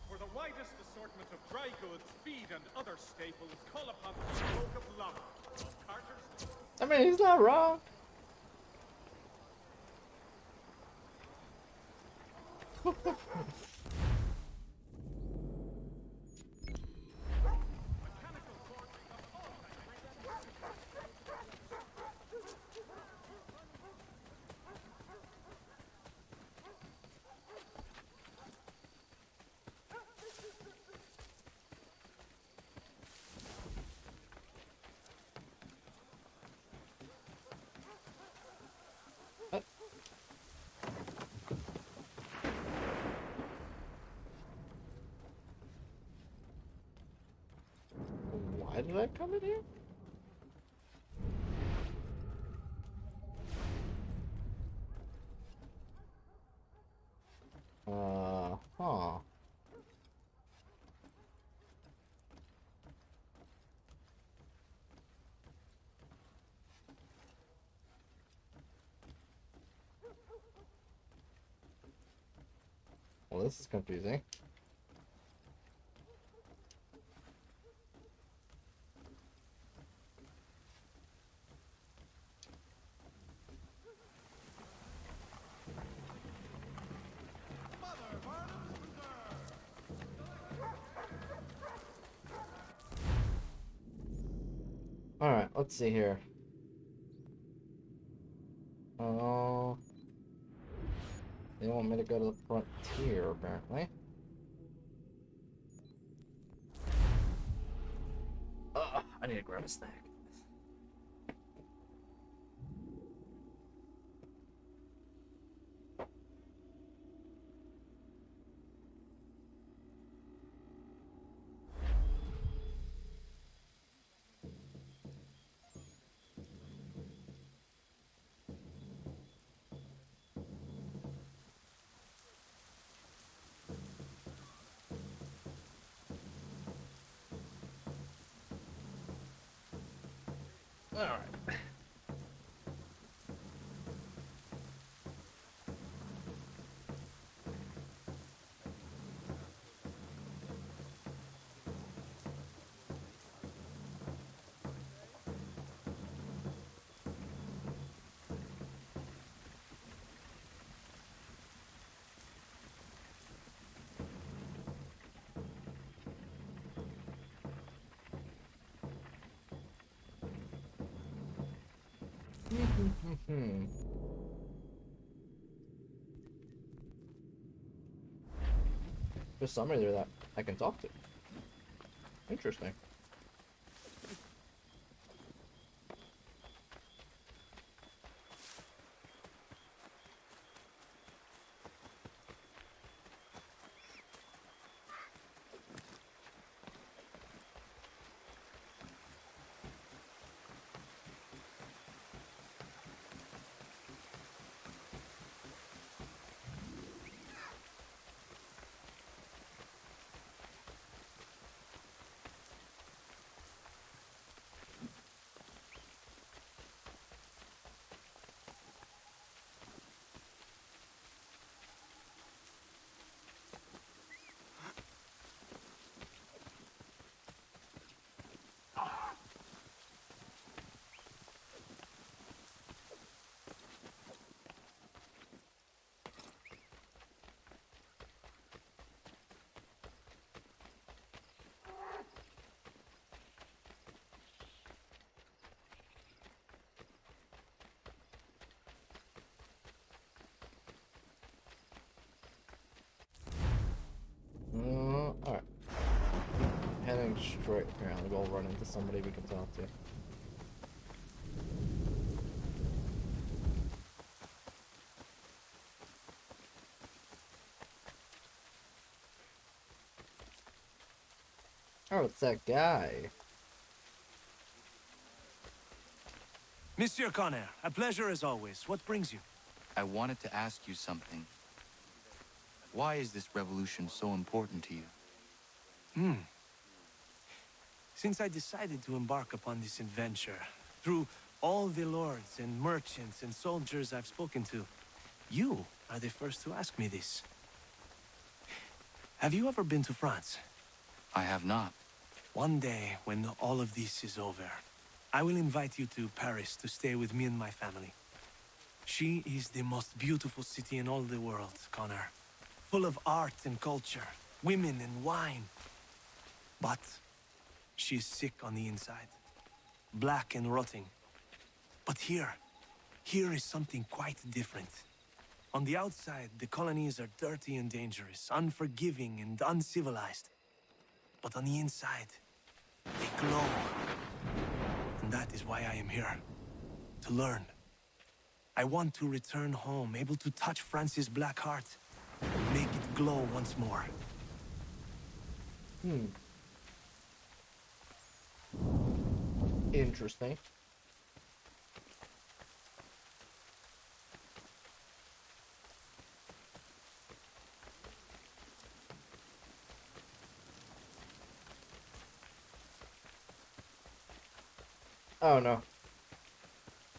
For the widest assortment of dry goods, feed, and other staples, call upon the stroke of lava of Carter's. I mean, he's not wrong. Why did I come in here? Huh. Well, this is confusing. Alright, let's see here. Oh. They want me to go to the frontier, apparently. I need to grab a snack. All right. There's somebody there that I can talk to. Interesting. Great, apparently we'll run into somebody we can talk to. Oh, it's that guy. Monsieur Connor, a pleasure as always. What brings you? I wanted to ask you something. Why is this revolution so important to you? Since I decided to embark upon this adventure, through all the lords and merchants and soldiers I've spoken to, you are the first to ask me this. Have you ever been to France? I have not. One day, when all of this is over, I will invite you to Paris to stay with me and my family. She is the most beautiful city in all the world, Connor. Full of art and culture, women and wine. But she's sick on the inside. Black and rotting. But here is something quite different. On the outside, the colonies are dirty and dangerous, unforgiving and uncivilized. But on the inside, they glow. And that is why I am here. To learn. I want to return home, able to touch France's black heart, and make it glow once more. Interesting. Oh no.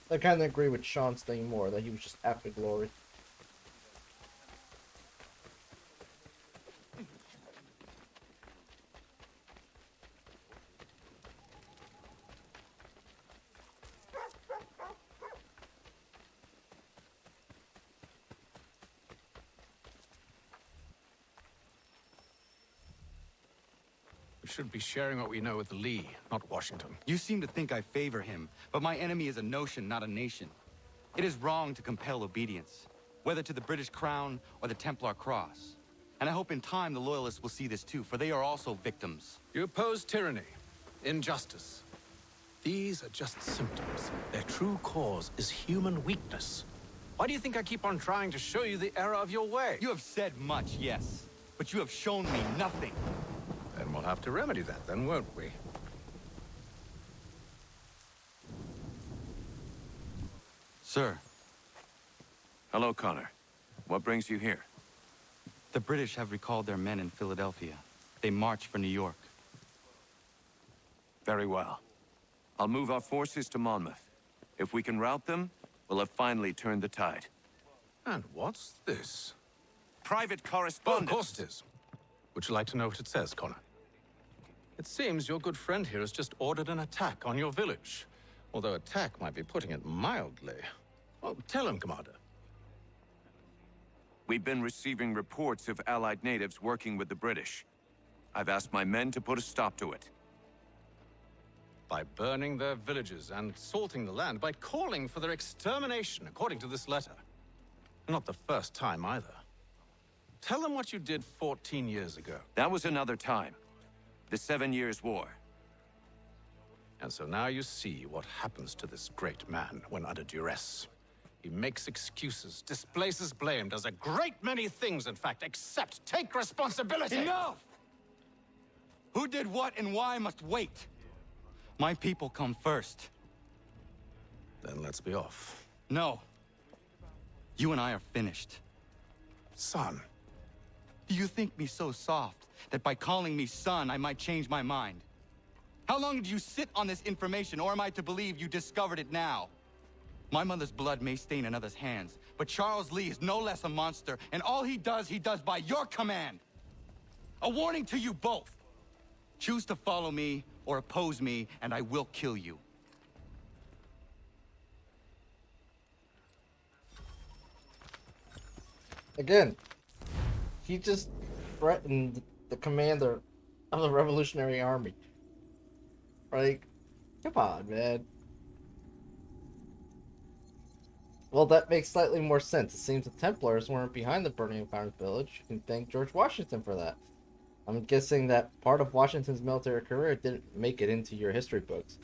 I kind of agree with Sean's thing more, that he was just after glory. We should be sharing what we know with Lee, not Washington. You seem to think I favor him, but my enemy is a notion, not a nation. It is wrong to compel obedience, whether to the British Crown or the Templar Cross. And I hope in time the Loyalists will see this too, for they are also victims. You oppose tyranny, injustice. These are just symptoms. Their true cause is human weakness. Why do you think I keep on trying to show you the error of your way? You have said much, yes, but you have shown me nothing. Then we'll have to remedy that then, won't we? Sir. Hello, Connor. What brings you here? The British have recalled their men in Philadelphia. They march for New York. Very well. I'll move our forces to Monmouth. If we can rout them, we'll have finally turned the tide. And what's this? Private Oh, correspondence. of course it is. Would you like to know what it says, Connor? It seems your good friend here has just ordered an attack on your village. Although attack might be putting it mildly. Well, tell him, Commander. We've been receiving reports of Allied natives working with the British. I've asked my men to put a stop to it. By burning their villages and salting the land, by calling for their extermination, according to this letter. Not the first time, either. Tell them what you did 14 years ago. That was another time. The 7 Years' War. And so now you see what happens to this great man when under duress. He makes excuses, displaces blame, does a great many things, in fact, except take responsibility! Enough! Who did what and why must wait. My people come first. Then let's be off. No. You and I are finished. Son. Do you think me so soft that by calling me son, I might change my mind? How long did you sit on this information, or am I to believe you discovered it now? My mother's blood may stain another's hands, but Charles Lee is no less a monster, and all he does by your command. A warning to you both. Choose to follow me or oppose me, and I will kill you. Again, he just threatened the commander of the Revolutionary Army. Like, come on, man. Well, that makes slightly more sense. It seems the Templars weren't behind the burning of Iron Village. You can thank George Washington for that. I'm guessing that part of Washington's military career didn't make it into your history books.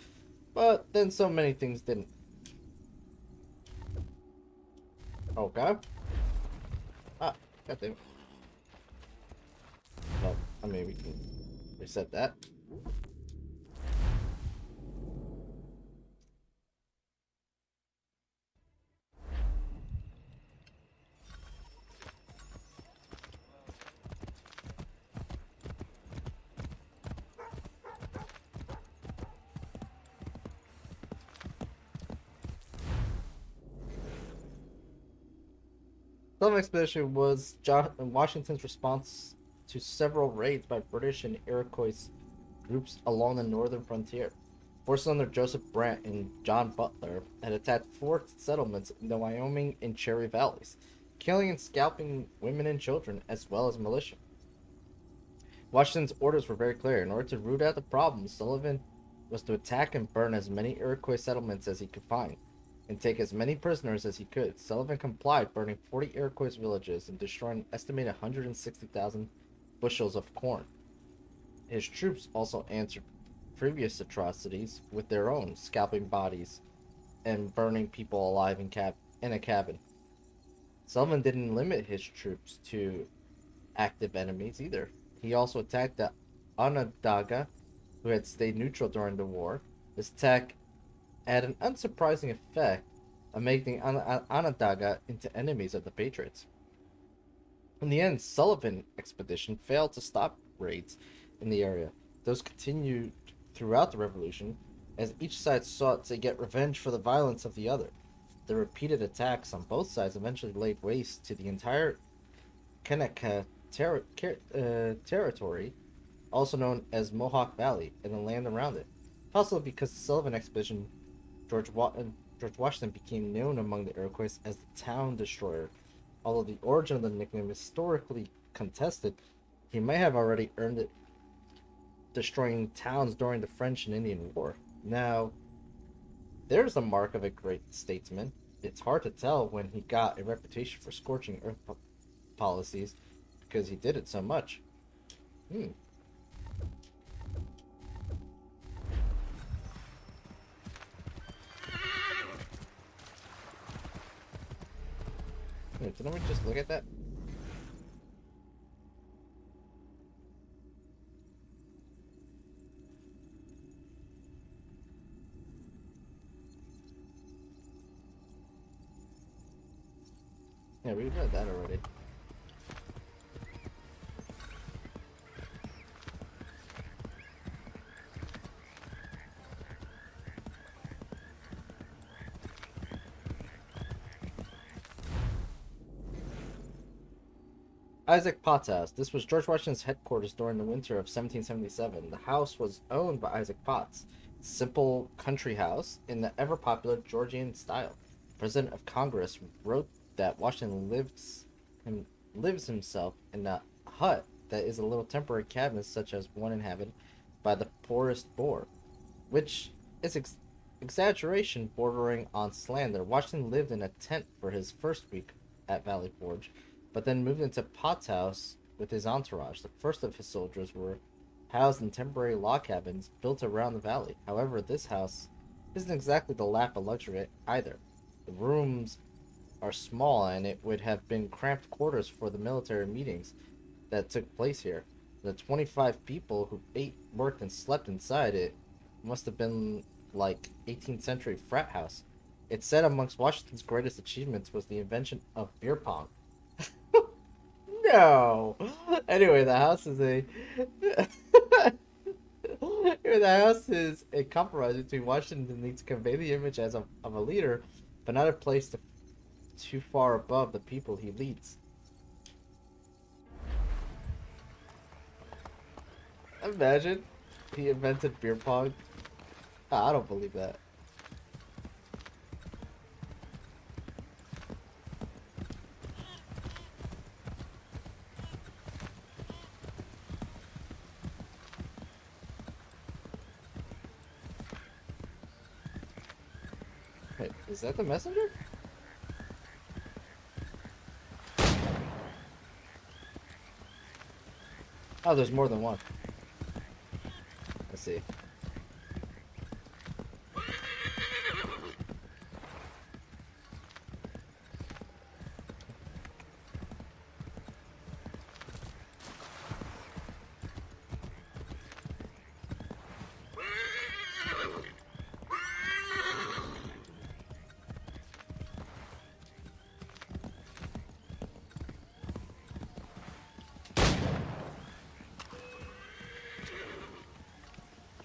But then so many things didn't. Okay. Ah, goddamn. Well, I mean, we can reset that. Sullivan Expedition was Washington's response to several raids by British and Iroquois groups along the northern frontier. Forces under Joseph Brant and John Butler had attacked fort settlements in the Wyoming and Cherry Valleys, killing and scalping women and children as well as militia. Washington's orders were very clear. In order to root out the problem, Sullivan was to attack and burn as many Iroquois settlements as he could find, and take as many prisoners as he could. Sullivan complied, burning 40 Iroquois villages and destroying an estimated 160,000 bushels of corn. His troops also answered previous atrocities with their own, scalping bodies and burning people alive in a cabin. Sullivan didn't limit his troops to active enemies either. He also attacked the Onondaga, who had stayed neutral during the war. This attack had an unsurprising effect of making Onondaga into enemies of the Patriots. In the end, Sullivan expedition failed to stop raids in the area. Those continued throughout the Revolution, as each side sought to get revenge for the violence of the other. The repeated attacks on both sides eventually laid waste to the entire Kanaka territory, also known as Mohawk Valley, and the land around it. Possibly because the Sullivan expedition, George Washington became known among the Iroquois as the Town Destroyer. Although the origin of the nickname is historically contested, he may have already earned it destroying towns during the French and Indian War. Now, there's a mark of a great statesman. It's hard to tell when he got a reputation for scorching earth policies, because he did it so much. Wait, didn't we just look at that? Yeah, we read that already. Isaac Potts House. This was George Washington's headquarters during the winter of 1777. The house was owned by Isaac Potts. Simple country house in the ever-popular Georgian style. The President of Congress wrote that Washington lives himself in a hut that is a little temporary cabin, such as one inhabited by the poorest boor, which is exaggeration bordering on slander. Washington lived in a tent for his first week at Valley Forge, but then moved into Potts House with his entourage. The first of his soldiers were housed in temporary log cabins built around the valley. However, this house isn't exactly the lap of luxury either. The rooms are small, and it would have been cramped quarters for the military meetings that took place here. The 25 people who ate, worked, and slept inside it must have been like 18th century frat house. It's said amongst Washington's greatest achievements was the invention of beer pong. No. Anyway, the house is a compromise between Washington needs to convey the image of a leader, but not a place too far above the people he leads. Imagine he invented beer pong. I don't believe that. Wait, is that the messenger? Oh, there's more than one. Let's see.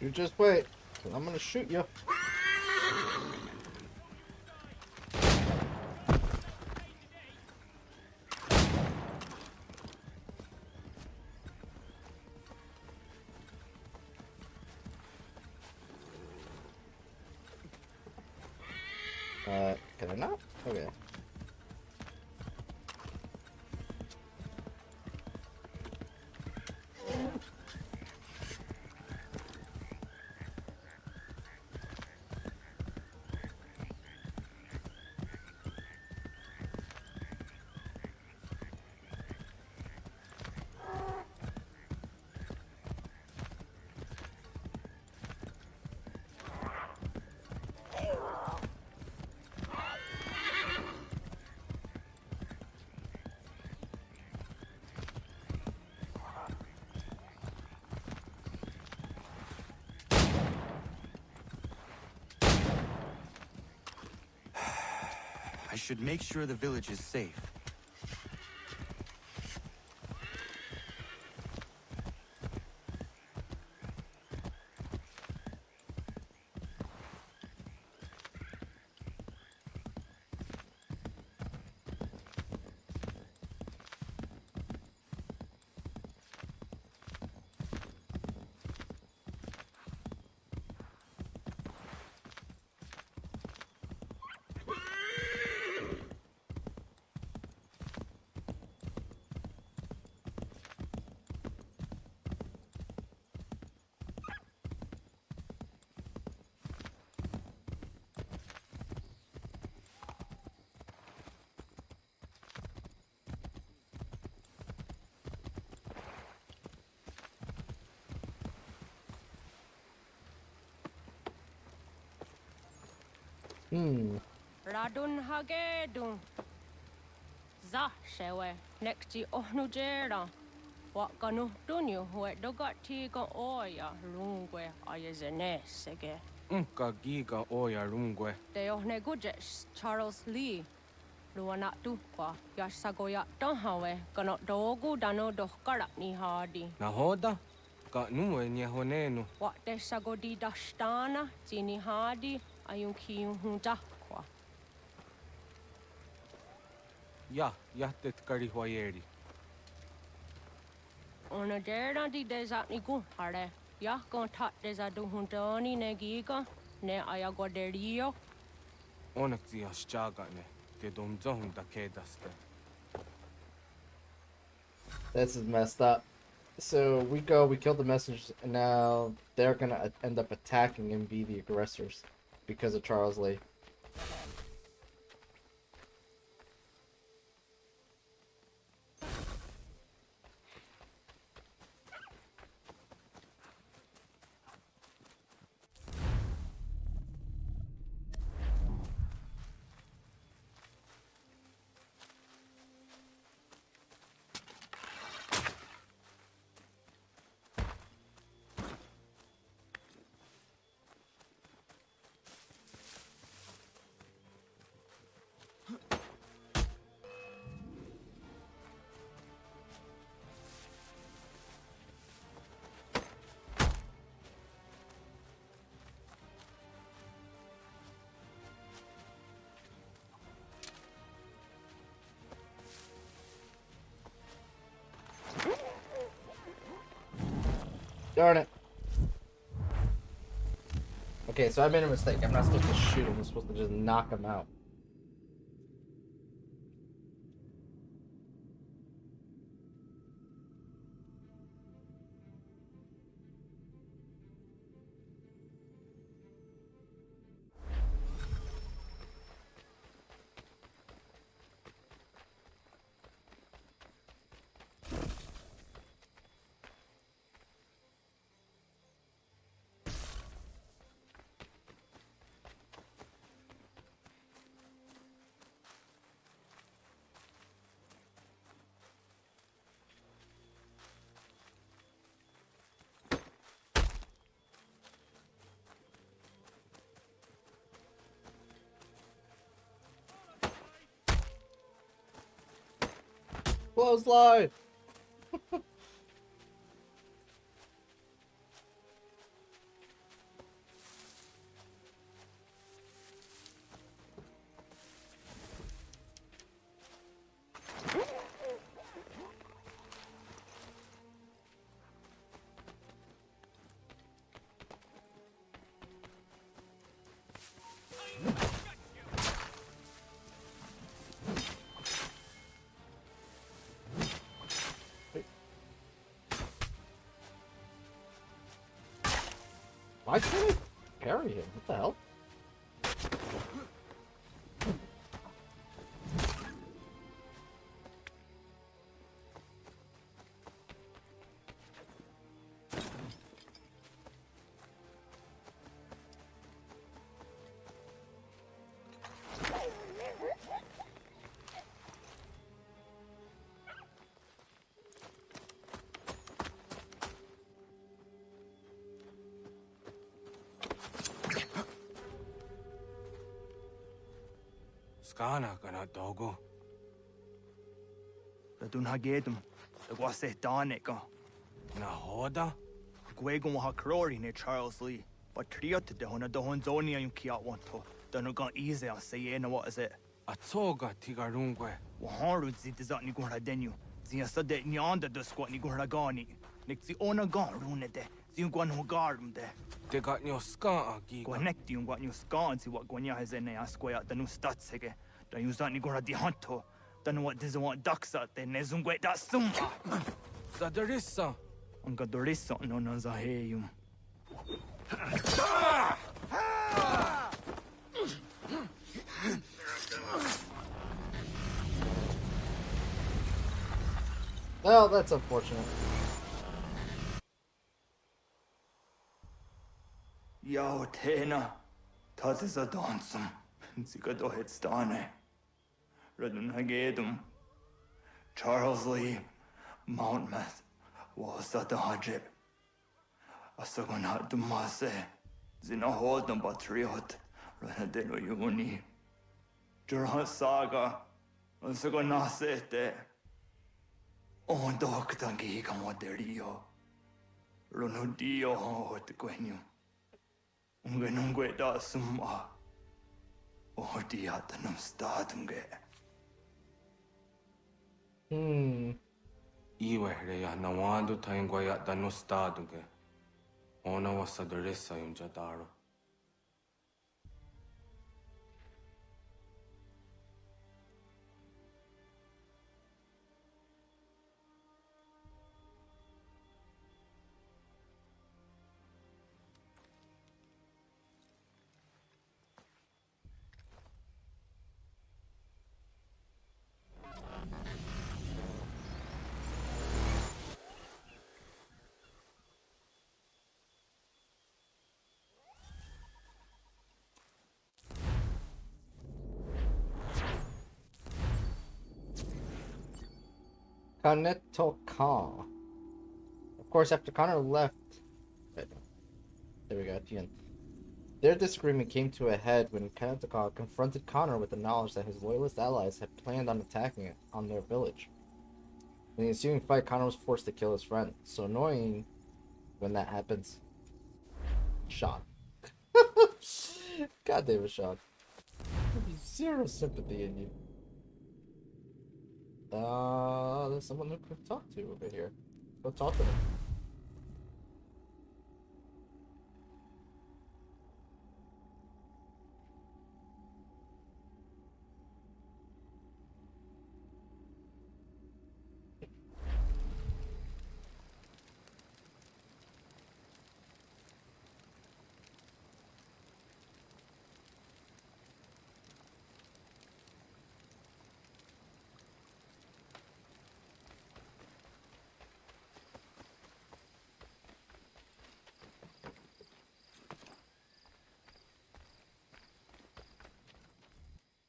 You just wait, 'cause I'm gonna shoot you. Can I not? Okay. I should make sure the village is safe. Radun hagedun. Za shewe nekti ohnujera. Wakanu dunyu hue dogati ga oya rungwe ayezenesege. Unka giga oya rungwe. De ohne gujes Charles Lee. Luana tukwa yasagoya donhawe kano dogu dano dohkara ni hadi. Nahoda? Ka nuwe nye honenu. Wat de sagodi dashtana tini hadi ayun kiyun hundakwa. Ya, yahtet karihwayeri. Ona dera di deza ni guhare. Ya kon tat deza duhuntoni ne giga ne ayagoderio. Onakti ashchagane. Te domzohum da kedaste. This is messed up. So we kill the messengers, and now they're gonna end up attacking and be the aggressors because of Charles Lee. Darn it. Okay, so I made a mistake. I'm not supposed to shoot him. I'm supposed to just knock him out. Clothesline! Why can't I parry him? What the hell? Skana kana dogo. Radun hagedum. The guase danica. Na hoda? Guegon ha crori ne Charles Lee. But triot de hona dohon zonia yung kiat wanto. Danugan easy on say no what is it? Atsoga tigarungwe. Waharu zitizat ni gura denu. Zia sade nyanda do squat ni gura gani. Nixi ona gan rune de. Ziungwan hogarum de. They got your ska giga. Connect you got new ska and see what Gwanya has in a square the new stats again. Don't use that ni gura di hunto. Don't know what doesn't want ducks out there. Nezungwe that summa. Zadarissa. Angadorissa no nazaheyum. Well, that's unfortunate. Yo, Tena. That is a dancum. Zigado headstane. Radun Hagedum. Charles Lee. Mountmouth. Was at the Hajib. Asagonat Dumase. Zinahold and Batriot. Ranadeno Yuni. Jurhan Saga. Asagonasete. On Doctangi Camoderio. Runudio hot Gwenum. Ungenungue da summa. Oh, diatanum statunge. Iwehreya nawando taingwaya danustaduge. Ona wasadarissa yunjadaro. Kaneto Khan. Of course, after Connor left... Wait, there we go, at the end. Their disagreement came to a head when Kaneto Khan confronted Connor with the knowledge that his loyalist allies had planned on attacking it on their village. In the ensuing fight, Connor was forced to kill his friend. So annoying when that happens. Shock. God damn it, Shock. Zero sympathy in you. There's someone who could talk to over here. Go talk to them.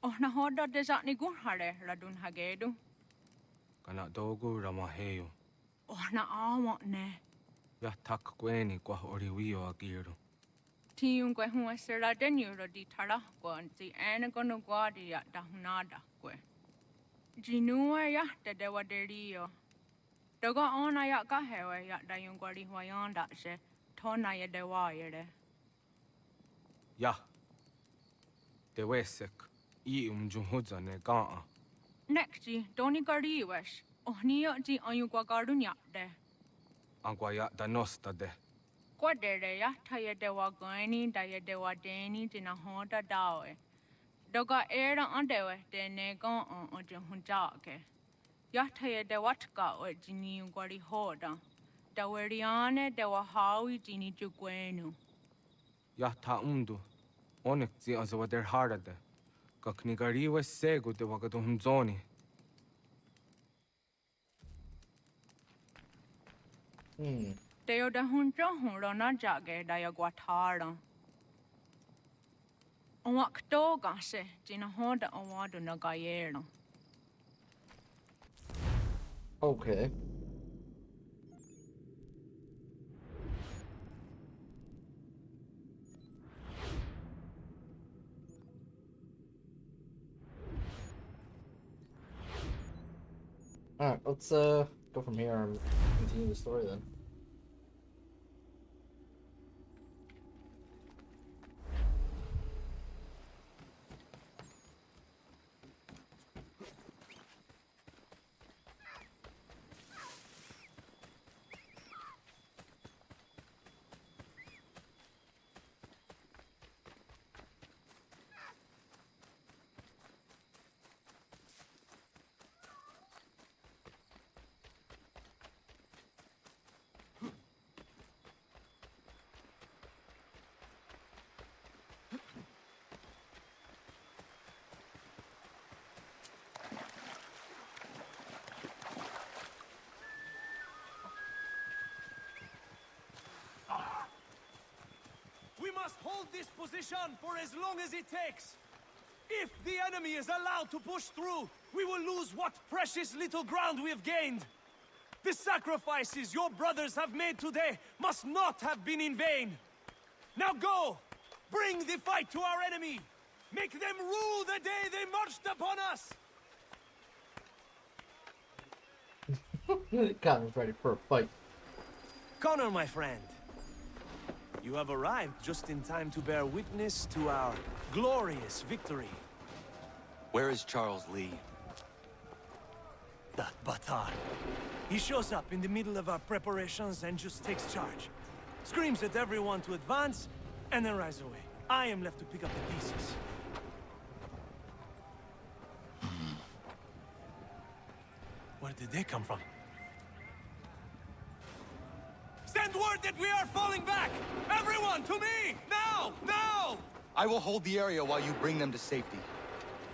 Oh, na hoda de zat ni gun hare radun hagedu. Kana dogo ramaheyo. Oh, na awat ne. Ya tak kweni kwa oriwio agiro. Tiun kwe hun sera den yuro di tara kwan ti ene kono gwadi ya da hunada kwe. Jinua ya de waderio. Doga ona ya kahewe ya dayungwari wayanda she tona ya de wayere. Ya. Dewesek. I umjunhuza ne gaa. Nekji doni gariwesh. Ohniyo ji ayugwa garunya de. Agwaya danosta de. Kwadere ya taye de wagani daye de wadeni jina honda dawe. Doga era andewe de negon on ojunhunjake. Ya taye de watka o jini gwari hoda. Da weriane de wahawi jini jugwenu. Ya ta umdu. Onek zi azawa der harade. Kaknigariwe segu de wagaduhumzoni. Deo da hunja hunrona jage da ya guatara. Onwak doga se jina honda onwadu na gayera. Okay. Alright, let's go from here and continue the story then. We must hold this position for as long as it takes. If the enemy is allowed to push through, we will lose what precious little ground we have gained. The sacrifices your brothers have made today must not have been in vain. Now go! Bring the fight to our enemy! Make them rue the day they marched upon us! Got me ready for a fight. Connor, my friend. You have arrived just in time to bear witness to our glorious victory. Where is Charles Lee? That Batar. He shows up in the middle of our preparations and just takes charge. Screams at everyone to advance, and then rides away. I am left to pick up the pieces. Where did they come from? Send word that we are falling back! Everyone, to me! Now! Now! I will hold the area while you bring them to safety.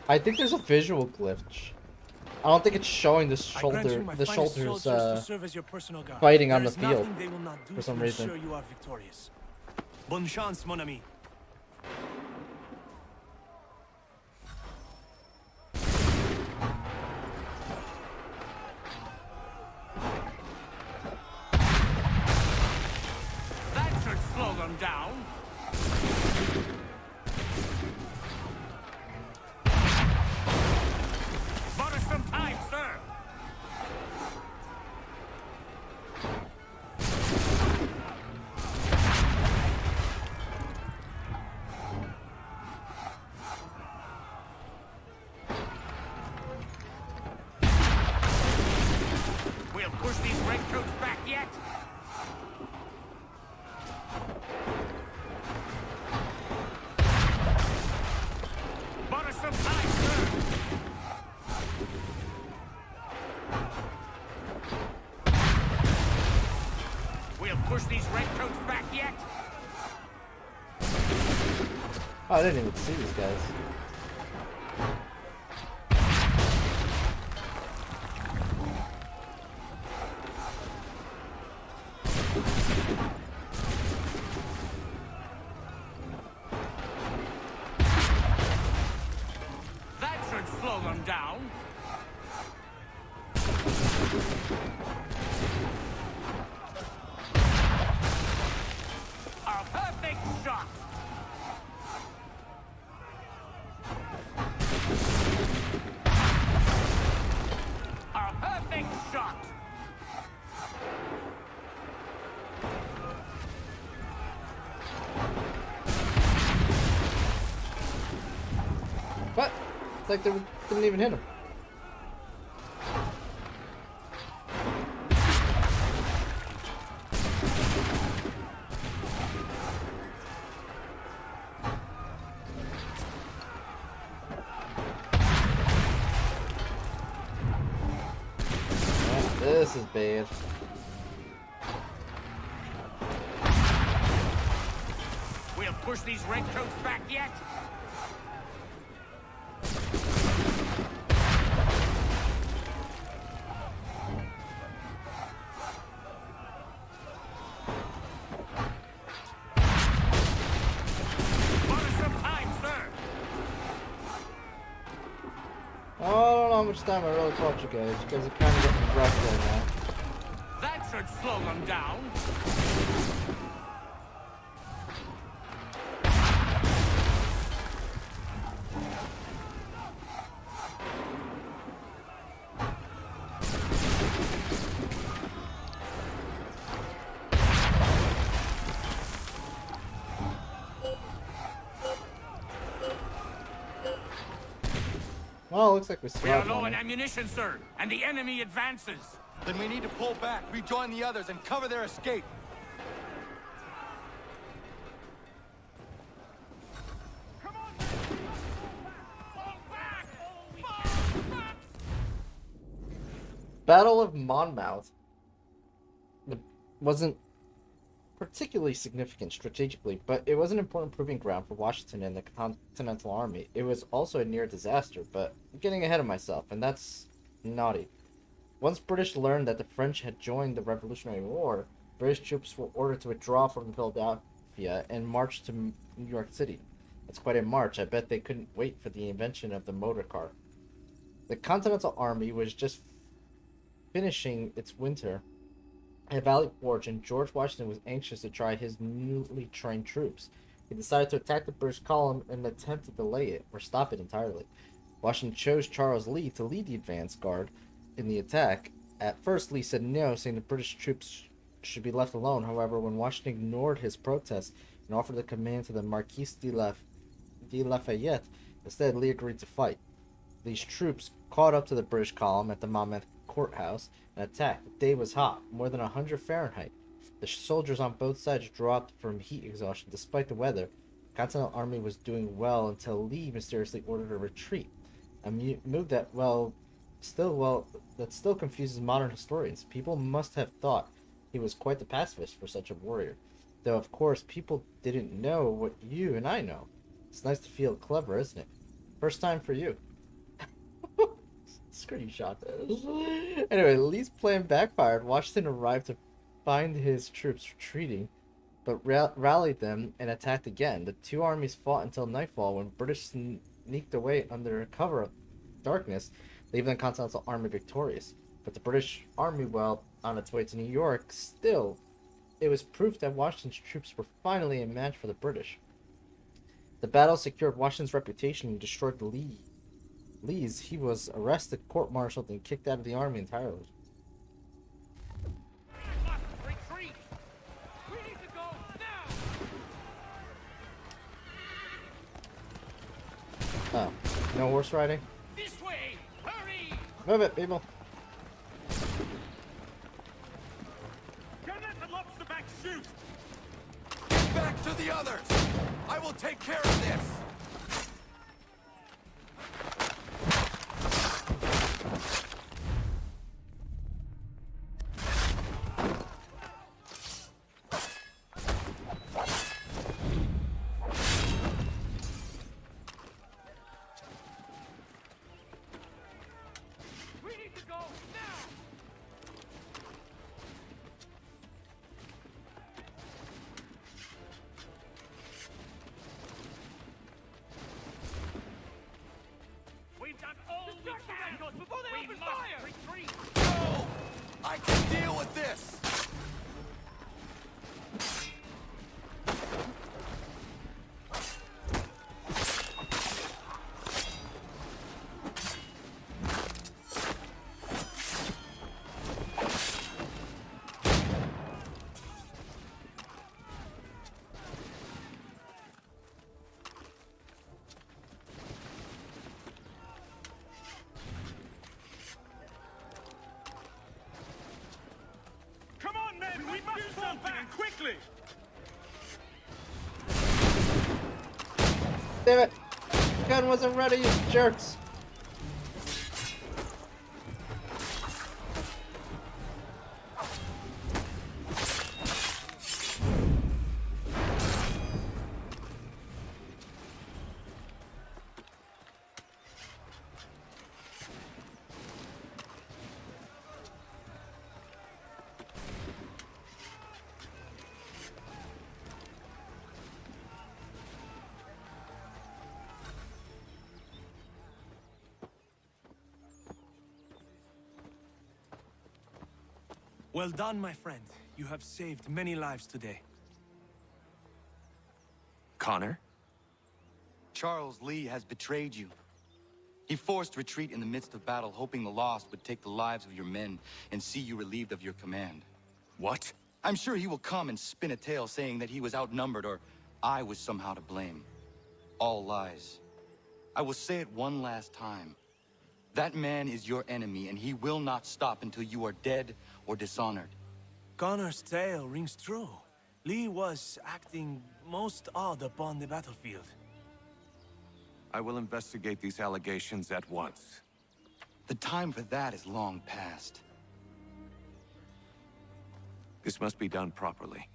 I think there's a visual glitch. I don't think it's showing the shoulders fighting on the field for some reason. Sure you are victorious. Bonne chance, mon ami. That should slow them down. Bought us some time, sir. We'll push these redcoats back yet. Bought us some time, sir. We'll push these redcoats back yet. Oh, I didn't even see these guys. That should slow them down. A perfect shot. like they didn't even hit him. This is bad. We'll push these redcoats back yet? I don't know how much time I really caught you guys. You guys are kind of getting wrecked right now. That should slow them down. Well, it looks like we We are survived low on in it. ammunition, sir, and the enemy advances. Then we need to pull back, rejoin the others, and cover their escape. Battle of Monmouth. It wasn't particularly significant strategically, but it was an important proving ground for Washington and the Continental Army. It was also a near disaster, but I'm getting ahead of myself, and that's naughty. Once British learned that the French had joined the Revolutionary War, British troops were ordered to withdraw from Philadelphia and march to New York City. That's quite a march. I bet they couldn't wait for the invention of the motor car. The Continental Army was just finishing its winter at Valley Forge, and George Washington was anxious to try his newly trained troops. He decided to attack the British column in an attempt to delay it, or stop it entirely. Washington chose Charles Lee to lead the advance guard in the attack. At first, Lee said no, saying the British troops should be left alone. However, when Washington ignored his protests and offered the command to the Marquis de Lafayette, instead Lee agreed to fight. These troops caught up to the British column at the Monmouth courthouse and attacked. The day was hot, more than 100 Fahrenheit. The soldiers on both sides dropped from heat exhaustion. Despite the weather, the Continental Army was doing well until Lee mysteriously ordered a retreat. A move that still confuses modern historians. People must have thought he was quite the pacifist for such a warrior. Though, of course, people didn't know what you and I know. It's nice to feel clever, isn't it? First time for you. Screenshot this. Anyway, Lee's plan backfired. Washington arrived to find his troops retreating, but rallied them and attacked again. The two armies fought until nightfall, when British sneaked away under cover of darkness, leaving the Continental Army victorious. But the British Army, well, on its way to New York, still, it was proof that Washington's troops were finally a match for the British. The battle secured Washington's reputation and destroyed Lee's. He was arrested, court-martialed, and kicked out of the army entirely. Retreat! We need to go now! Oh, no horse riding? This way! Hurry! Move it, people. Can let the lobster back shoot! Get back to the others! I will take care of this! We've done all we can! Before they open fire! Retreat! No! I can deal with this! damn it! The gun wasn't ready, you jerks! Well done, my friend. You have saved many lives today. Connor? Charles Lee has betrayed you. He forced retreat in the midst of battle, hoping the lost would take the lives of your men and see you relieved of your command. What? I'm sure he will come and spin a tale saying that he was outnumbered or I was somehow to blame. All lies. I will say it one last time. That man is your enemy, and he will not stop until you are dead or dishonored. Connor's tale rings true. Lee was acting most odd upon the battlefield. I will investigate these allegations at once. The time for that is long past. This must be done properly,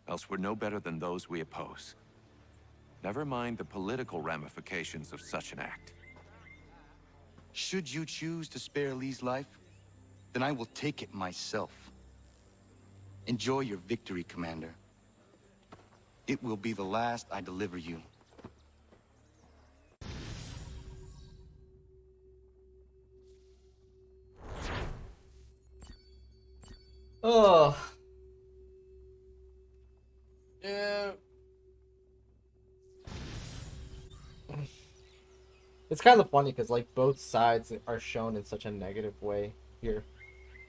else we're no better than those we oppose. Never mind the political ramifications of such an act. Should you choose to spare Lee's life, then I will take it myself. Enjoy your victory, Commander. It will be the last I deliver you. Oh. Yeah. It's kind of funny because like both sides are shown in such a negative way here,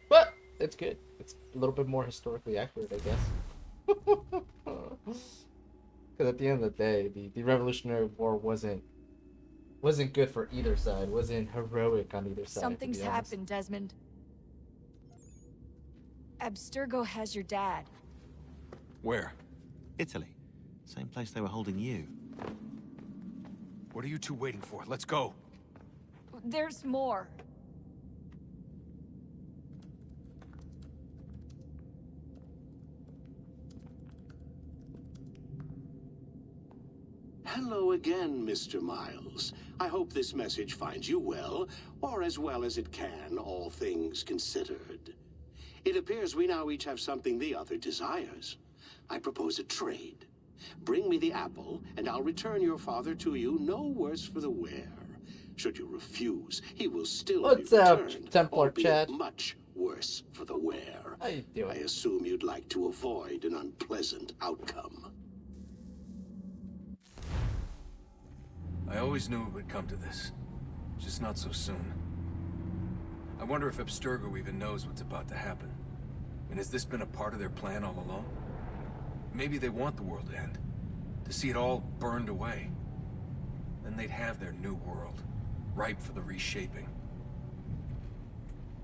but it's good. It's a little bit more historically accurate, I guess. Because at the end of the day, the Revolutionary War wasn't good for either side. Wasn't heroic on either side. Something's happened, Desmond. Abstergo has your dad. Where? Italy. Same place they were holding you. What are you two waiting for? Let's go. There's more. Hello again, Mr. Miles. I hope this message finds you well, or as well as it can, all things considered. It appears we now each have something the other desires. I propose a trade. Bring me the apple, and I'll return your father to you no worse for the wear. Should you refuse, he will still What's be up, returned, Templar albeit Chad? much worse for the wear. How you doing? I assume you'd like to avoid an unpleasant outcome. I always knew it would come to this. Just not so soon. I wonder if Abstergo even knows what's about to happen. And has this been a part of their plan all along? Maybe they want the world to end. To see it all burned away. Then they'd have their new world. Ripe for the reshaping.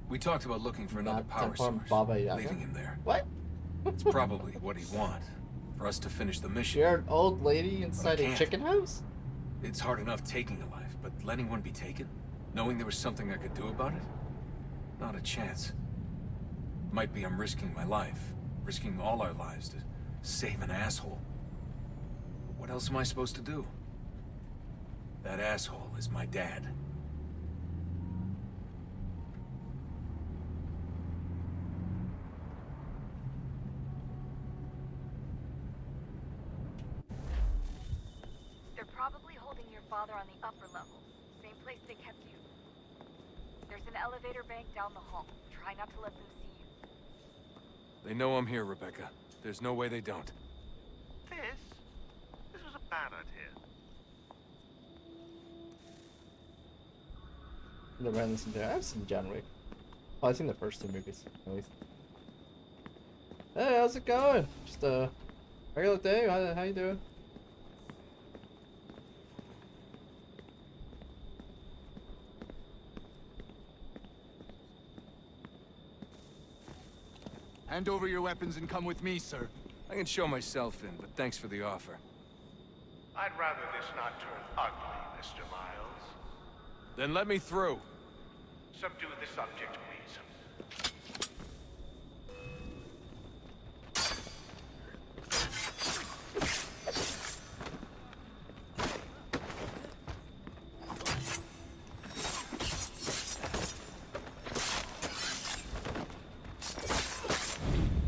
We talked about looking for another power source. Leaving him there. What? It's probably what he'd want. For us to finish the mission. You're an old lady inside a chicken house? It's hard enough taking a life, but letting one be taken? Knowing there was something I could do about it? Not a chance. Might be I'm risking my life. Risking all our lives to save an asshole. What else am I supposed to do? That asshole is my dad. They're probably holding your father on the upper level. Same place they kept you. There's an elevator bank down the hall. Try not to let them see you. They know I'm here, Rebecca. There's no way they don't. This was a bad idea. Never had listened to it. I've seen John Wick. Oh, I've seen the first two movies, at least. Hey, how's it going? Just a regular day. How you doing? Hand over your weapons and come with me, sir. I can show myself in, but thanks for the offer. I'd rather this not turn ugly, Mr. Miles. Then let me through. Subdue the subject, please.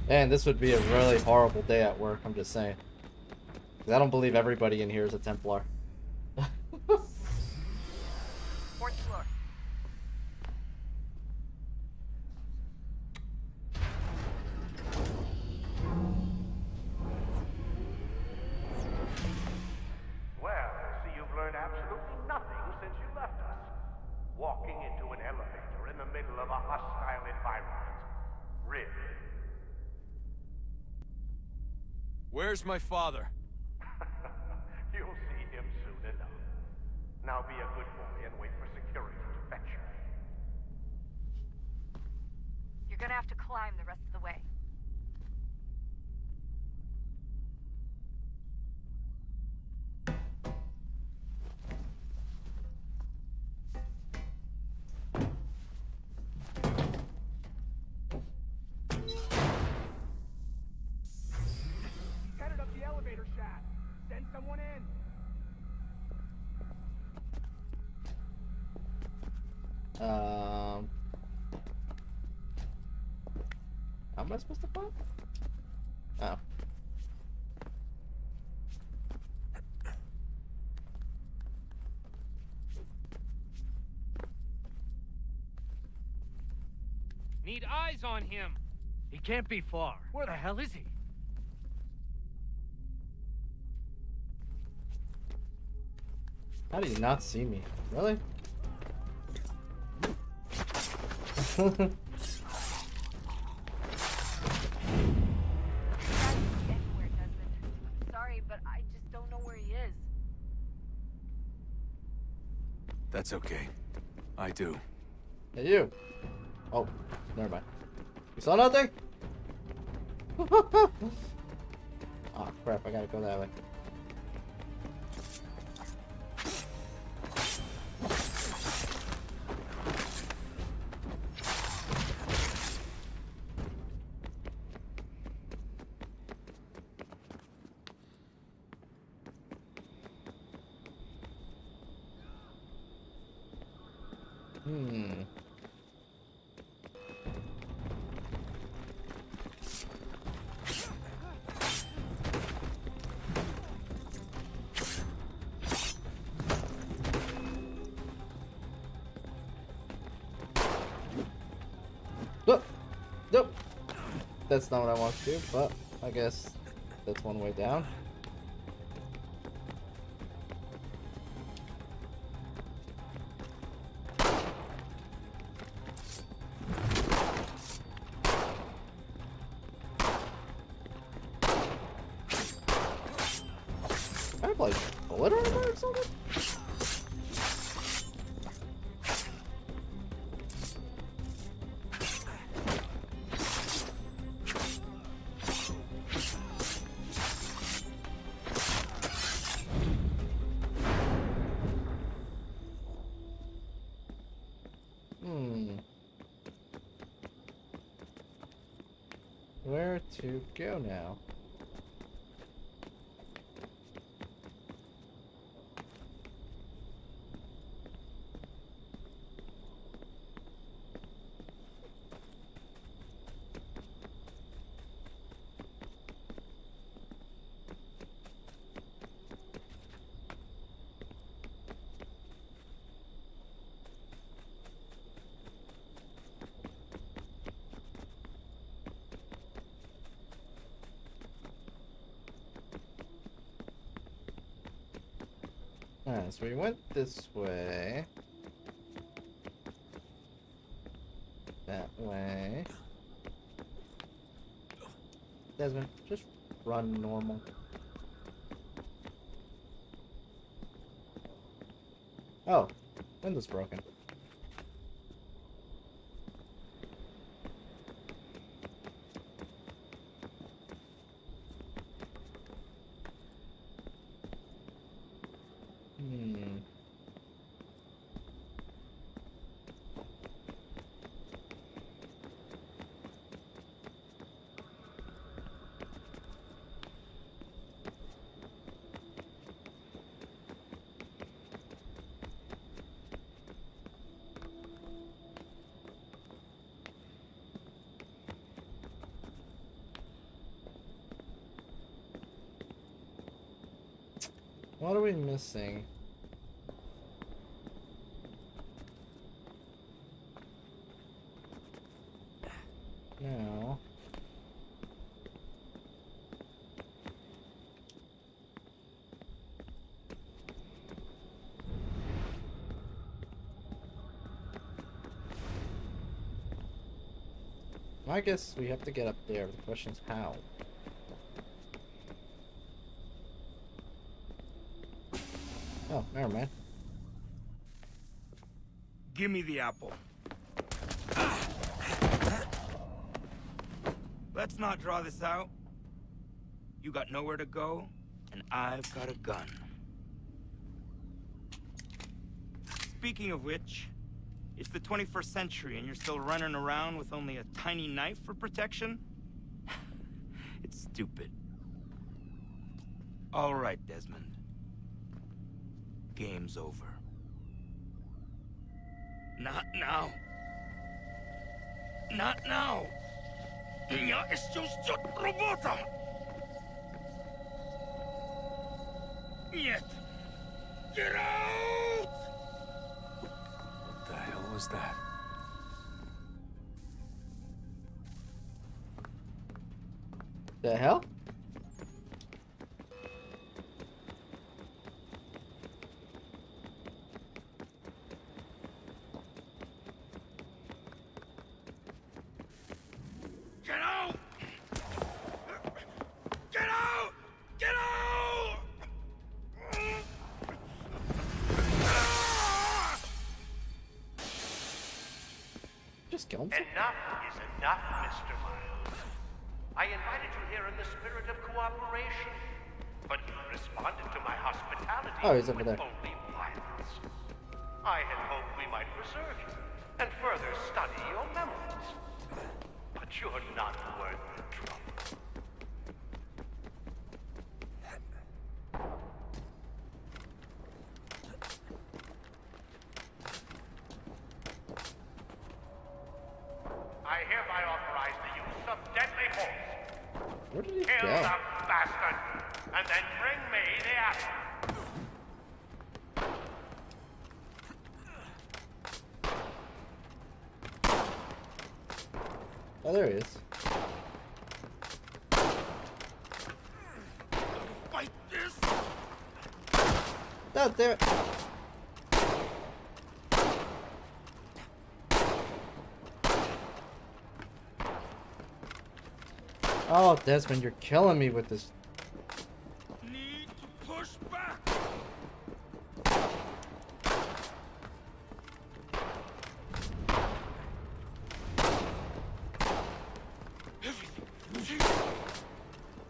And this would be a really horrible day at work, I'm just saying. 'Cause I don't believe everybody in here is a Templar. Fourth floor. Well, I see you've learned absolutely nothing since you left us. Walking into an elevator in the middle of a hostile environment. Really? Where's my father? You'll see him soon enough. Now be a good boy and wait for security to fetch you. You're gonna have to climb the rest of the way. Headed up the elevator shaft. Send someone in. How am I supposed to pop? Oh. Need eyes on him. He can't be far. Where the hell is he? How do you not see me? Really? Anywhere, Desmond. Sorry, but I just don't know where he is. That's okay. I do. Hey, you. Oh, never mind. You saw nothing? Oh crap, I gotta go that way. Nope. That's not what I want to do, but I guess that's one way down. I have like bullet armor or something? Where to go now? Alright, so we went this way. That way. Desmond, just run normal. Oh, window's broken. What are we missing? No. I guess we have to get up there. The question's how. Oh, never mind. Give me the apple. Let's not draw this out. You got nowhere to go, and I've got a gun. Speaking of which, it's the 21st century and you're still running around with only a tiny knife for protection? It's stupid. All right, Desmond. Game's over. Not now. Not now. Я еще ждет работа. Нет. Get out! What the hell was that? The hell? Get out! Get out! Get out! Just kill him. Enough is enough, Mr. Miles. I invited you here in the spirit of cooperation, but you responded to my hospitality Oh, he's over with there. only violence. I had hoped we might preserve you and further study your memories. But you're not worth the trouble. I hereby authorize the use of deadly force. Where did he Kill go? the bastard, and then bring me the apple. Oh, there he is. Fight this! Oh, there. Oh, Desmond, you're killing me with this. Need to push back!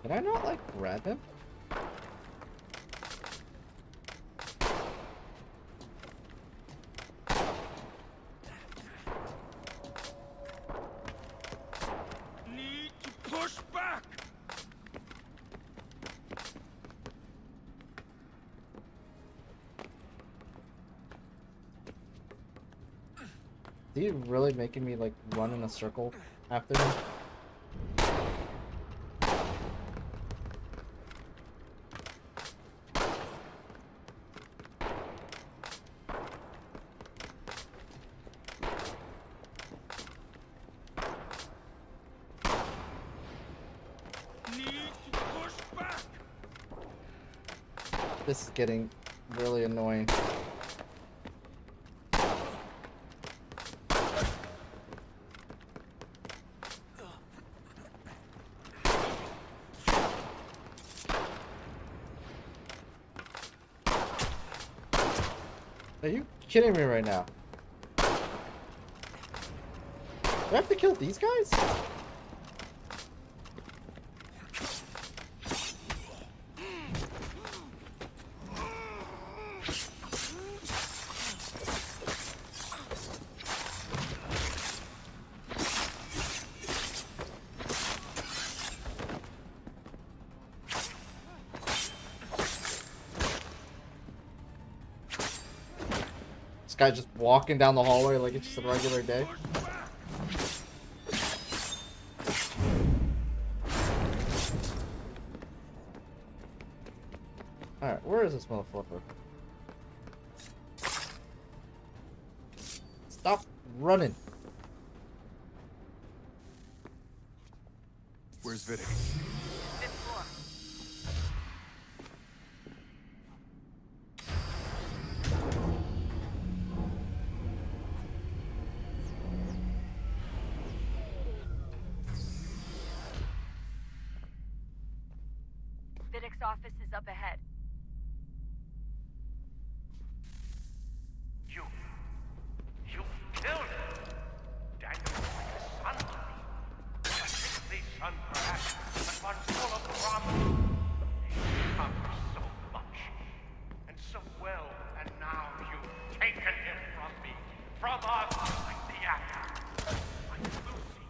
Did I not, like, grab him? Need to push back! Is he really making me, like, run in a circle after him? Need to push back! This is getting really annoying. Are you kidding me right now? Do I have to kill these guys? This guy just walking down the hallway like it's just a regular day. Alright, where is this motherfucker? Stop running. Where's Vidic? Fifth floor. Vidic's office is up ahead. You killed him. Daniel was like a son to me. A sickly son, perhaps, but one full of promise. He accomplished so much, and so well, and now you've taken him from me, from us, like the apple. Like Lucy,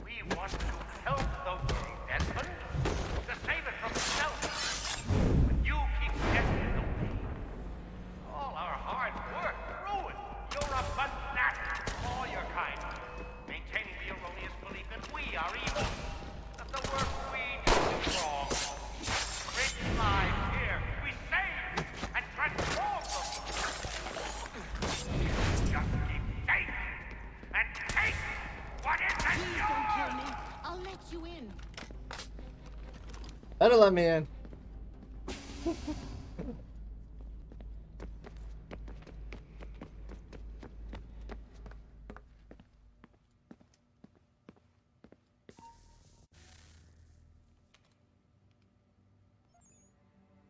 we want to help the world, Desmond, to save it from itself. But you keep getting in the way. All our hard work ruined. You're a fanatic, all your kind, maintaining the erroneous belief that we are evil, that the work we do is wrong. Rich lives here, we save and transform them. Just keep taking and take what isn't yours. Don't kill me. I'll let you in. Better let me in.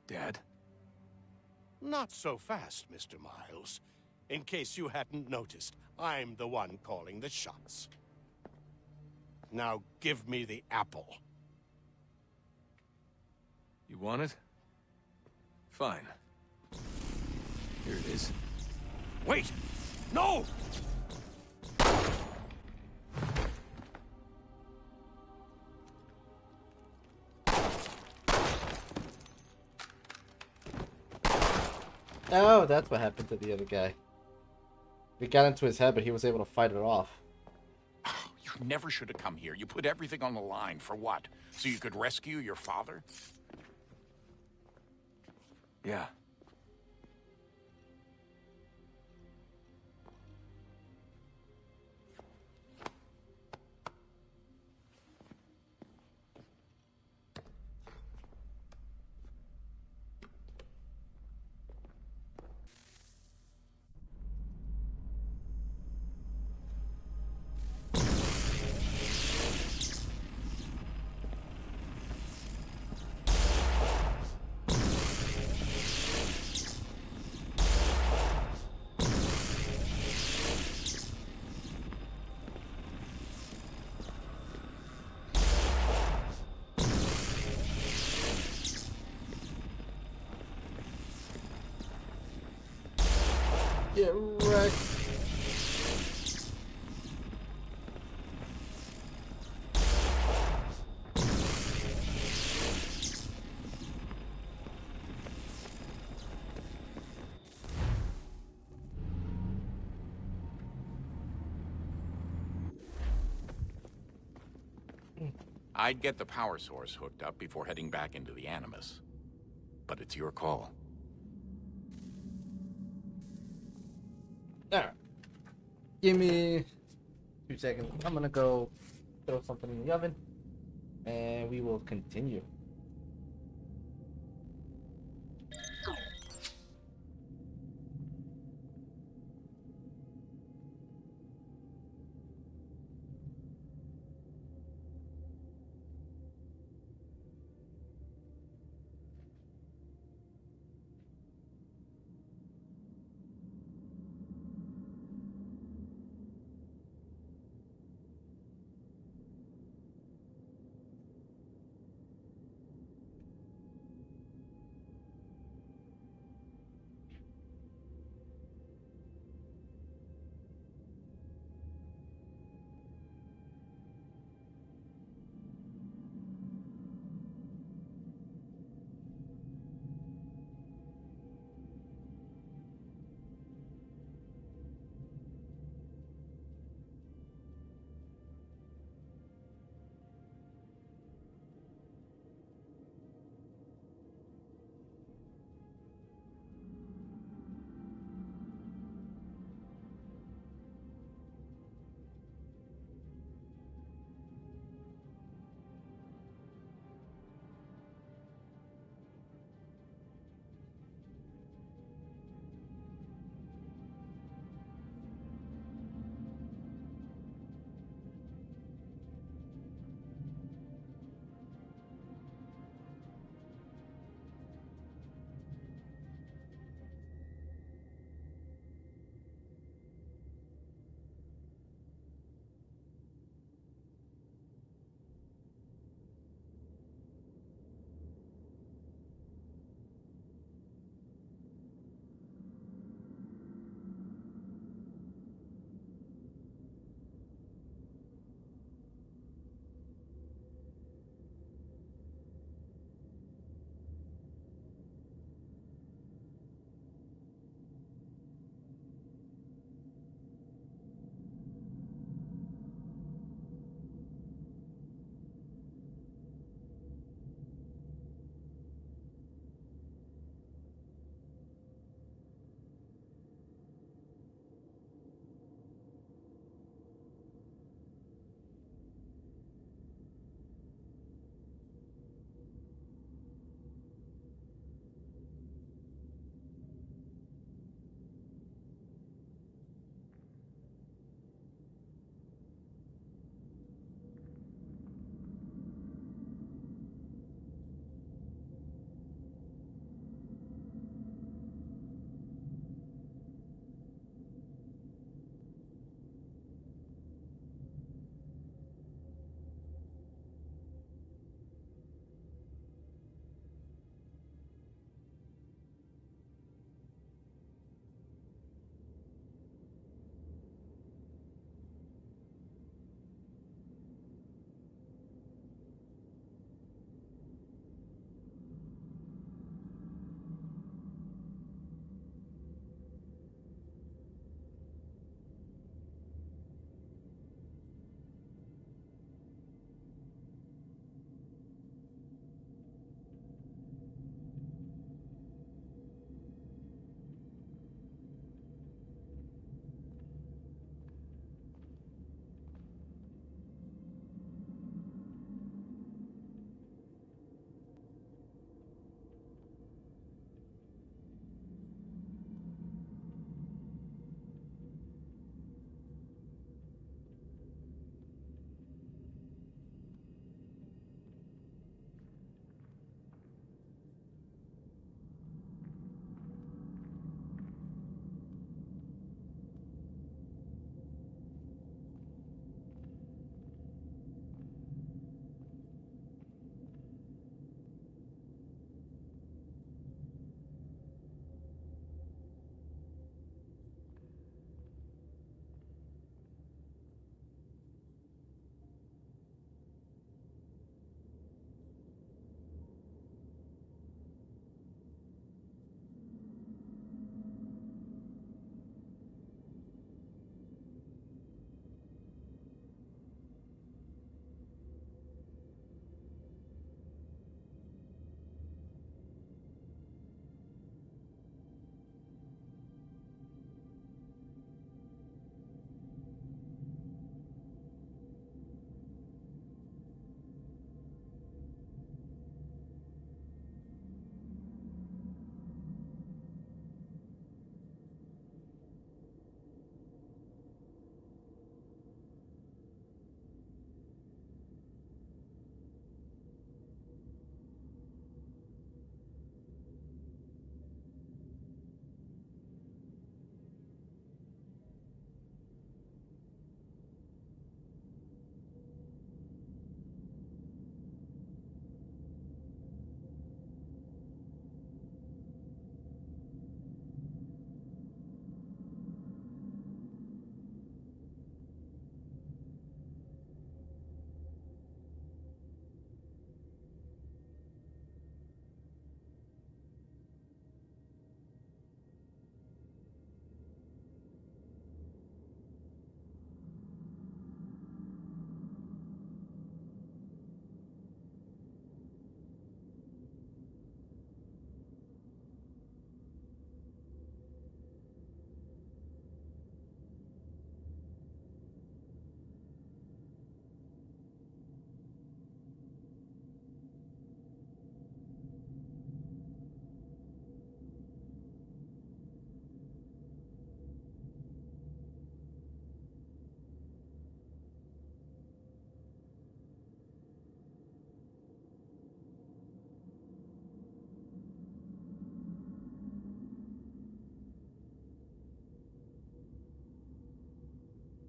Dad? Not so fast, Mr. Miles. In case you hadn't noticed, I'm the one calling the shots. Now give me the apple. You want it? Fine. Here it is. Wait! No! Oh, that's what happened to the other guy. We got into his head, but he was able to fight it off. You never should have come here. You put everything on the line. For what? So you could rescue your father? Yeah. Get wrecked. I'd get the power source hooked up before heading back into the Animus. But it's your call. Alright. Give me 2 seconds. I'm gonna go throw something in the oven. And we will continue.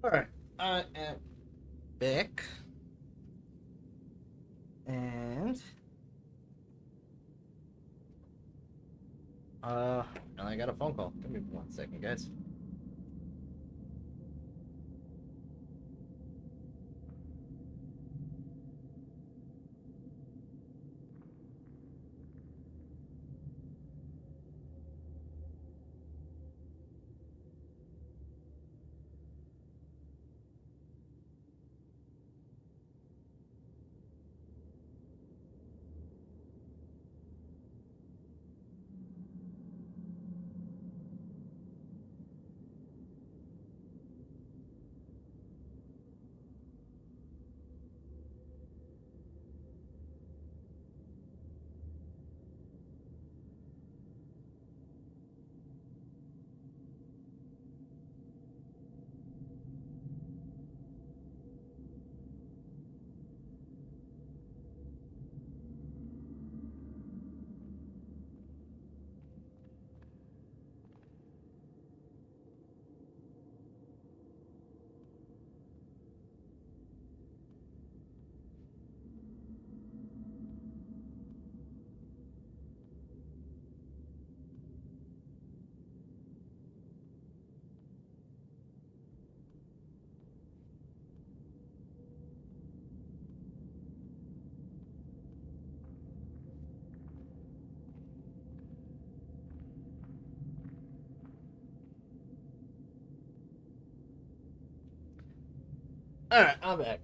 Alright, I am back. And and I got a phone call. Give me 1 second, guys. Alright, I'm back.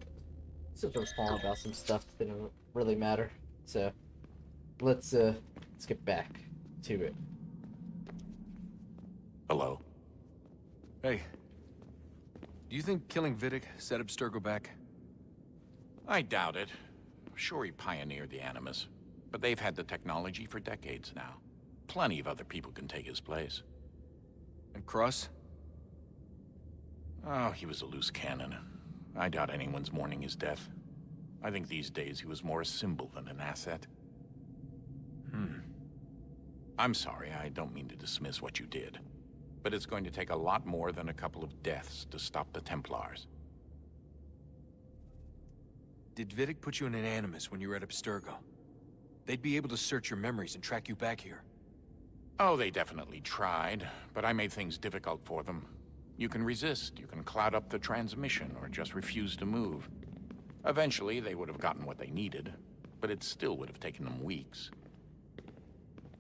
So I was calling about some stuff that didn't really matter. So let's get back to it. Hello? Hey. Do you think killing Vidic set Abstergo back? I doubt it. Sure, he pioneered the Animus, but they've had the technology for decades now. Plenty of other people can take his place. And Cross? Oh, he was a loose cannon. I doubt anyone's mourning his death. I think these days he was more a symbol than an asset. I'm sorry, I don't mean to dismiss what you did. But it's going to take a lot more than a couple of deaths to stop the Templars. Did Vidic put you in an Animus when you were at Abstergo? They'd be able to search your memories and track you back here. Oh, they definitely tried, but I made things difficult for them. You can resist, you can cloud up the transmission, or just refuse to move. Eventually, they would have gotten what they needed, but it still would have taken them weeks.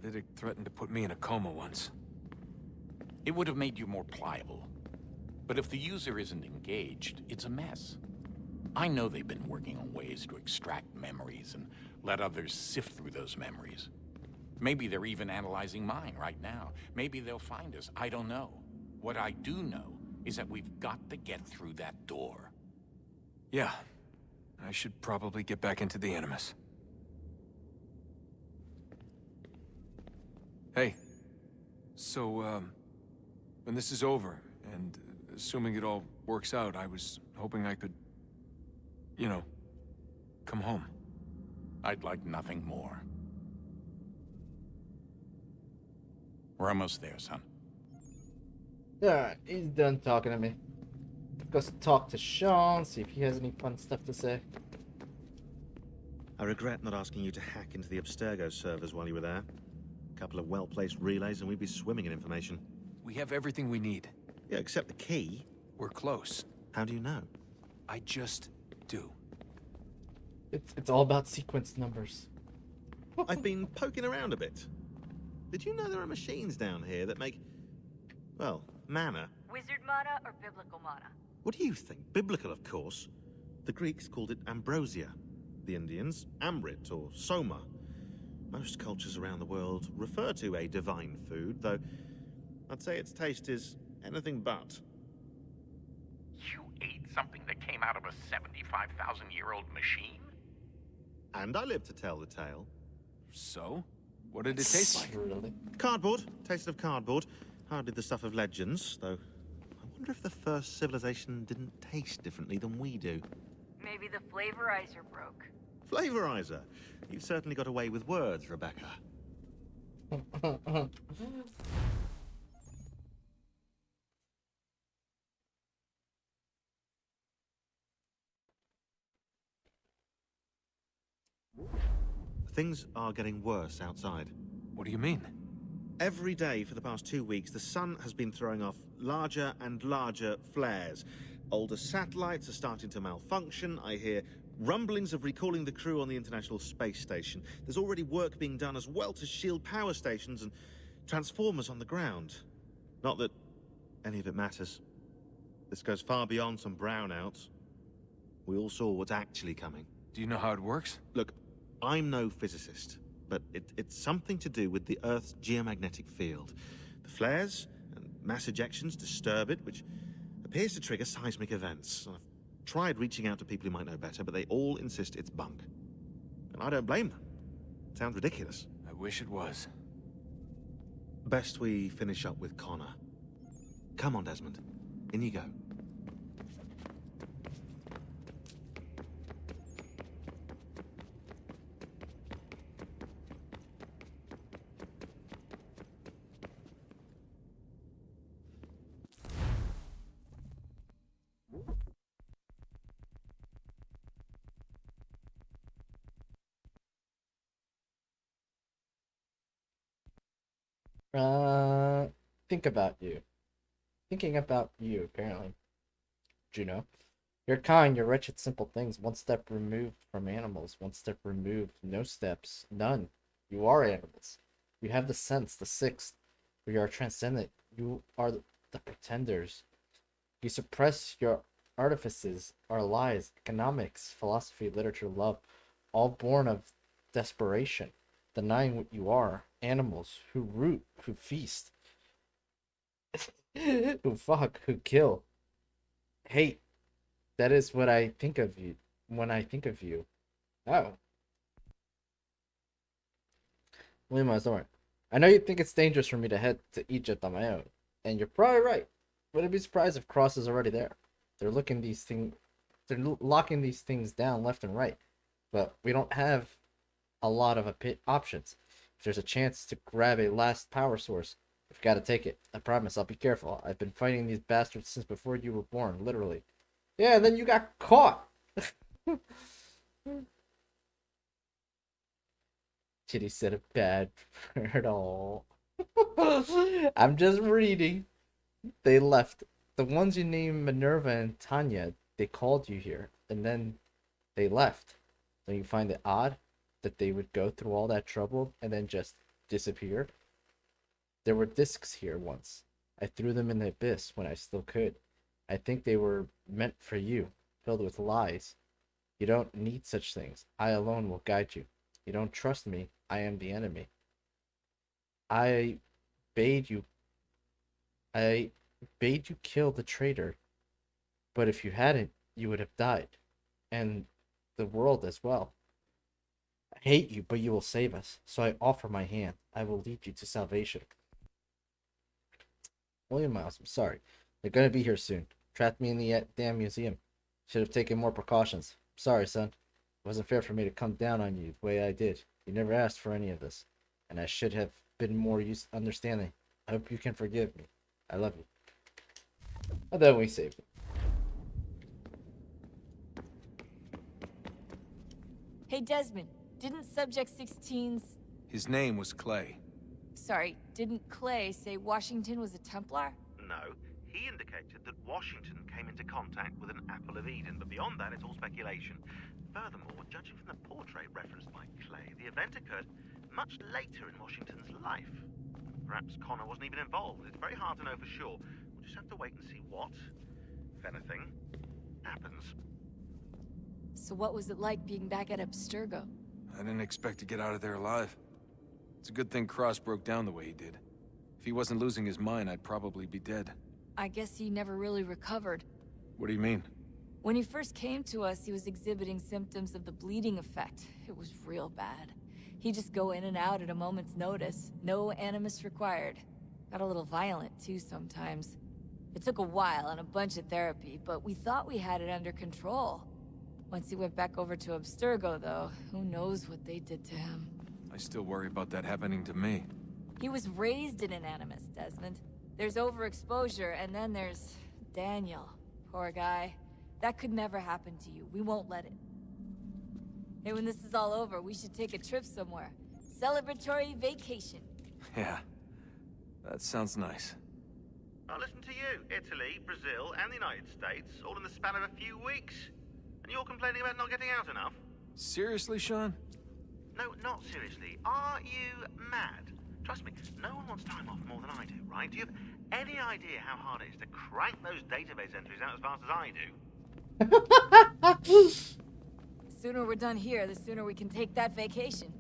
Vidic threatened to put me in a coma once. It would have made you more pliable. But if the user isn't engaged, it's a mess. I know they've been working on ways to extract memories and let others sift through those memories. Maybe they're even analyzing mine right now. Maybe they'll find us. I don't know. What I do know is that we've got to get through that door. Yeah. I should probably get back into the Animus. Hey. So, when this is over, and assuming it all works out, I was hoping I could, you know, come home. I'd like nothing more. We're almost there, son. Alright, he's done talking to me. Let's talk to Sean, see if he has any fun stuff to say. I regret not asking you to hack into the Abstergo servers while you were there. A couple of well-placed relays and we'd be swimming in information. We have everything we need. Yeah, except the key. We're close. How do you know? I just do. It's all about sequence numbers. I've been poking around a bit. Did you know there are machines down here that make, well, mana? Wizard mana or biblical mana? What do you think? Biblical, of course. The Greeks called it ambrosia. The Indians, amrit or soma. Most cultures around the world refer to a divine food, though I'd say its taste is anything but. You ate something that came out of a 75,000-year-old machine? And I live to tell the tale. So? What did it taste like? Really? Cardboard. Tasted of cardboard. Hardly the stuff of legends, though. I wonder if the first civilization didn't taste differently than we do. Maybe the flavorizer broke. Flavorizer. You've certainly got away with words, Rebecca. things are getting worse outside. What do you mean? Every day for the past 2 weeks, the sun has been throwing off larger and larger flares. Older satellites are starting to malfunction. I hear rumblings of recalling the crew on the International Space Station. There's already work being done as well to shield power stations and transformers on the ground. Not that any of it matters. This goes far beyond some brownouts. We all saw what's actually coming. Do you know how it works? Look, I'm no physicist, but it's something to do with the Earth's geomagnetic field. The flares and mass ejections disturb it, which appears to trigger seismic events. I've tried reaching out to people who might know better, but they all insist it's bunk. And I don't blame them. It sounds ridiculous. I wish it was. Best we finish up with Connor. Come on, Desmond. In you go. Think about you. Thinking about you, apparently. Juno. You're kind, you're wretched, simple things. One step removed from animals. One step removed. No steps. None. You are animals. You have the sense, the sixth. You are transcendent. You are the pretenders. You suppress your artifices, our lies, economics, philosophy, literature, love, all born of desperation, denying what you are. Animals who root, who feast, who fuck, who kill. Hate. That is what I think of you when I think of you. Oh. William Osborne. I know you think it's dangerous for me to head to Egypt on my own, and you're probably right. Wouldn't be surprised if Cross is already there. They're looking these things, they're locking these things down left and right, but we don't have a lot of options. If there's a chance to grab a last power source, we've got to take it. I promise, I'll be careful. I've been fighting these bastards since before you were born, literally. Yeah, and then you got caught. Chitty said a bad word at all. I'm just reading. They left. The ones you named Minerva and Tanya, they called you here, and then they left. Don't you find it odd that they would go through all that trouble and then just disappear? There were discs here once. I threw them in the abyss when I still could. I think they were meant for you, filled with lies. You don't need such things. I alone will guide you. You don't trust me. I am the enemy. I bade you kill the traitor, but if you hadn't, you would have died, and the world as well. I hate you, but you will save us, so I offer my hand. I will lead you to salvation. William Miles, I'm sorry. They're gonna be here soon. Trapped me in the damn museum. Should have taken more precautions. Sorry, son. It wasn't fair for me to come down on you the way I did. You never asked for any of this, and I should have been more understanding. I hope you can forgive me. I love you. And then we saved him. Hey, Desmond, didn't Subject 16's... His name was Clay. Sorry, didn't Clay say Washington was a Templar? No, he indicated that Washington came into contact with an Apple of Eden, but beyond that, it's all speculation. Furthermore, judging from the portrait referenced by Clay, the event occurred much later in Washington's life. Perhaps Connor wasn't even involved. It's very hard to know for sure. We'll just have to wait and see what, if anything, happens. So what was it like being back at Abstergo? I didn't expect to get out of there alive. It's a good thing Cross broke down the way he did. If he wasn't losing his mind, I'd probably be dead. I guess he never really recovered. What do you mean? When he first came to us, he was exhibiting symptoms of the bleeding effect. It was real bad. He'd just go in and out at a moment's notice. No animus required. Got a little violent, too, sometimes. It took a while and a bunch of therapy, but we thought we had it under control. Once he went back over to Abstergo, though, who knows what they did to him. I still worry about that happening to me. He was raised in an animus, Desmond. There's overexposure, and then there's Daniel. Poor guy. That could never happen to you. We won't let it. Hey, when this is all over, we should take a trip somewhere. Celebratory vacation. Yeah, that sounds nice. Now listen to you. Italy, Brazil, and the United States, all in the span of a few weeks. And you're complaining about not getting out enough? Seriously, Sean? No, not seriously. Are you mad? Trust me, no one wants time off more than I do, right? Do you have any idea how hard it is to crank those database entries out as fast as I do? The sooner we're done here, the sooner we can take that vacation.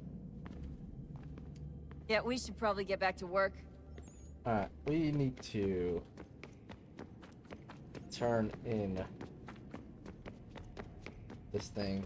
Yeah, we should probably get back to work. Alright, we need to turn in this thing.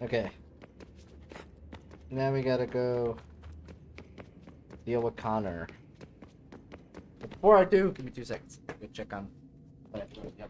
Okay. Now we gotta go deal with Connor. But before I do, give me 2 seconds. Go check on what I have to do. Yep.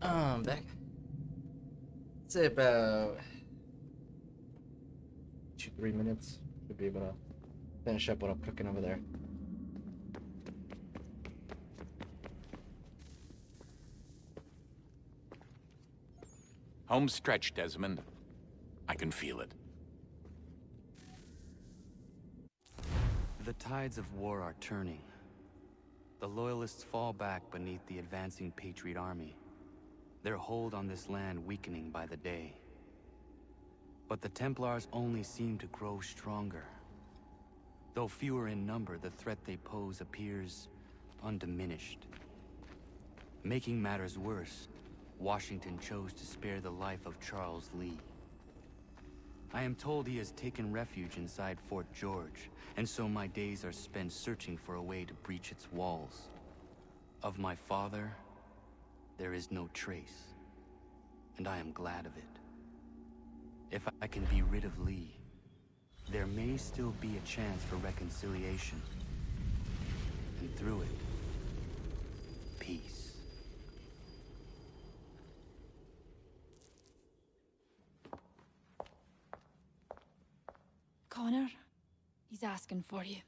Back. Say about 2-3 minutes. Should be able to finish up what I'm cooking over there. Home stretch, Desmond. I can feel it. The tides of war are turning. The Loyalists fall back beneath the advancing Patriot army, their hold on this land weakening by the day. But the Templars only seem to grow stronger. Though fewer in number, the threat they pose appears undiminished. Making matters worse, Washington chose to spare the life of Charles Lee. I am told he has taken refuge inside Fort George, and so my days are spent searching for a way to breach its walls. Of my father, there is no trace, and I am glad of it. If I can be rid of Lee, there may still be a chance for reconciliation. And through it, peace. Connor, he's asking for you.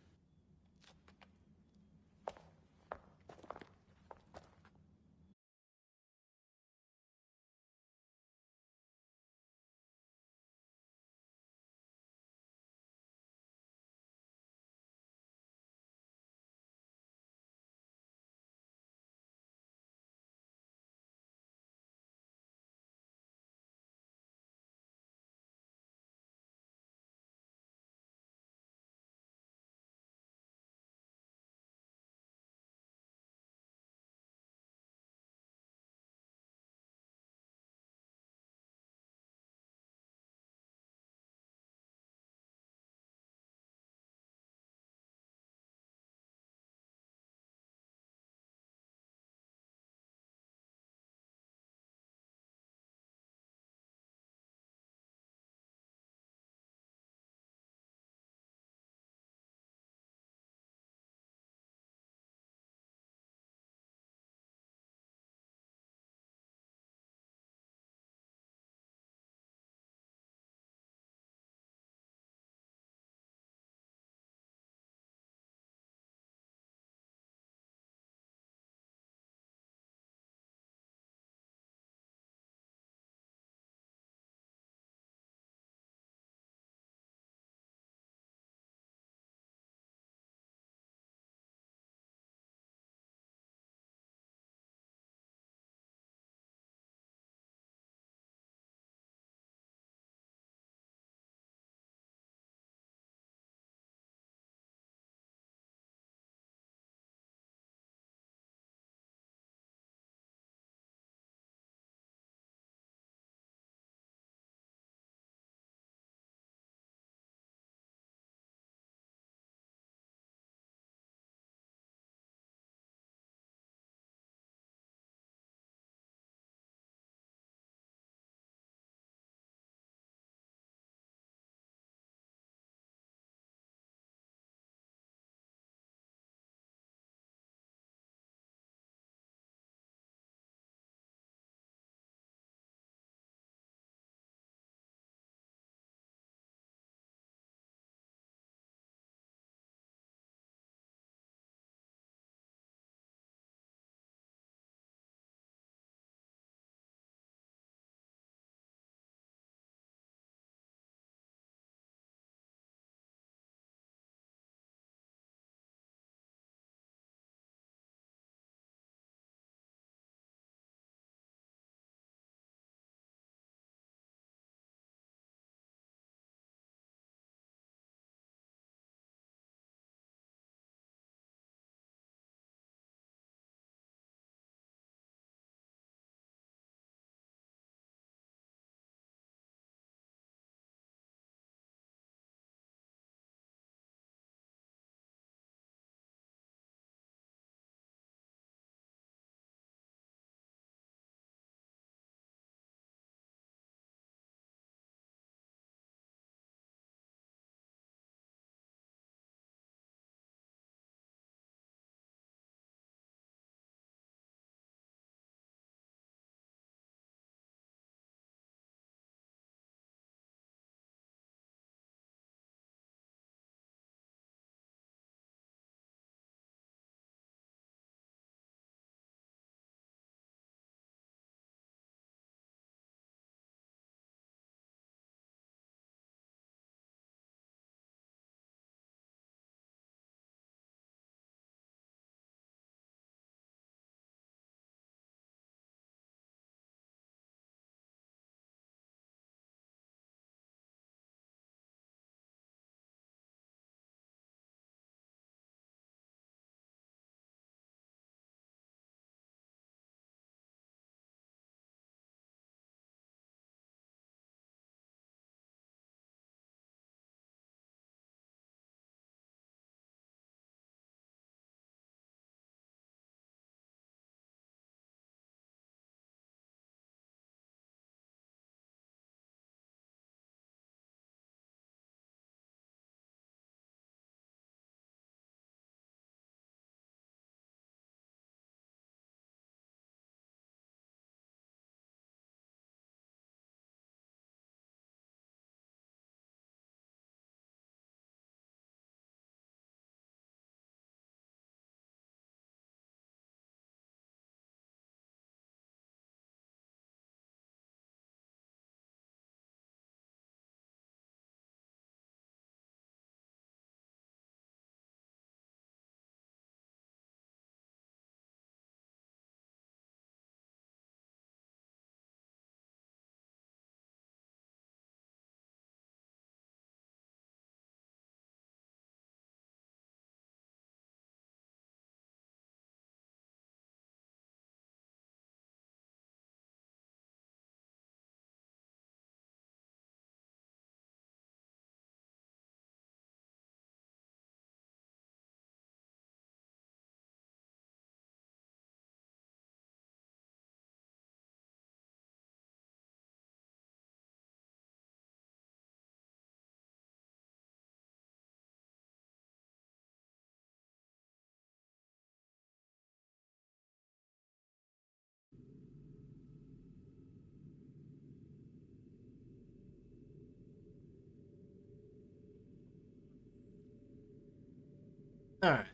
Alright,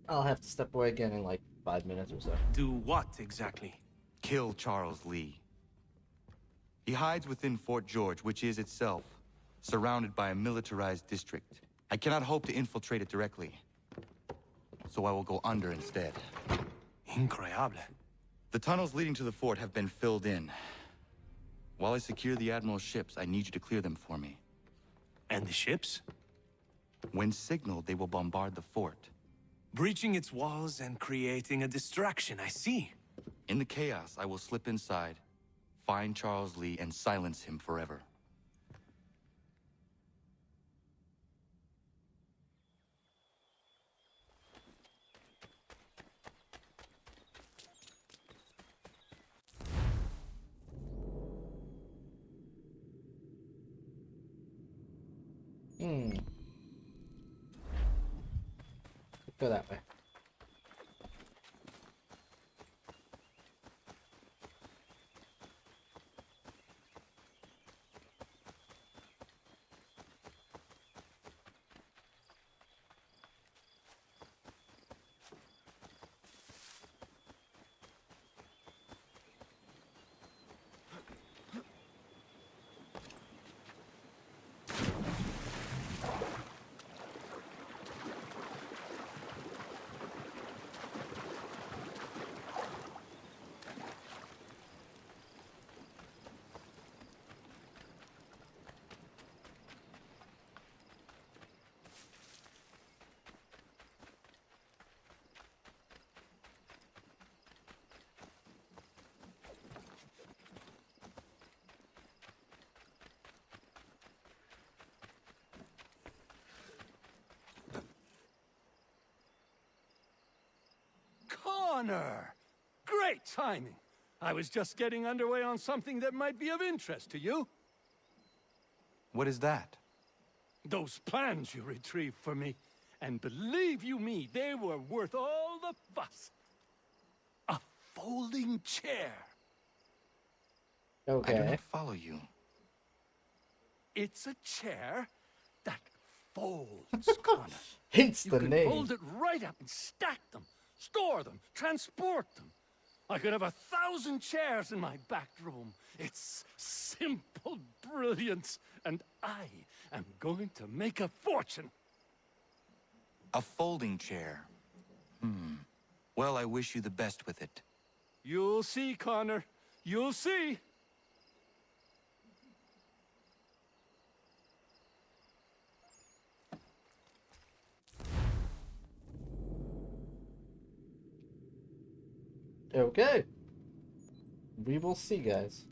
I'll have to step away again in like 5 minutes or so. Do what exactly? Kill Charles Lee. He hides within Fort George, which is itself surrounded by a militarized district. I cannot hope to infiltrate it directly, so I will go under instead. Incroyable. The tunnels leading to the fort have been filled in. While I secure the Admiral's ships, I need you to clear them for me. And the ships? When signaled, they will bombard the fort. Breaching its walls and creating a distraction, I see. In the chaos, I will slip inside, find Charles Lee, and silence him forever. Go that way. Connor! Great timing. I was just getting underway on something that might be of interest to you. What is that? Those plans you retrieved for me. And believe you me, they were worth all the fuss. A folding chair. Okay. I do not follow you. It's a chair that folds, Connor. Hence You the can name. fold it right up and stack them, store them, transport them. I could have 1,000 chairs in my back room. It's simple brilliance, and I am going to make a fortune. A folding chair. Well, I wish you the best with it. You'll see, Connor. You'll see. Okay. We will see, guys.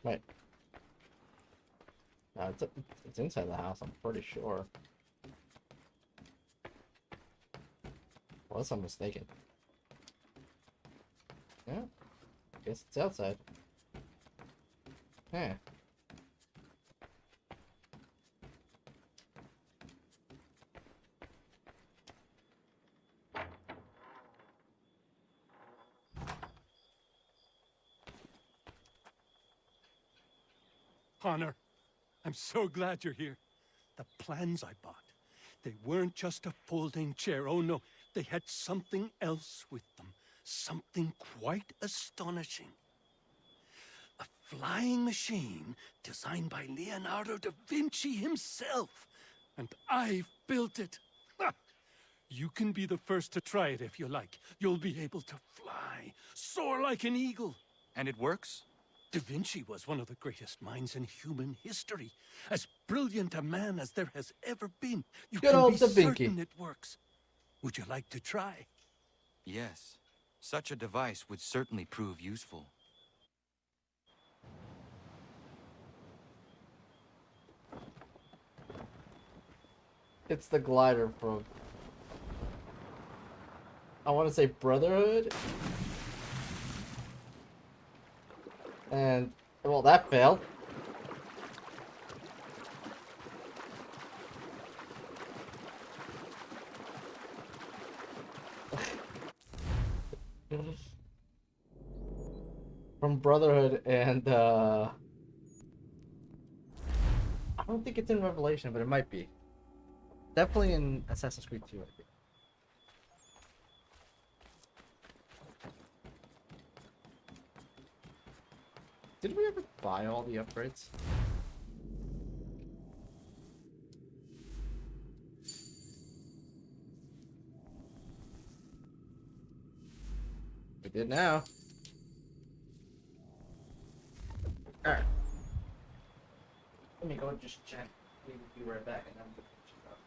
Right. It's inside the house, I'm pretty sure. Unless I'm mistaken. Yeah. Guess it's outside. Yeah. Connor, I'm so glad you're here. The plans I bought, they weren't just a folding chair. Oh no, they had something else with them. Something quite astonishing. A flying machine designed by Leonardo da Vinci himself. And I've built it. Ha! You can be the first to try it if you like. You'll be able to fly, soar like an eagle. And it works? Da Vinci was one of the greatest minds in human history. As brilliant a man as there has ever been. You Good can old be Da Vinci. certain it works. Would you like to try? Yes. Such a device would certainly prove useful. It's the glider from... I want to say Brotherhood. And, well, that failed. From Brotherhood and, I don't think it's in Revelation, but it might be. Definitely in Assassin's Creed 2, I think. Did we ever buy all the upgrades? We did now. Alright. Let me go and just check. We'll be right back and then we'll finish it up.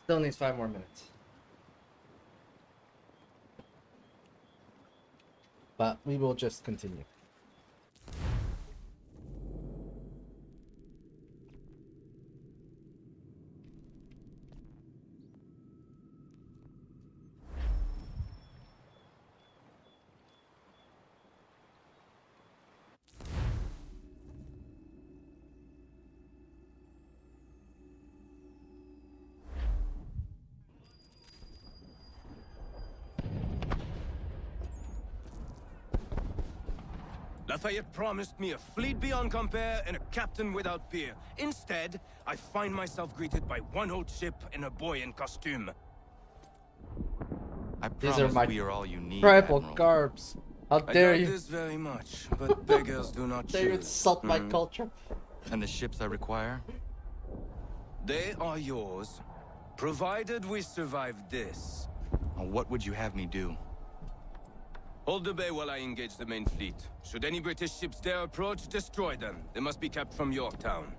Still needs 5 more minutes. But we will just continue. Lafayette promised me a fleet beyond compare and a captain without peer. Instead, I find myself greeted by one old ship and a boy in costume. I These promise are my we are all you need, tribal Admiral. garbs. How I dare doubt you? this very much, but beggars do not Dare you choose. insult my culture? And the ships I require? They are yours, provided we survive this. What would you have me do? Hold the bay while I engage the main fleet. Should any British ships dare approach, destroy them. They must be kept from Yorktown.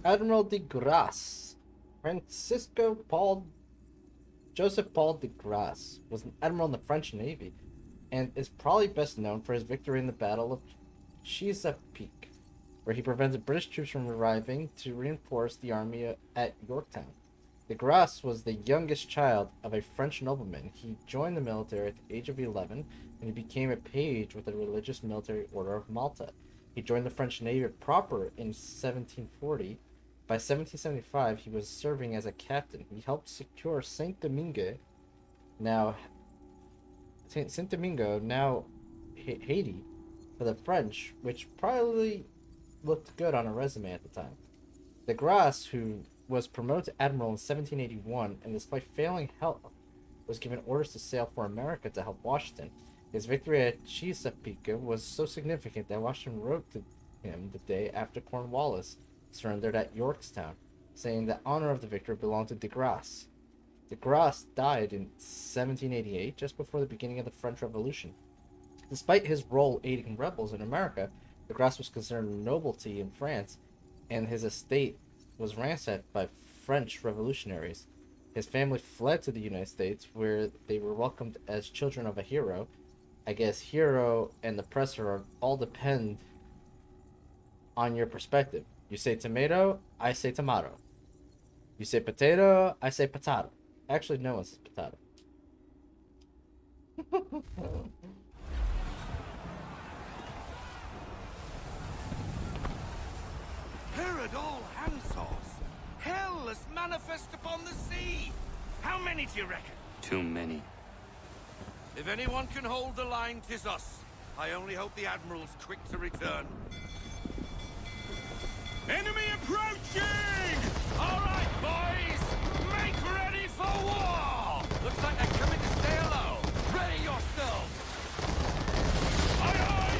Admiral de Grasse. Joseph Paul de Grasse was an admiral in the French Navy and is probably best known for his victory in the Battle of Chesapeake, where he prevented British troops from arriving to reinforce the army at Yorktown. De Grasse was the youngest child of a French nobleman. He joined the military at the age of 11 and he became a page with the Religious Military Order of Malta. He joined the French Navy proper in 1740. By 1775, he was serving as a captain. He helped secure Saint Domingo, now Haiti, for the French, which probably looked good on a resume at the time. De Grasse, who was promoted to admiral in 1781, and despite failing health, was given orders to sail for America to help Washington. His victory at Chesapeake was so significant that Washington wrote to him the day after Cornwallis surrendered at Yorktown, saying the honor of the victory belonged to De Grasse. De Grasse died in 1788, just before the beginning of the French Revolution. Despite his role aiding rebels in America, De Grasse was considered nobility in France, and his estate was ransacked by French revolutionaries. His family fled to the United States, where they were welcomed as children of a hero. I guess hero and oppressor all depend on your perspective. You say tomato, I say tomato. You say potato, I say potato. Actually, no one says potato. Herod all hands-offs! Hell is manifest upon the sea! How many do you reckon? Too many. If anyone can hold the line, 'tis us. I only hope the Admiral's quick to return. Enemy approaching! All right, boys! Make ready for war! Looks like they're coming to say hello. Ready yourselves! Aye, aye!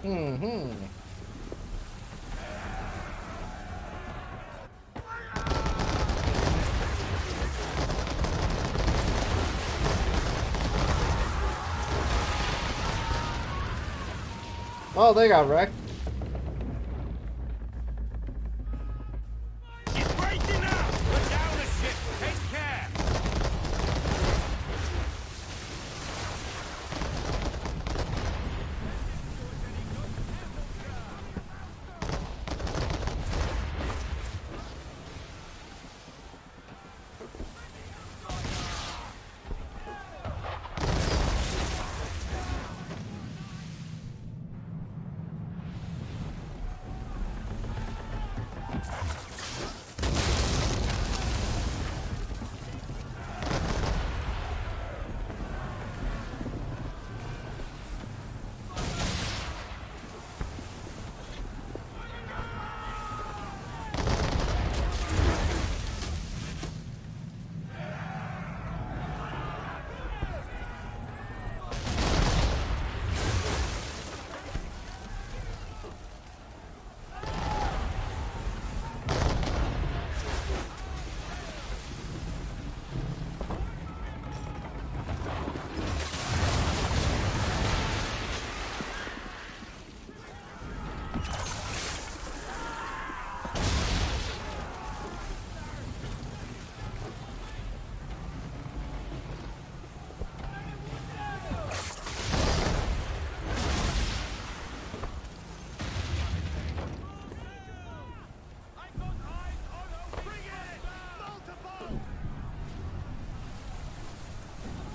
Mm-hmm. Oh, they got wrecked. It's breaking up! We're down a ship! Take care!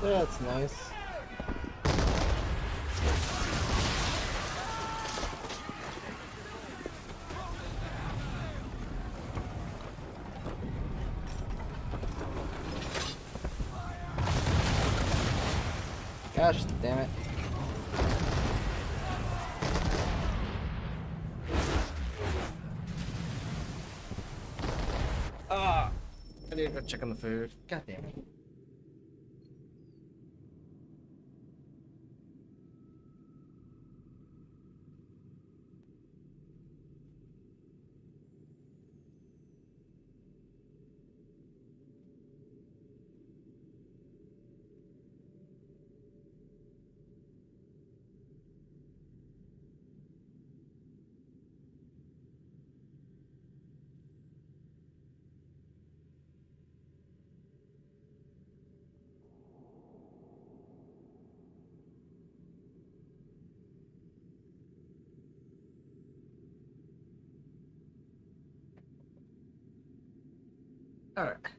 That's nice. Gosh damn it. Ah, I need to go check on the food. God damn it. Alright.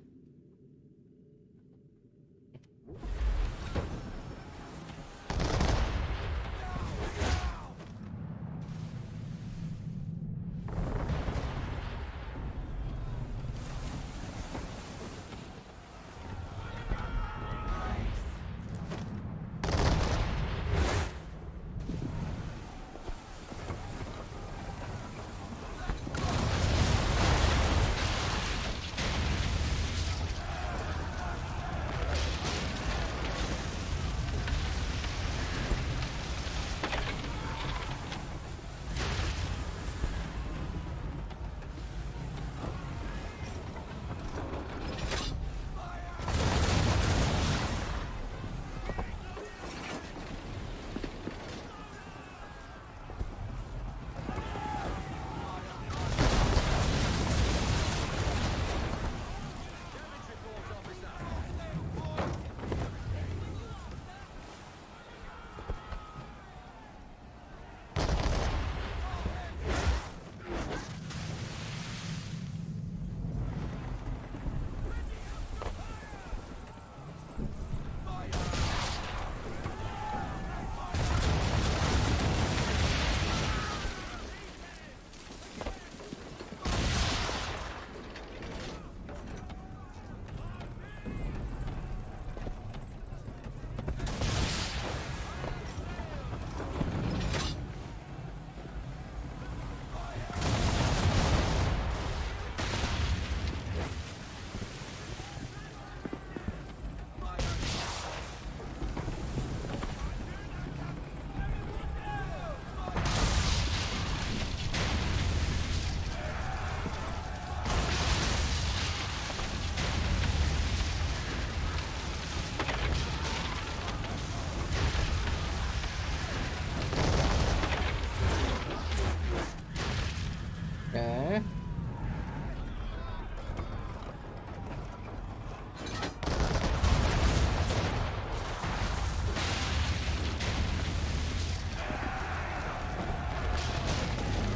Okay.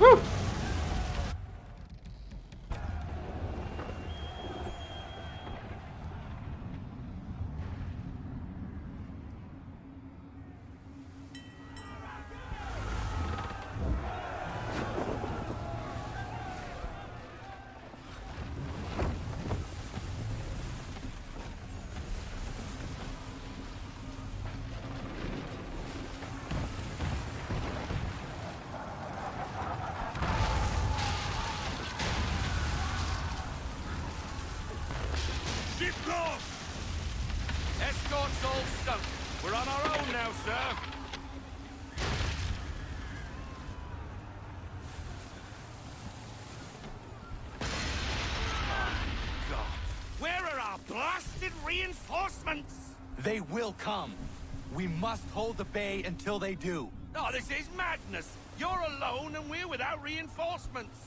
Woo! Ship lost! Escort's all sunk. We're on our own now, sir. God. Where are our blasted reinforcements? They will come. We must hold the bay until they do. Oh, this is madness. You're alone and we're without reinforcements.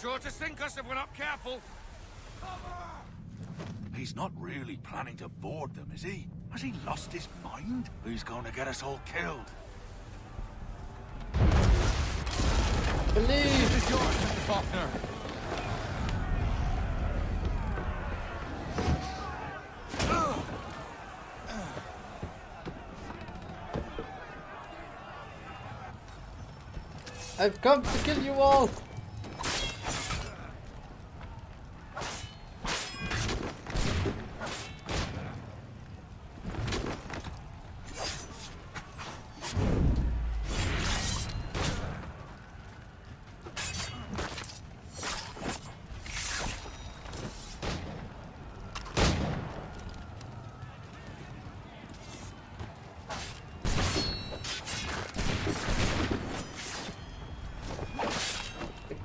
Sure to sink us if we're not careful. He's not really planning to board them, is he? Has he lost his mind? He's going to get us all killed. Believe! This is yours, Mr. Faulkner. I've come to kill you all!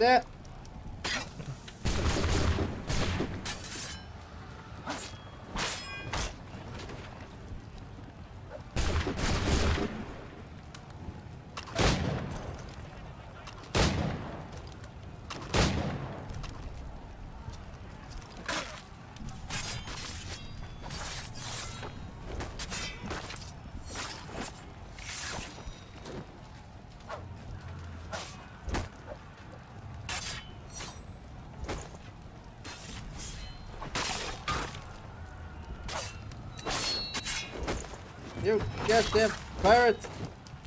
that. You goddamn pirates!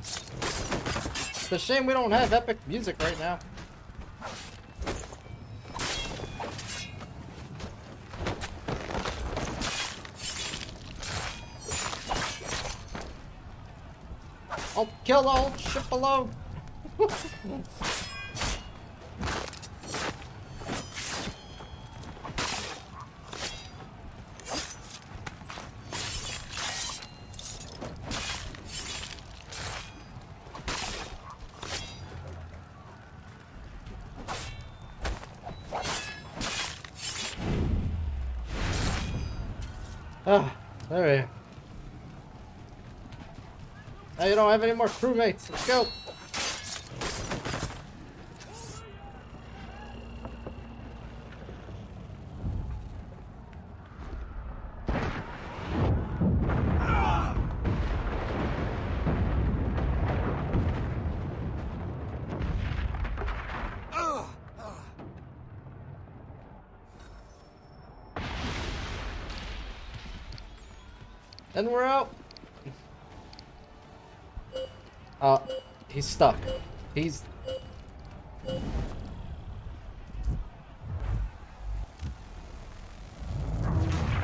It's a shame we don't have epic music right now. I'll kill the whole ship alone! Ah, there we go. Now you don't have any more crewmates. Let's go. And we're out. He's stuck. He's...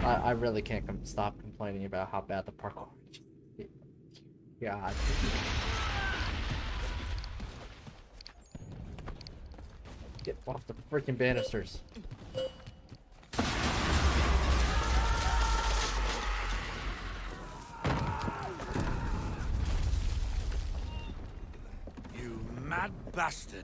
I really can't stop complaining about how bad the parkour is. God. Get off the freaking banisters. Mad bastard.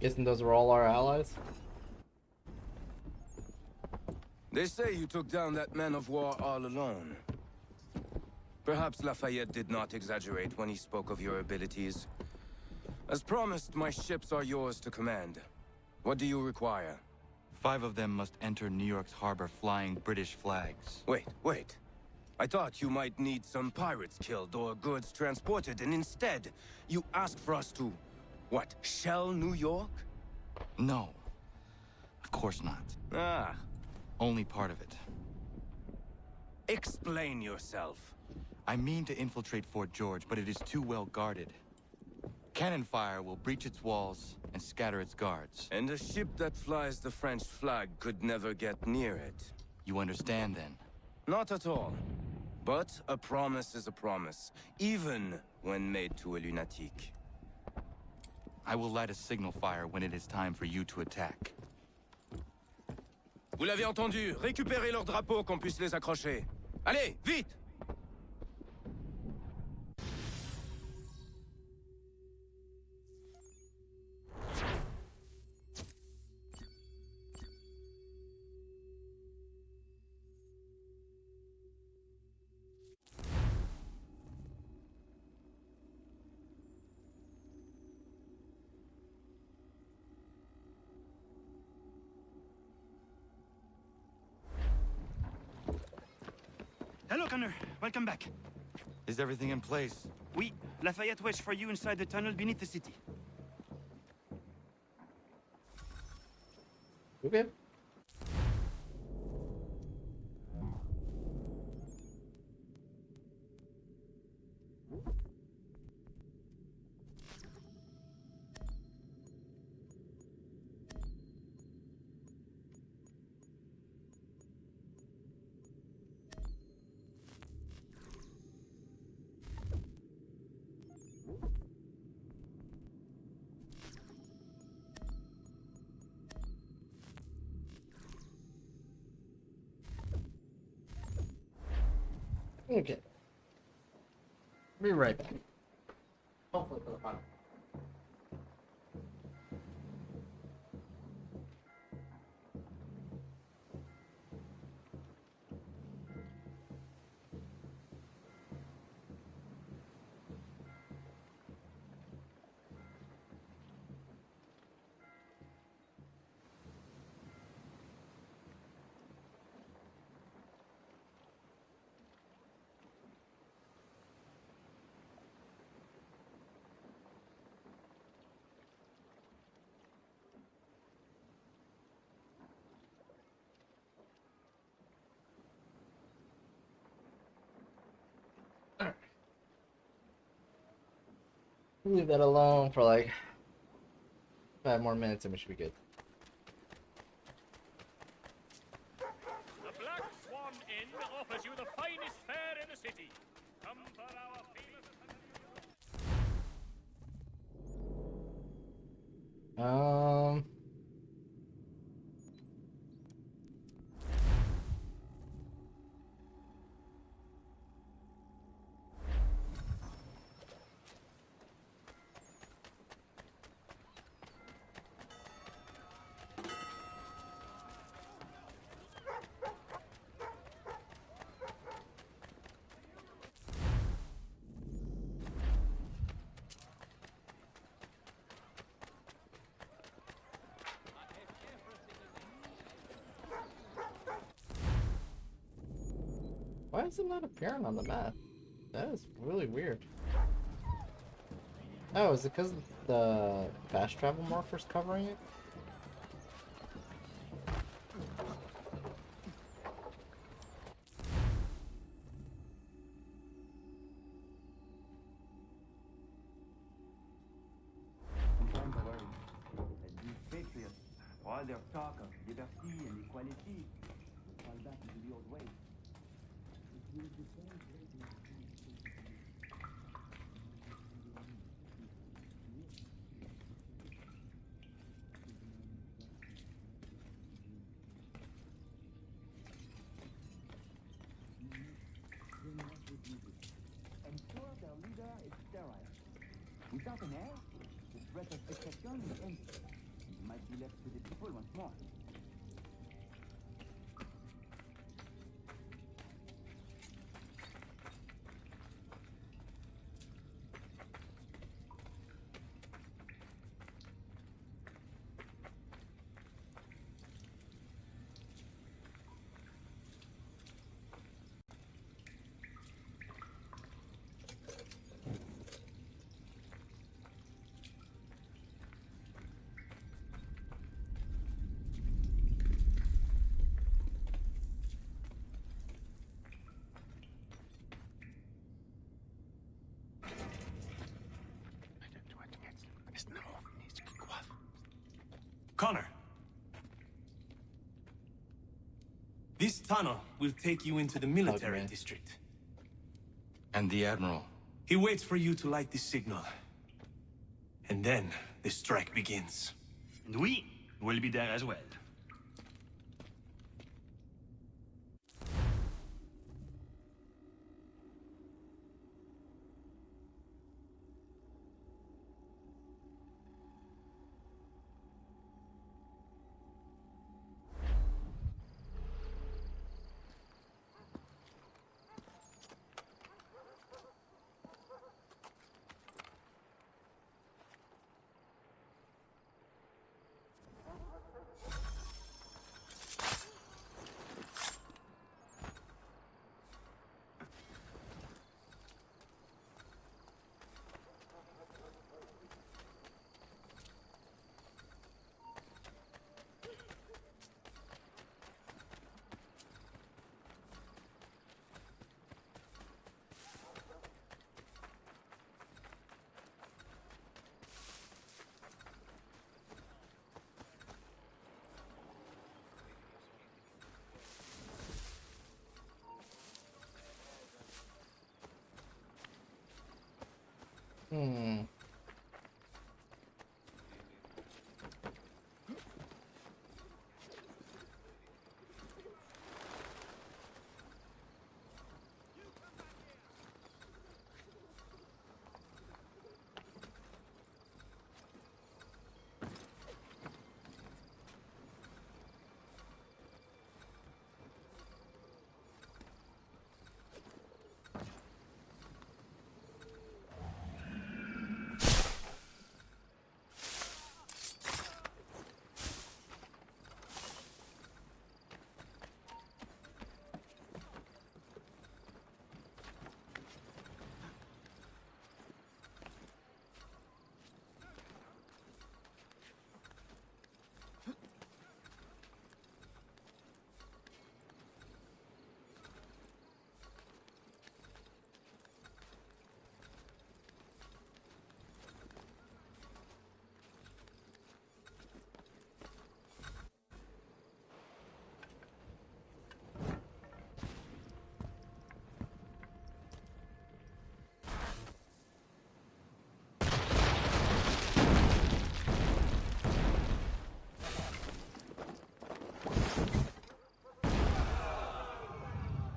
Guessing those were all our allies? They say you took down that man of war all alone. Perhaps Lafayette did not exaggerate when he spoke of your abilities. As promised, my ships are yours to command. What do you require? 5 of them must enter New York's harbor flying British flags. Wait. I thought you might need some pirates killed or goods transported, and instead, you asked for us to, what, shell New York? No. Of course not. Ah. Only part of it. Explain yourself. I mean to infiltrate Fort George, but it is too well guarded. Cannon fire will breach its walls and scatter its guards. And a ship that flies the French flag could never get near it. You understand, then? Not at all. But a promise is a promise, even when made to a lunatic. I will light a signal fire when it is time for you to attack. Vous l'avez entendu. Récupérez leurs drapeaux qu'on puisse les accrocher. Allez, vite! Hello, Connor. Welcome back. Is everything in place? Oui, Lafayette waits for you inside the tunnel beneath the city. Okay. Okay. Be right back. Hopefully for the final. Leave that alone for like 5 more minutes and we should be good. The Black Swan Inn offers you the finest fare in the city. Come for our famous... Why is it not appearing on the map? That is really weird. Oh, is it because the fast travel marker's covering it? All their talk of liberty and equality will fall back into the old ways. It will depend I'm sure their leader is sterile. Without an heir, the threat of succession is empty. It might be left to the people once more. Connor. This tunnel will take you into the military district. And the Admiral? He waits for you to light the signal. And then the strike begins. And we will be there as well.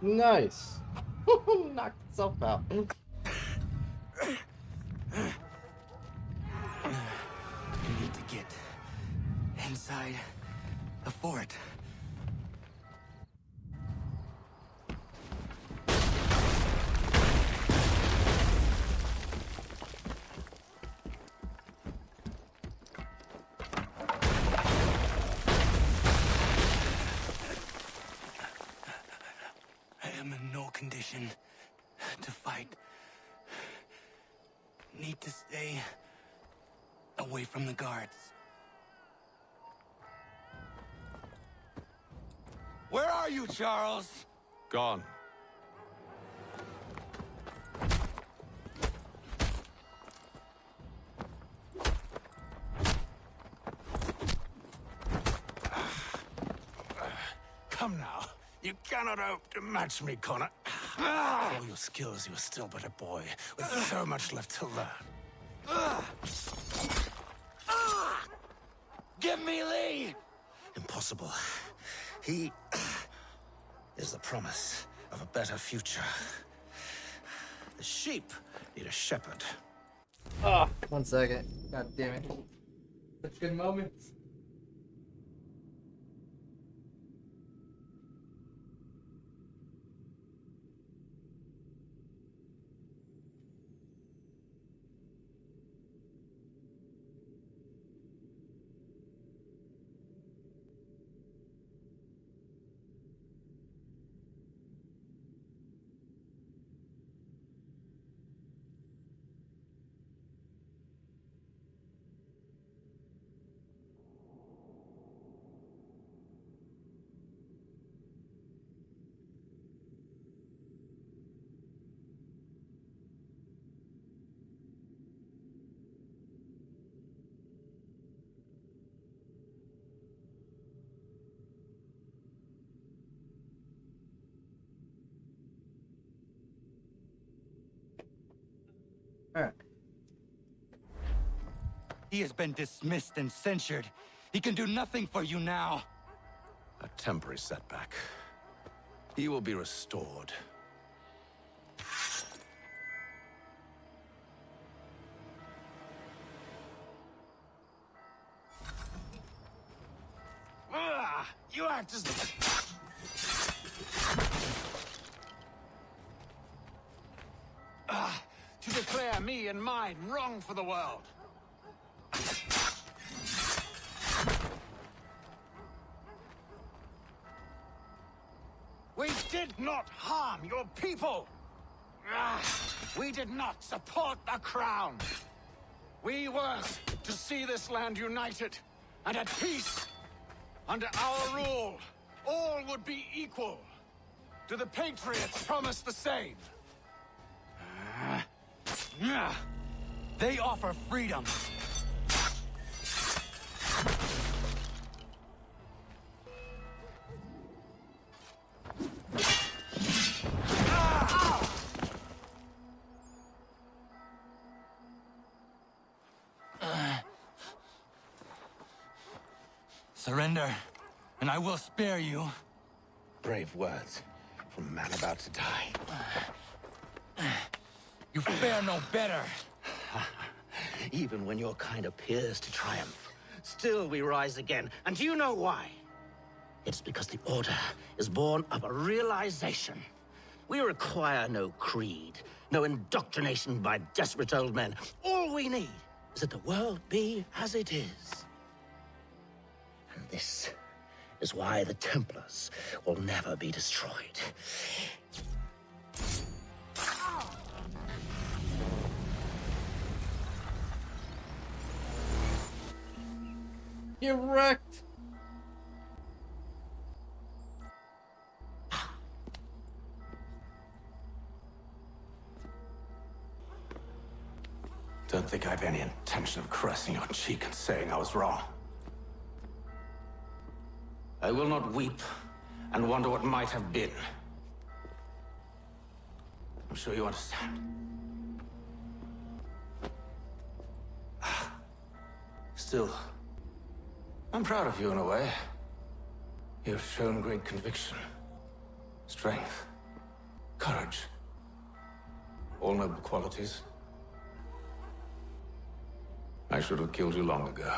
Nice. Knocked itself out. We need to get inside the fort. I am in no condition to fight. Need to stay away from the guards. Where are you, Charles? Gone. Come now. You cannot hope to match me, Connor. For all your skills, you're still but a boy, with so much left to learn. Give me Lee! Impossible. He is the promise of a better future. The sheep need a shepherd. Ah, 1 second. God damn it. Such good moments. Alright. He has been dismissed and censured. He can do nothing for you now. A temporary setback. He will be restored. You act as to declare me and mine wrong for the world. We did not harm your people. We did not support the crown. We were to see this land united and at peace. Under our rule, all would be equal. Do the Patriots promise the same? They offer freedom. Surrender, and I will spare you. Brave words from a man about to die. You fare no better. Even when your kind appears to triumph, still we rise again. And do you know why? It's because the Order is born of a realization. We require no creed, no indoctrination by desperate old men. All we need is that the world be as it is. And this is why the Templars will never be destroyed. Get wrecked! Don't think I have any intention of caressing your cheek and saying I was wrong. I will not weep and wonder what might have been. I'm sure you understand. Still, I'm proud of you in a way. You've shown great conviction, strength. Courage. All noble qualities. I should have killed you long ago.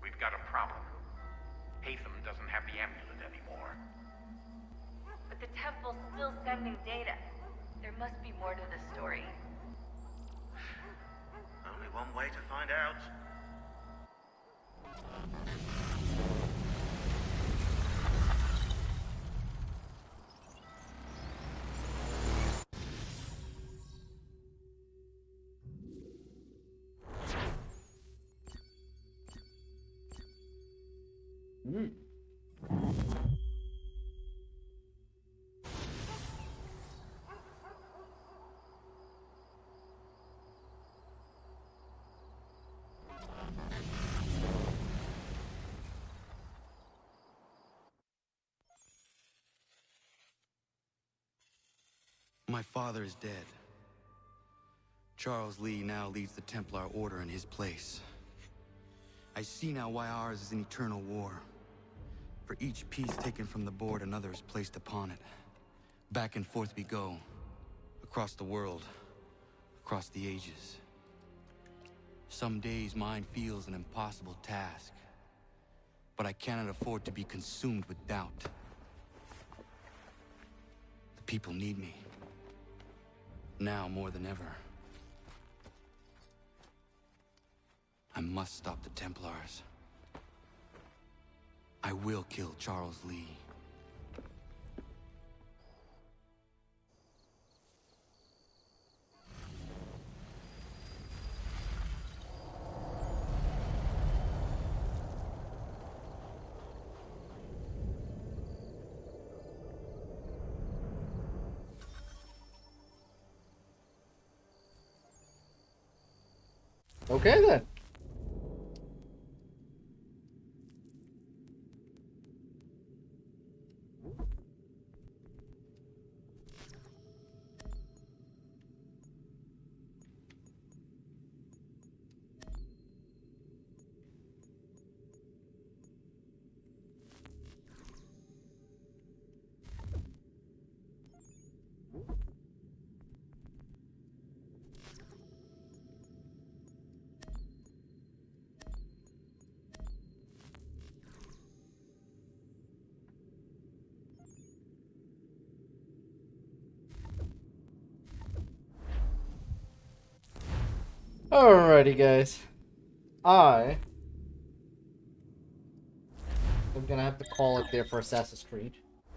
We've got a problem. Hatham doesn't have the amulet anymore. But the temple's still sending data. There must be more to this story. Only one way to find out. My father is dead. Charles Lee now leads the Templar Order in his place. I see now why ours is an eternal war. For each piece taken from the board, another is placed upon it. Back and forth we go. Across the world. Across the ages. Some days mine feels an impossible task. But I cannot afford to be consumed with doubt. The people need me. Now more than ever. I must stop the Templars. I will kill Charles Lee. Okay then. Alrighty, guys. I am gonna have to call it there for Assassin's Creed.